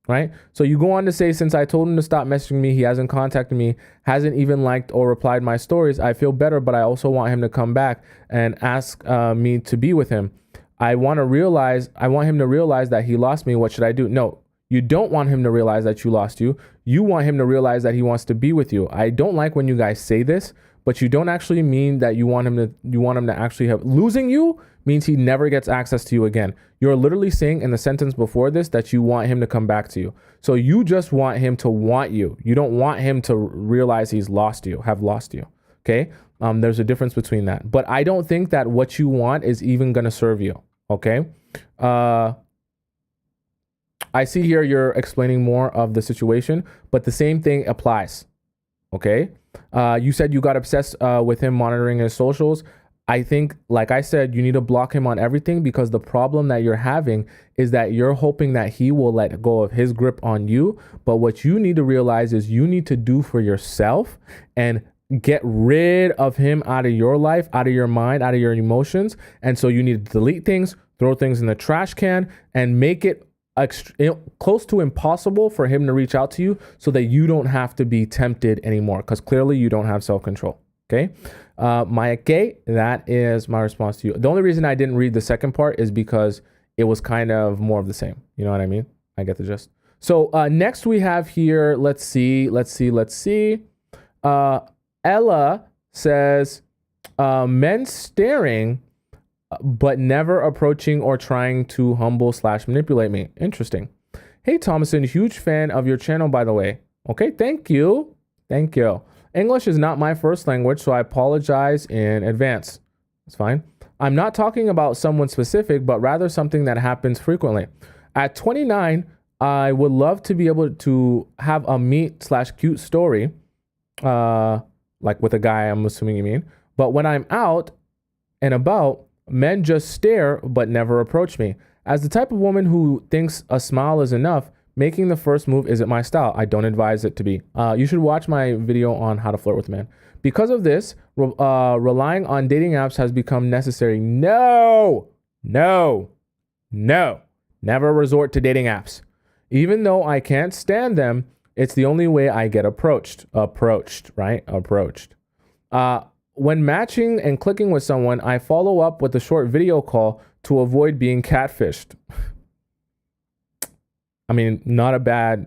Speaker 1: Right? So you go on to say, since I told him to stop messaging me, he hasn't contacted me, hasn't even liked or replied my stories. I feel better, but I also want him to come back and ask me to be with him. I want him to realize that he lost me. What should I do? No, you don't want him to realize that you lost you. You want him to realize that he wants to be with you. I don't like when you guys say this, but you don't actually mean that you want him to actually have. Losing you means he never gets access to you again. You're literally saying in the sentence before this that you want him to come back to you. So you just want him to want you. You don't want him to realize he's lost you, have lost you. Okay. There's a difference between that, but I don't think that what you want is even going to serve you. Okay. I see here you're explaining more of the situation, but the same thing applies. Okay. You said you got obsessed with him monitoring his socials. I think, like I said, you need to block him on everything, because the problem that you're having is that you're hoping that he will let go of his grip on you. But what you need to realize is you need to do for yourself and get rid of him out of your life, out of your mind, out of your emotions. And so you need to delete things, throw things in the trash can, and make it close to impossible for him to reach out to you, so that you don't have to be tempted anymore, because clearly you don't have self-control. Okay. Maya K, that is my response to you. The only reason I didn't read the second part is because it was kind of more of the same. You know what I mean? I get the gist. So next we have here, let's see. Ella says, men staring, but never approaching or trying to humble / manipulate me. Interesting. Hey, Tomisin, huge fan of your channel, by the way. Okay, thank you. Thank you. English is not my first language, so I apologize in advance. It's fine. I'm not talking about someone specific, but rather something that happens frequently. At 29, I would love to be able to have a meet / cute story, like with a guy, I'm assuming you mean. But when I'm out and about, men just stare but never approach me. As the type of woman who thinks a smile is enough, making the first move isn't my style. I don't advise it to be. You should watch my video on how to flirt with men. Because of this, relying on dating apps has become necessary. No. Never resort to dating apps. Even though I can't stand them, it's the only way I get approached. Right? When matching and clicking with someone, I follow up with a short video call to avoid being catfished. I mean, not a bad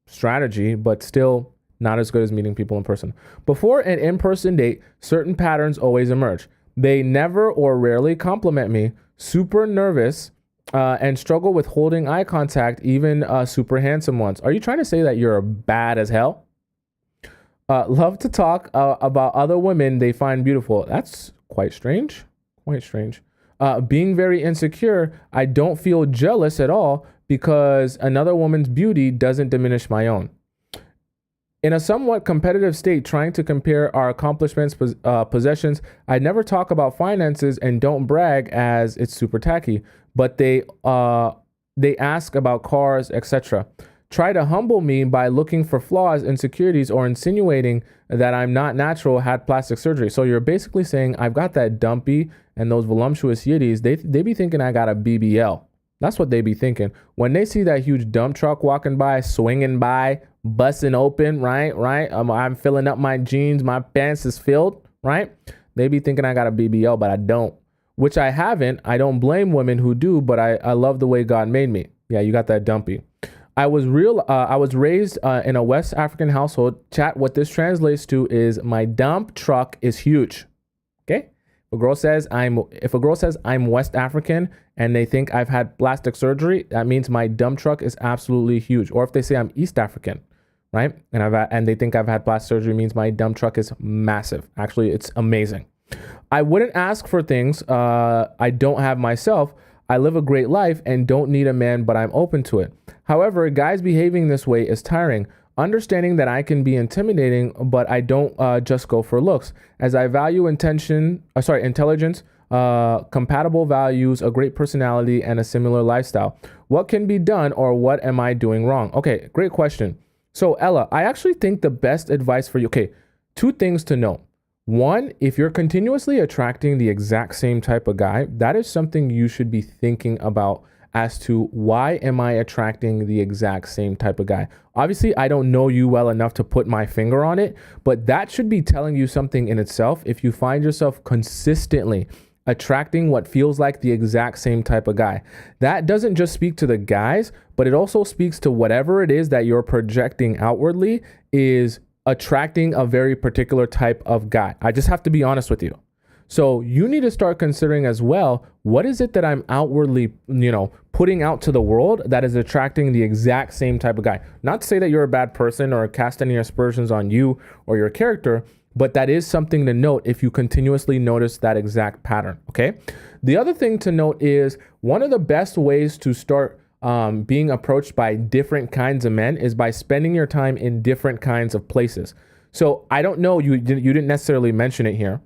Speaker 1: strategy, but still not as good as meeting people in person. Before an in-person date, certain patterns always emerge. They never or rarely compliment me, super nervous, and struggle with holding eye contact, even super handsome ones. Are you trying to say that you're bad as hell? Love to talk about other women they find beautiful. That's quite strange. Being very insecure, I don't feel jealous at all, because another woman's beauty doesn't diminish my own. In a somewhat competitive state, trying to compare our accomplishments, possessions, I never talk about finances and don't brag, as it's super tacky, but they ask about cars, etc. Try to humble me by looking for flaws, insecurities, or insinuating that I'm not natural, had plastic surgery. So you're basically saying, I've got that dumpy and those voluptuous yitties. They be thinking I got a BBL. That's what they be thinking. When they see that huge dump truck walking by, swinging by, busting open, right? I'm filling up my jeans, my pants is filled, right? They be thinking I got a BBL, but I don't, which I haven't. I don't blame women who do, but I love the way God made me. Yeah, you got that dumpy. I was raised in a West African household. Chat, what this translates to is my dump truck is huge. Okay? If a girl says I'm West African and they think I've had plastic surgery, that means my dump truck is absolutely huge. Or if they say I'm East African, right? And they think I've had plastic surgery, means my dump truck is massive. Actually, it's amazing. I wouldn't ask for things I don't have myself. I live a great life and don't need a man, but I'm open to it. However, guys behaving this way is tiring. Understanding that I can be intimidating, but I don't just go for looks, as I value intelligence, compatible values, a great personality, and a similar lifestyle. What can be done, or what am I doing wrong? Okay, great question. So Ella, I actually think the best advice for you, okay, two things to know. One, if you're continuously attracting the exact same type of guy, that is something you should be thinking about as to why am I attracting the exact same type of guy? Obviously, I don't know you well enough to put my finger on it, but that should be telling you something in itself. If you find yourself consistently attracting what feels like the exact same type of guy, that doesn't just speak to the guys, but it also speaks to whatever it is that you're projecting outwardly is attracting a very particular type of guy. I just have to be honest with you. So you need to start considering as well, what is it that I'm outwardly, putting out to the world that is attracting the exact same type of guy? Not to say that you're a bad person or cast any aspersions on you or your character, but that is something to note if you continuously notice that exact pattern, okay? The other thing to note is one of the best ways to start being approached by different kinds of men is by spending your time in different kinds of places. So I don't know, you didn't necessarily mention it here.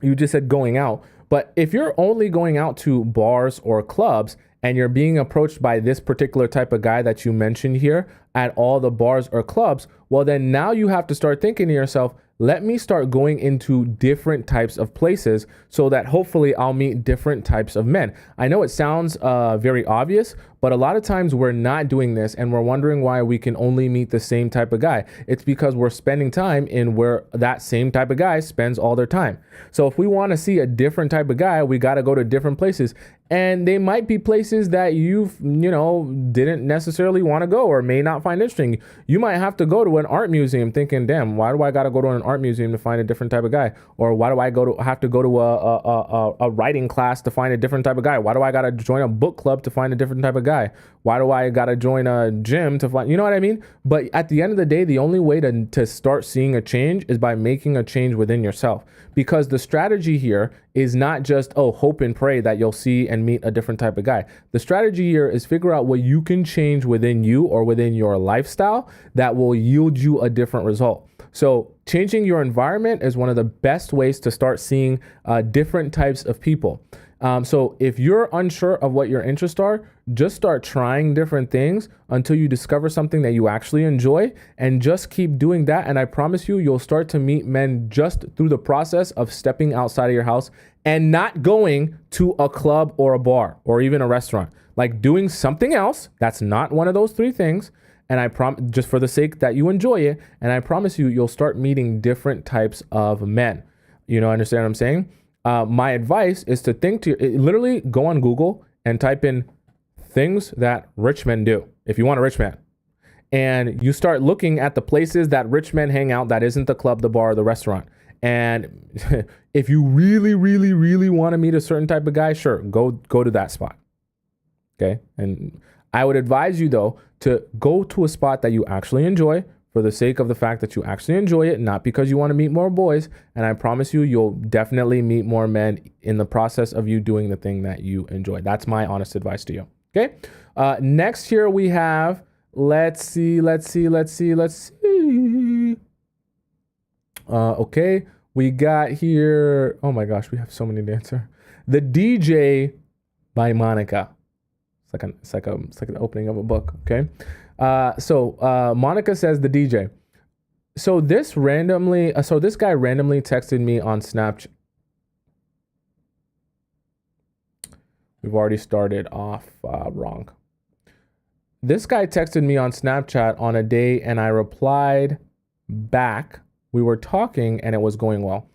Speaker 1: You just said going out, but if you're only going out to bars or clubs and you're being approached by this particular type of guy that you mentioned here at all the bars or clubs, well, then now you have to start thinking to yourself, let me start going into different types of places so that hopefully I'll meet different types of men. I know it sounds very obvious, but a lot of times we're not doing this and we're wondering why we can only meet the same type of guy. It's because we're spending time in where that same type of guy spends all their time. So if we want to see a different type of guy, we got to go to different places. And they might be places that didn't necessarily want to go or may not find interesting. You might have to go to an art museum thinking, damn, why do I got to go to an art museum to find a different type of guy? Or why do I have to go to a writing class to find a different type of guy? Why do I got to join a book club to find a different type of guy? Why do I got to join a gym to find, you know what I mean? But at the end of the day, the only way to start seeing a change is by making a change within yourself. Because the strategy here is not just, hope and pray that you'll see and meet a different type of guy. The strategy here is figure out what you can change within you or within your lifestyle that will yield you a different result. So changing your environment is one of the best ways to start seeing different types of people. So if you're unsure of what your interests are, just start trying different things until you discover something that you actually enjoy, and just keep doing that. And I promise you, you'll start to meet men just through the process of stepping outside of your house and not going to a club or a bar or even a restaurant, like doing something else that's not one of those three things. And I promise, just for the sake that you enjoy it. And I promise you, you'll start meeting different types of men. Understand what I'm saying? My advice is to literally go on Google and type in things that rich men do. If you want a rich man, and you start looking at the places that rich men hang out, that isn't the club, the bar, or the restaurant. And if you really, really, really want to meet a certain type of guy, sure, go to that spot. Okay. And I would advise you though, to go to a spot that you actually enjoy, for the sake of the fact that you actually enjoy it, not because you want to meet more boys. And I promise you, you'll definitely meet more men in the process of you doing the thing that you enjoy. That's my honest advice to you. Okay. Next here we have, let's see. Okay. We got here. Oh my gosh, we have so many to answer. The DJ by Monica. It's like the opening of a book. Okay. So Monica says the DJ. So this guy randomly texted me on Snapchat. We've already started off wrong. This guy texted me on Snapchat on a day and I replied back. We were talking and it was going well.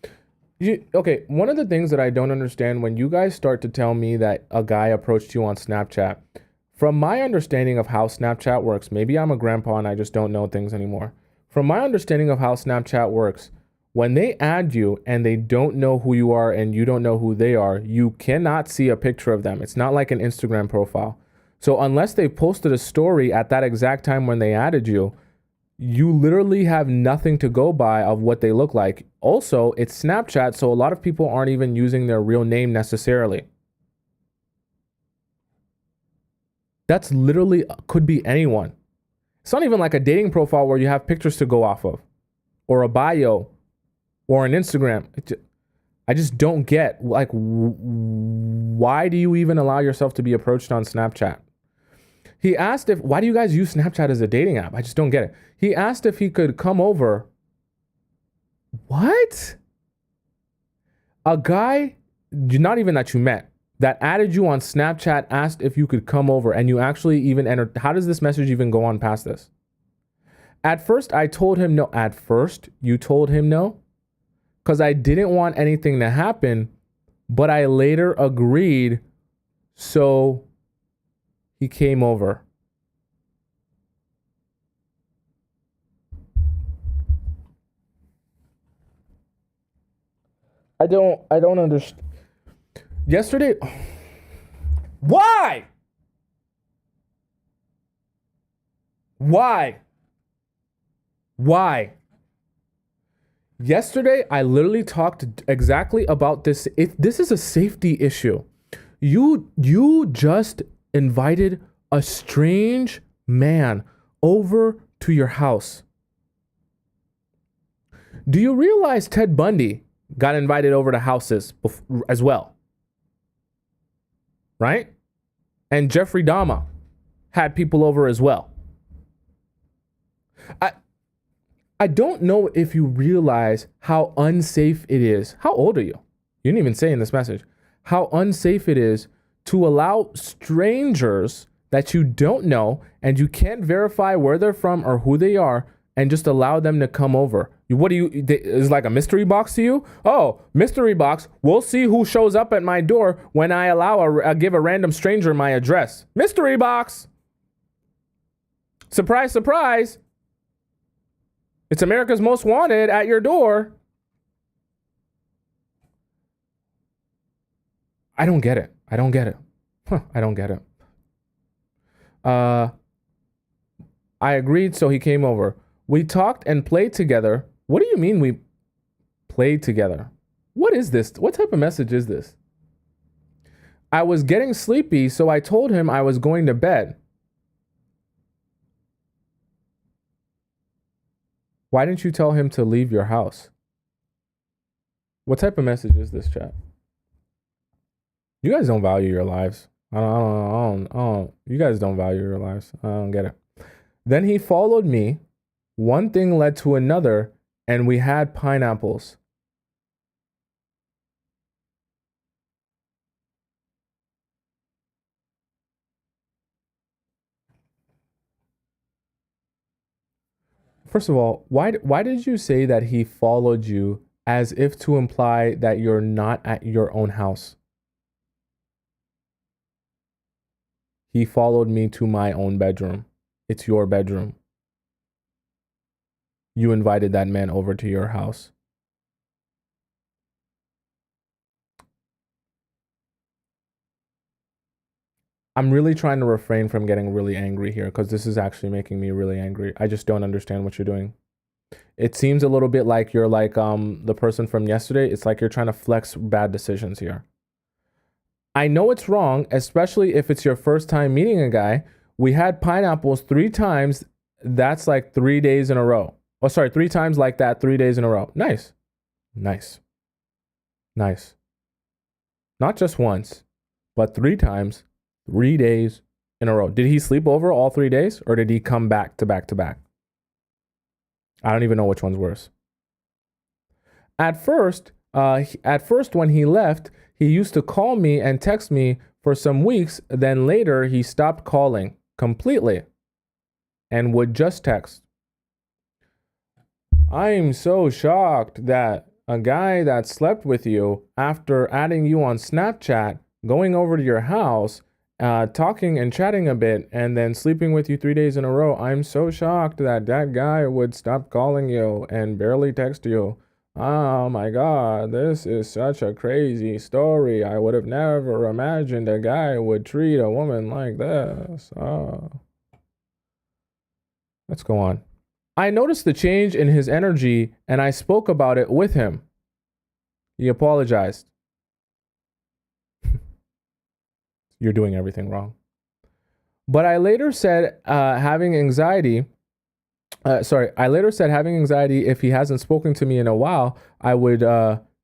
Speaker 1: Okay, one of the things that I don't understand when you guys start to tell me that a guy approached you on Snapchat, from my understanding of how Snapchat works, maybe I'm a grandpa and I just don't know things anymore. From my understanding of how Snapchat works, when they add you and they don't know who you are and you don't know who they are, you cannot see a picture of them. It's not like an Instagram profile. So unless they posted a story at that exact time when they added you, you literally have nothing to go by of what they look like. Also, it's Snapchat, so a lot of people aren't even using their real name necessarily. That's literally could be anyone. It's not even like a dating profile where you have pictures to go off of, or a bio, or an Instagram. I just don't get, like, why do you even allow yourself to be approached on Snapchat? He asked why do you guys use Snapchat as a dating app? I just don't get it. He asked if he could come over. What? A guy, not even that you met, that added you on Snapchat asked if you could come over, and you actually even entered. How does this message even go on past this? At first, I told him no. At first, you told him no? Because I didn't want anything to happen, but I later agreed, so he came over. I don't understand. Yesterday, why? Why? Why? Yesterday, I literally talked exactly about this. This is a safety issue. You just invited a strange man over to your house. Do you realize Ted Bundy got invited over to houses as well? Right? And Jeffrey Dahmer had people over as well. I don't know if you realize how unsafe it is. How old are you? You didn't even say in this message. How unsafe it is to allow strangers that you don't know and you can't verify where they're from or who they are and just allow them to come over. What do you, is like a mystery box to you? Oh, mystery box. We'll see who shows up at my door when I give a random stranger my address. Mystery box. Surprise, surprise. It's America's Most Wanted at your door. I don't get it. I don't get it. I don't get it. I agreed, so he came over. We talked and played together. What do you mean we played together? What is this? What type of message is this? I was getting sleepy, so I told him I was going to bed. Why didn't you tell him to leave your house? What type of message is this, chat? You guys don't value your lives. I don't. You guys don't value your lives. I don't get it. Then he followed me. One thing led to another, and we had pineapples. First of all, why did you say that he followed you as if to imply that you're not at your own house? He followed me to my own bedroom. It's your bedroom. You invited that man over to your house. I'm really trying to refrain from getting really angry here because this is actually making me really angry. I just don't understand what you're doing. It seems a little bit like you're like the person from yesterday. It's like you're trying to flex bad decisions here. I know it's wrong, especially if it's your first time meeting a guy. We had pineapples 3 times. That's like 3 days in a row. Oh, sorry, 3 times like that, 3 days in a row. Nice. Nice. Nice. Not just once, but 3 times, 3 days in a row. Did he sleep over all 3 days or did he come back to back to back? I don't even know which one's worse. At first, when he left, he used to call me and text me for some weeks. Then later, he stopped calling completely and would just text. I'm so shocked that a guy that slept with you after adding you on Snapchat, going over to your house, talking and chatting a bit, and then sleeping with you 3 days in a row. I'm so shocked that that guy would stop calling you and barely text you. Oh my God, this is such a crazy story. I would have never imagined a guy would treat a woman like this. Oh. Let's go on. I noticed the change in his energy and I spoke about it with him. He apologized. You're doing everything wrong. But I later said having anxiety. I later said having anxiety if he hasn't spoken to me in a while, I would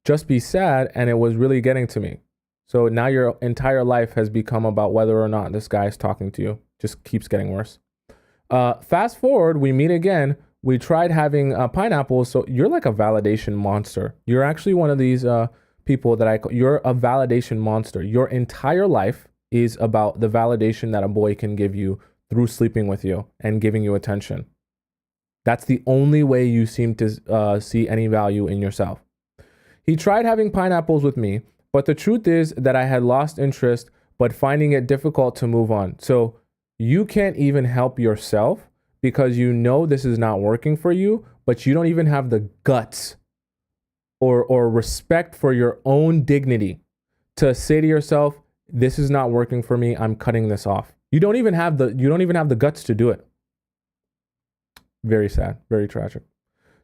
Speaker 1: just be sad and it was really getting to me. So now your entire life has become about whether or not this guy is talking to you. Just keeps getting worse. Fast forward, we meet again. We tried having pineapples. So you're like a validation monster. You're actually one of these people that you're a validation monster. Your entire life is about the validation that a boy can give you through sleeping with you and giving you attention. That's the only way you seem to see any value in yourself. He tried having pineapples with me, but the truth is that I had lost interest, but finding it difficult to move on. So you can't even help yourself because you know this is not working for you, but you don't even have the guts or respect for your own dignity to say to yourself, this is not working for me. I'm cutting this off. You don't even have the guts to do it. Very sad, very tragic.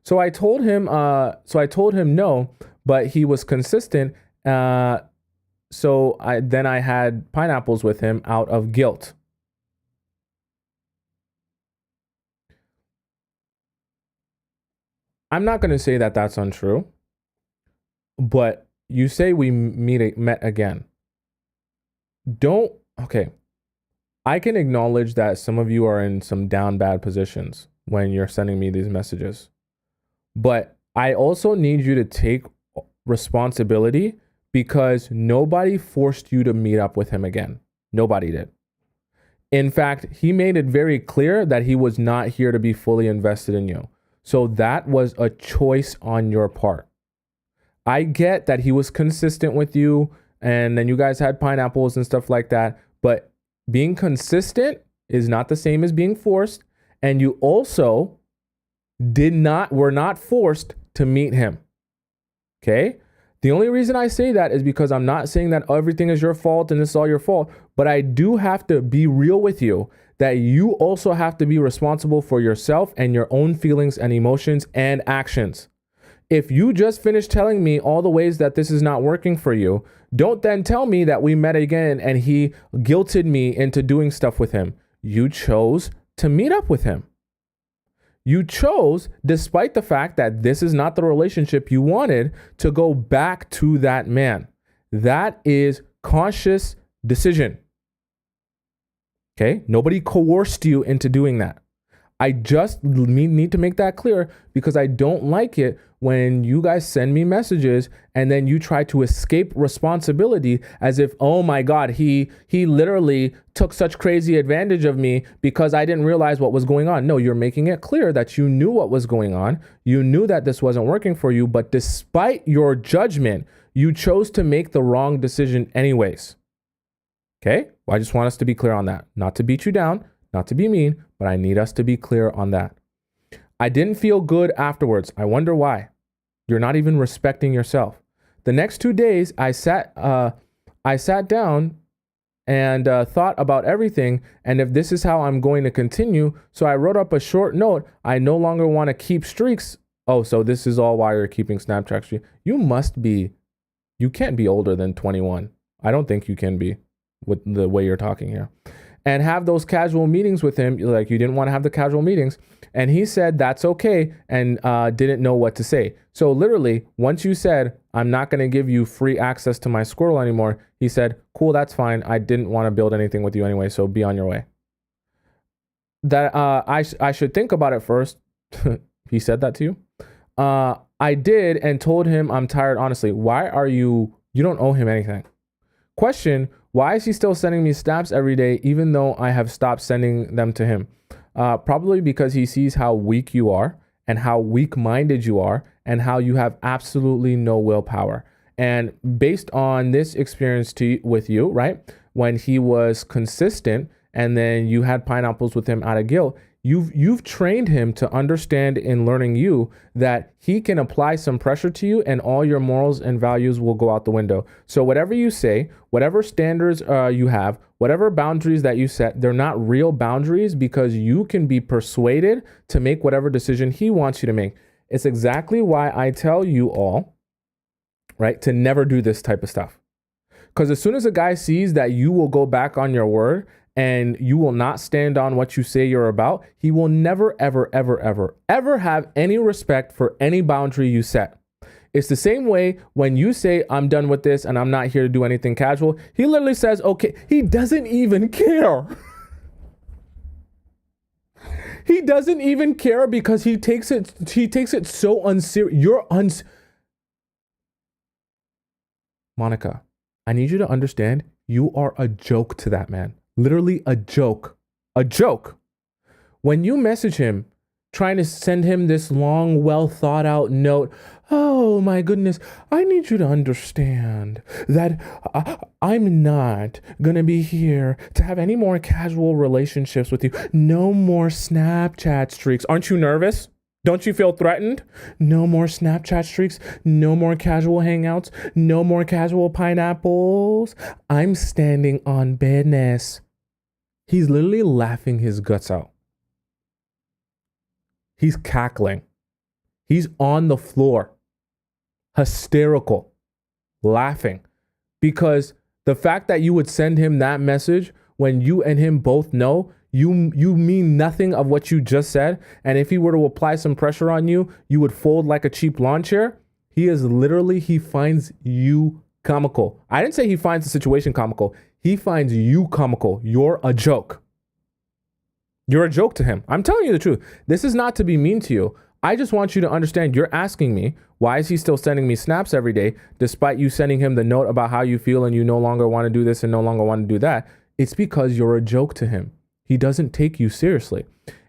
Speaker 1: So I told him no, but he was consistent. So I had pineapples with him out of guilt. I'm not going to say that that's untrue, but you say we met again. Okay. I can acknowledge that some of you are in some down bad positions when you're sending me these messages, but I also need you to take responsibility because nobody forced you to meet up with him again. Nobody did. In fact, he made it very clear that he was not here to be fully invested in you. So that was a choice on your part. I get that he was consistent with you and then you guys had pineapples and stuff like that, but being consistent is not the same as being forced. And you also were not forced to meet him. Okay? The only reason I say that is because I'm not saying that everything is your fault and this is all your fault, but I do have to be real with you that you also have to be responsible for yourself and your own feelings and emotions and actions. If you just finished telling me all the ways that this is not working for you, don't then tell me that we met again and he guilted me into doing stuff with him. You chose to meet up with him. You chose, despite the fact that this is not the relationship you wanted, to go back to that man. That is conscious decision. Okay? Nobody coerced you into doing that. I just need to make that clear because I don't like it when you guys send me messages and then you try to escape responsibility as if, oh my God, he literally took such crazy advantage of me because I didn't realize what was going on. No, you're making it clear that you knew what was going on. You knew that this wasn't working for you, but despite your judgment, you chose to make the wrong decision anyways. Okay? Well, I just want us to be clear on that. Not to beat you down, not to be mean, but I need us to be clear on that. I didn't feel good afterwards. I wonder why. You're not even respecting yourself. The next 2 days, I sat down and thought about everything and if this is how I'm going to continue. So I wrote up a short note. I no longer want to keep streaks. Oh, so this is all why you're keeping Snapchat streaks. You can't be older than 21. I don't think you can be with the way you're talking here. And have those casual meetings with him. Like you didn't want to have the casual meetings. And he said, that's okay. And didn't know what to say. So literally, once you said, I'm not going to give you free access to my squirrel anymore, he said, cool, that's fine. I didn't want to build anything with you anyway. So be on your way. That I should think about it first. He said that to you. I did and told him I'm tired. Honestly, you don't owe him anything. Question, why is he still sending me snaps every day, even though I have stopped sending them to him? Probably because he sees how weak you are and how weak-minded you are and how you have absolutely no willpower. And based on this experience with you, right, when he was consistent and then you had pineapples with him out of guilt, you've trained him to understand in learning you that he can apply some pressure to you and all your morals and values will go out the window. So whatever you say, whatever standards you have, whatever boundaries that you set, they're not real boundaries because you can be persuaded to make whatever decision he wants you to make. It's exactly why I tell you all, right, to never do this type of stuff. Because as soon as a guy sees that you will go back on your word and you will not stand on what you say you're about, he will never, ever, ever, ever, ever have any respect for any boundary you set. It's the same way when you say, I'm done with this and I'm not here to do anything casual. He literally says, okay, he doesn't even care. He doesn't even care because he takes it so unserious. Monica, I need you to understand you are a joke to that man. Literally a joke. A joke. When you message him, trying to send him this long, well thought out note, oh my goodness, I need you to understand that I'm not going to be here to have any more casual relationships with you. No more Snapchat streaks. Aren't you nervous? Don't you feel threatened? No more Snapchat streaks, no more casual hangouts, no more casual pineapples. I'm standing on business. He's literally laughing his guts out. He's cackling. He's on the floor, hysterical, laughing. Because the fact that you would send him that message when you and him both know you mean nothing of what you just said, and if he were to apply some pressure on you, you would fold like a cheap lawn chair. He finds you comical. I didn't say he finds the situation comical. He finds you comical. You're a joke. You're a joke to him. I'm telling you the truth. This is not to be mean to you. I just want you to understand, you're asking me, why is he still sending me snaps every day, despite you sending him the note about how you feel and you no longer want to do this and no longer want to do that? It's because you're a joke to him. He doesn't take you seriously.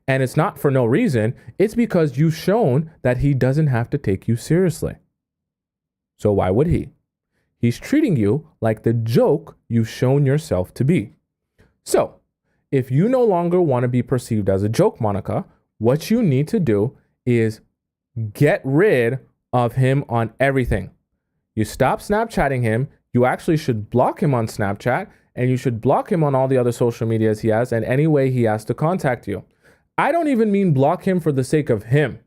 Speaker 1: And it's not for no reason. It's because you've shown that he doesn't have to take you seriously. So why would he? He's treating you like the joke you've shown yourself to be. So if you no longer want to be perceived as a joke, Monica, what you need to do is get rid of him on everything. You stop Snapchatting him. You actually should block him on Snapchat, and you should block him on all the other social medias he has and any way he has to contact you. I don't even mean block him for the sake of him.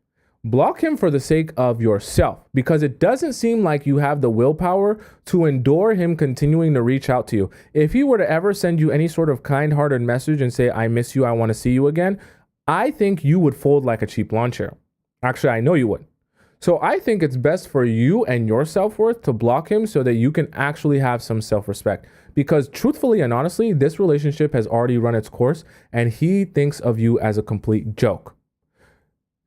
Speaker 1: Block him for the sake of yourself, because it doesn't seem like you have the willpower to endure him continuing to reach out to you. If he were to ever send you any sort of kind-hearted message and say, I miss you, I want to see you again, I think you would fold like a cheap lawn chair. Actually, I know you would. So I think it's best for you and your self-worth to block him so that you can actually have some self-respect. Because truthfully and honestly, this relationship has already run its course and he thinks of you as a complete joke.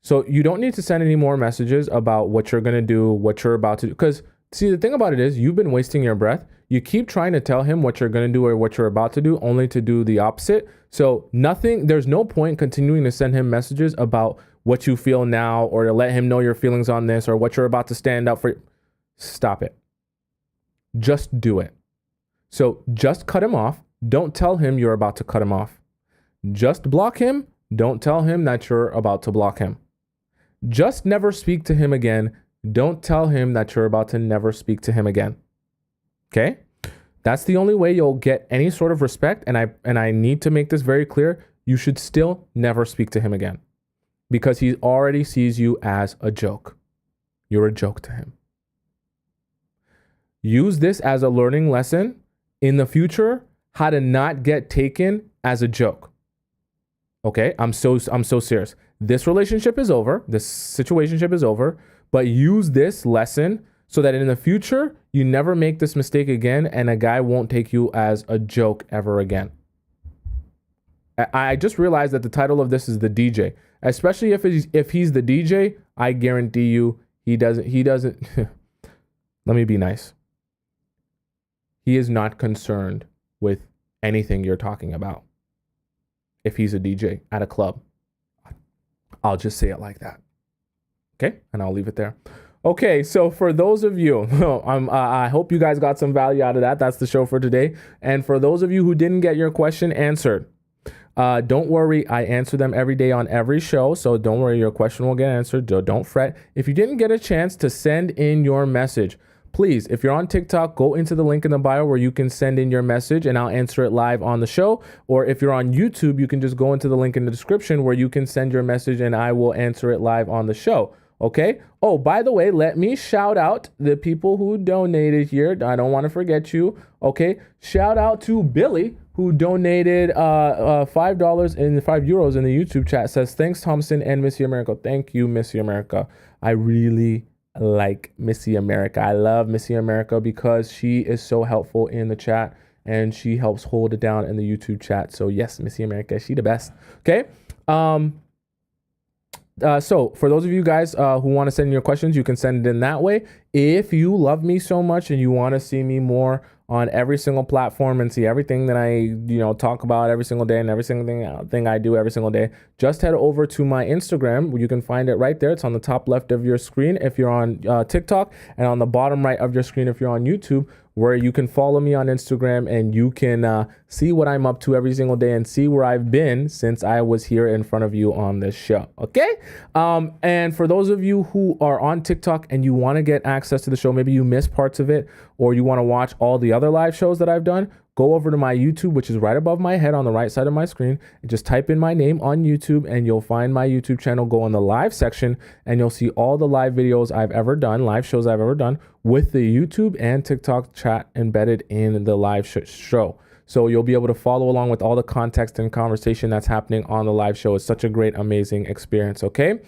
Speaker 1: So you don't need to send any more messages about what you're going to do, what you're about to do. Because see, the thing about it is you've been wasting your breath. You keep trying to tell him what you're going to do or what you're about to do, only to do the opposite. So there's no point continuing to send him messages about what you feel now or to let him know your feelings on this or what you're about to stand up for. Stop it. Just do it. So just cut him off. Don't tell him you're about to cut him off. Just block him. Don't tell him that you're about to block him. Just never speak to him again. Don't tell him that you're about to never speak to him again. Okay? That's the only way you'll get any sort of respect. And I need to make this very clear. You should still never speak to him again, because he already sees you as a joke. You're a joke to him. Use this as a learning lesson in the future, how to not get taken as a joke. Okay, I'm so serious. This relationship is over. This situationship is over. But use this lesson so that in the future, you never make this mistake again and a guy won't take you as a joke ever again. I just realized that the title of this is the DJ. Especially if he's the DJ, I guarantee you he doesn't. Let me be nice. He is not concerned with anything you're talking about. If he's a DJ at a club, I'll just say it like that. Okay, and I'll leave it there. Okay, so for those of you, I hope you guys got some value out of that. That's the show for today. And for those of you who didn't get your question answered, don't worry, I answer them every day on every show. So don't worry, your question will get answered. Don't fret. If you didn't get a chance to send in your message, please, if you're on TikTok, go into the link in the bio where you can send in your message and I'll answer it live on the show. Or if you're on YouTube, you can just go into the link in the description where you can send your message and I will answer it live on the show. Okay. Oh, by the way, let me shout out the people who donated here. I don't want to forget you. Okay. Shout out to Billy, who donated $5 and €5 in the YouTube chat. Says, thanks, Tomisin and Missy America. Thank you, Missy America. I really like Missy America. I love Missy America because she is so helpful in the chat and she helps hold it down in the YouTube chat. So yes, Missy America, she the best. Okay. So for those of you guys who want to send your questions, you can send it in that way. If you love me so much and you want to see me more on every single platform and see everything that I, talk about every single day and every single thing I do every single day, just head over to my Instagram where you can find it right there. It's on the top left of your screen if you're on TikTok and on the bottom right of your screen if you're on YouTube, where you can follow me on Instagram and you can see what I'm up to every single day and see where I've been since I was here in front of you on this show. Okay. And for those of you who are on TikTok and you want to get access to the show, maybe you missed parts of it, or you want to watch all the other live shows that I've done, go over to my YouTube, which is right above my head on the right side of my screen, and just type in my name on YouTube and you'll find my YouTube channel. Go in the live section and you'll see all the live videos I've ever done, live shows I've ever done with the YouTube and TikTok chat embedded in the live show. So you'll be able to follow along with all the context and conversation that's happening on the live show. It's such a great, amazing experience. Okay.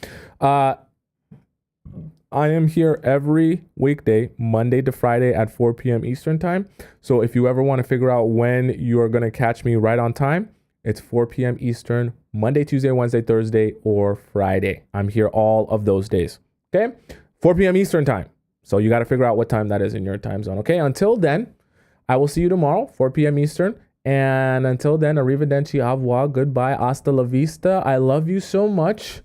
Speaker 1: I am here every weekday, Monday to Friday at 4 p.m. Eastern time. So if you ever want to figure out when you're going to catch me right on time, it's 4 p.m. Eastern, Monday, Tuesday, Wednesday, Thursday, or Friday. I'm here all of those days. Okay. 4 p.m. Eastern time. So you got to figure out what time that is in your time zone. Okay. Until then, I will see you tomorrow, 4 p.m. Eastern. And until then, arrivederci, au revoir, goodbye, hasta la vista. I love you so much.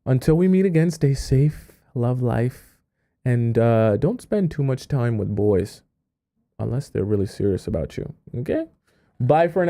Speaker 1: Until we meet again, stay safe. Love life, and don't spend too much time with boys unless they're really serious about you. Okay? Bye for now.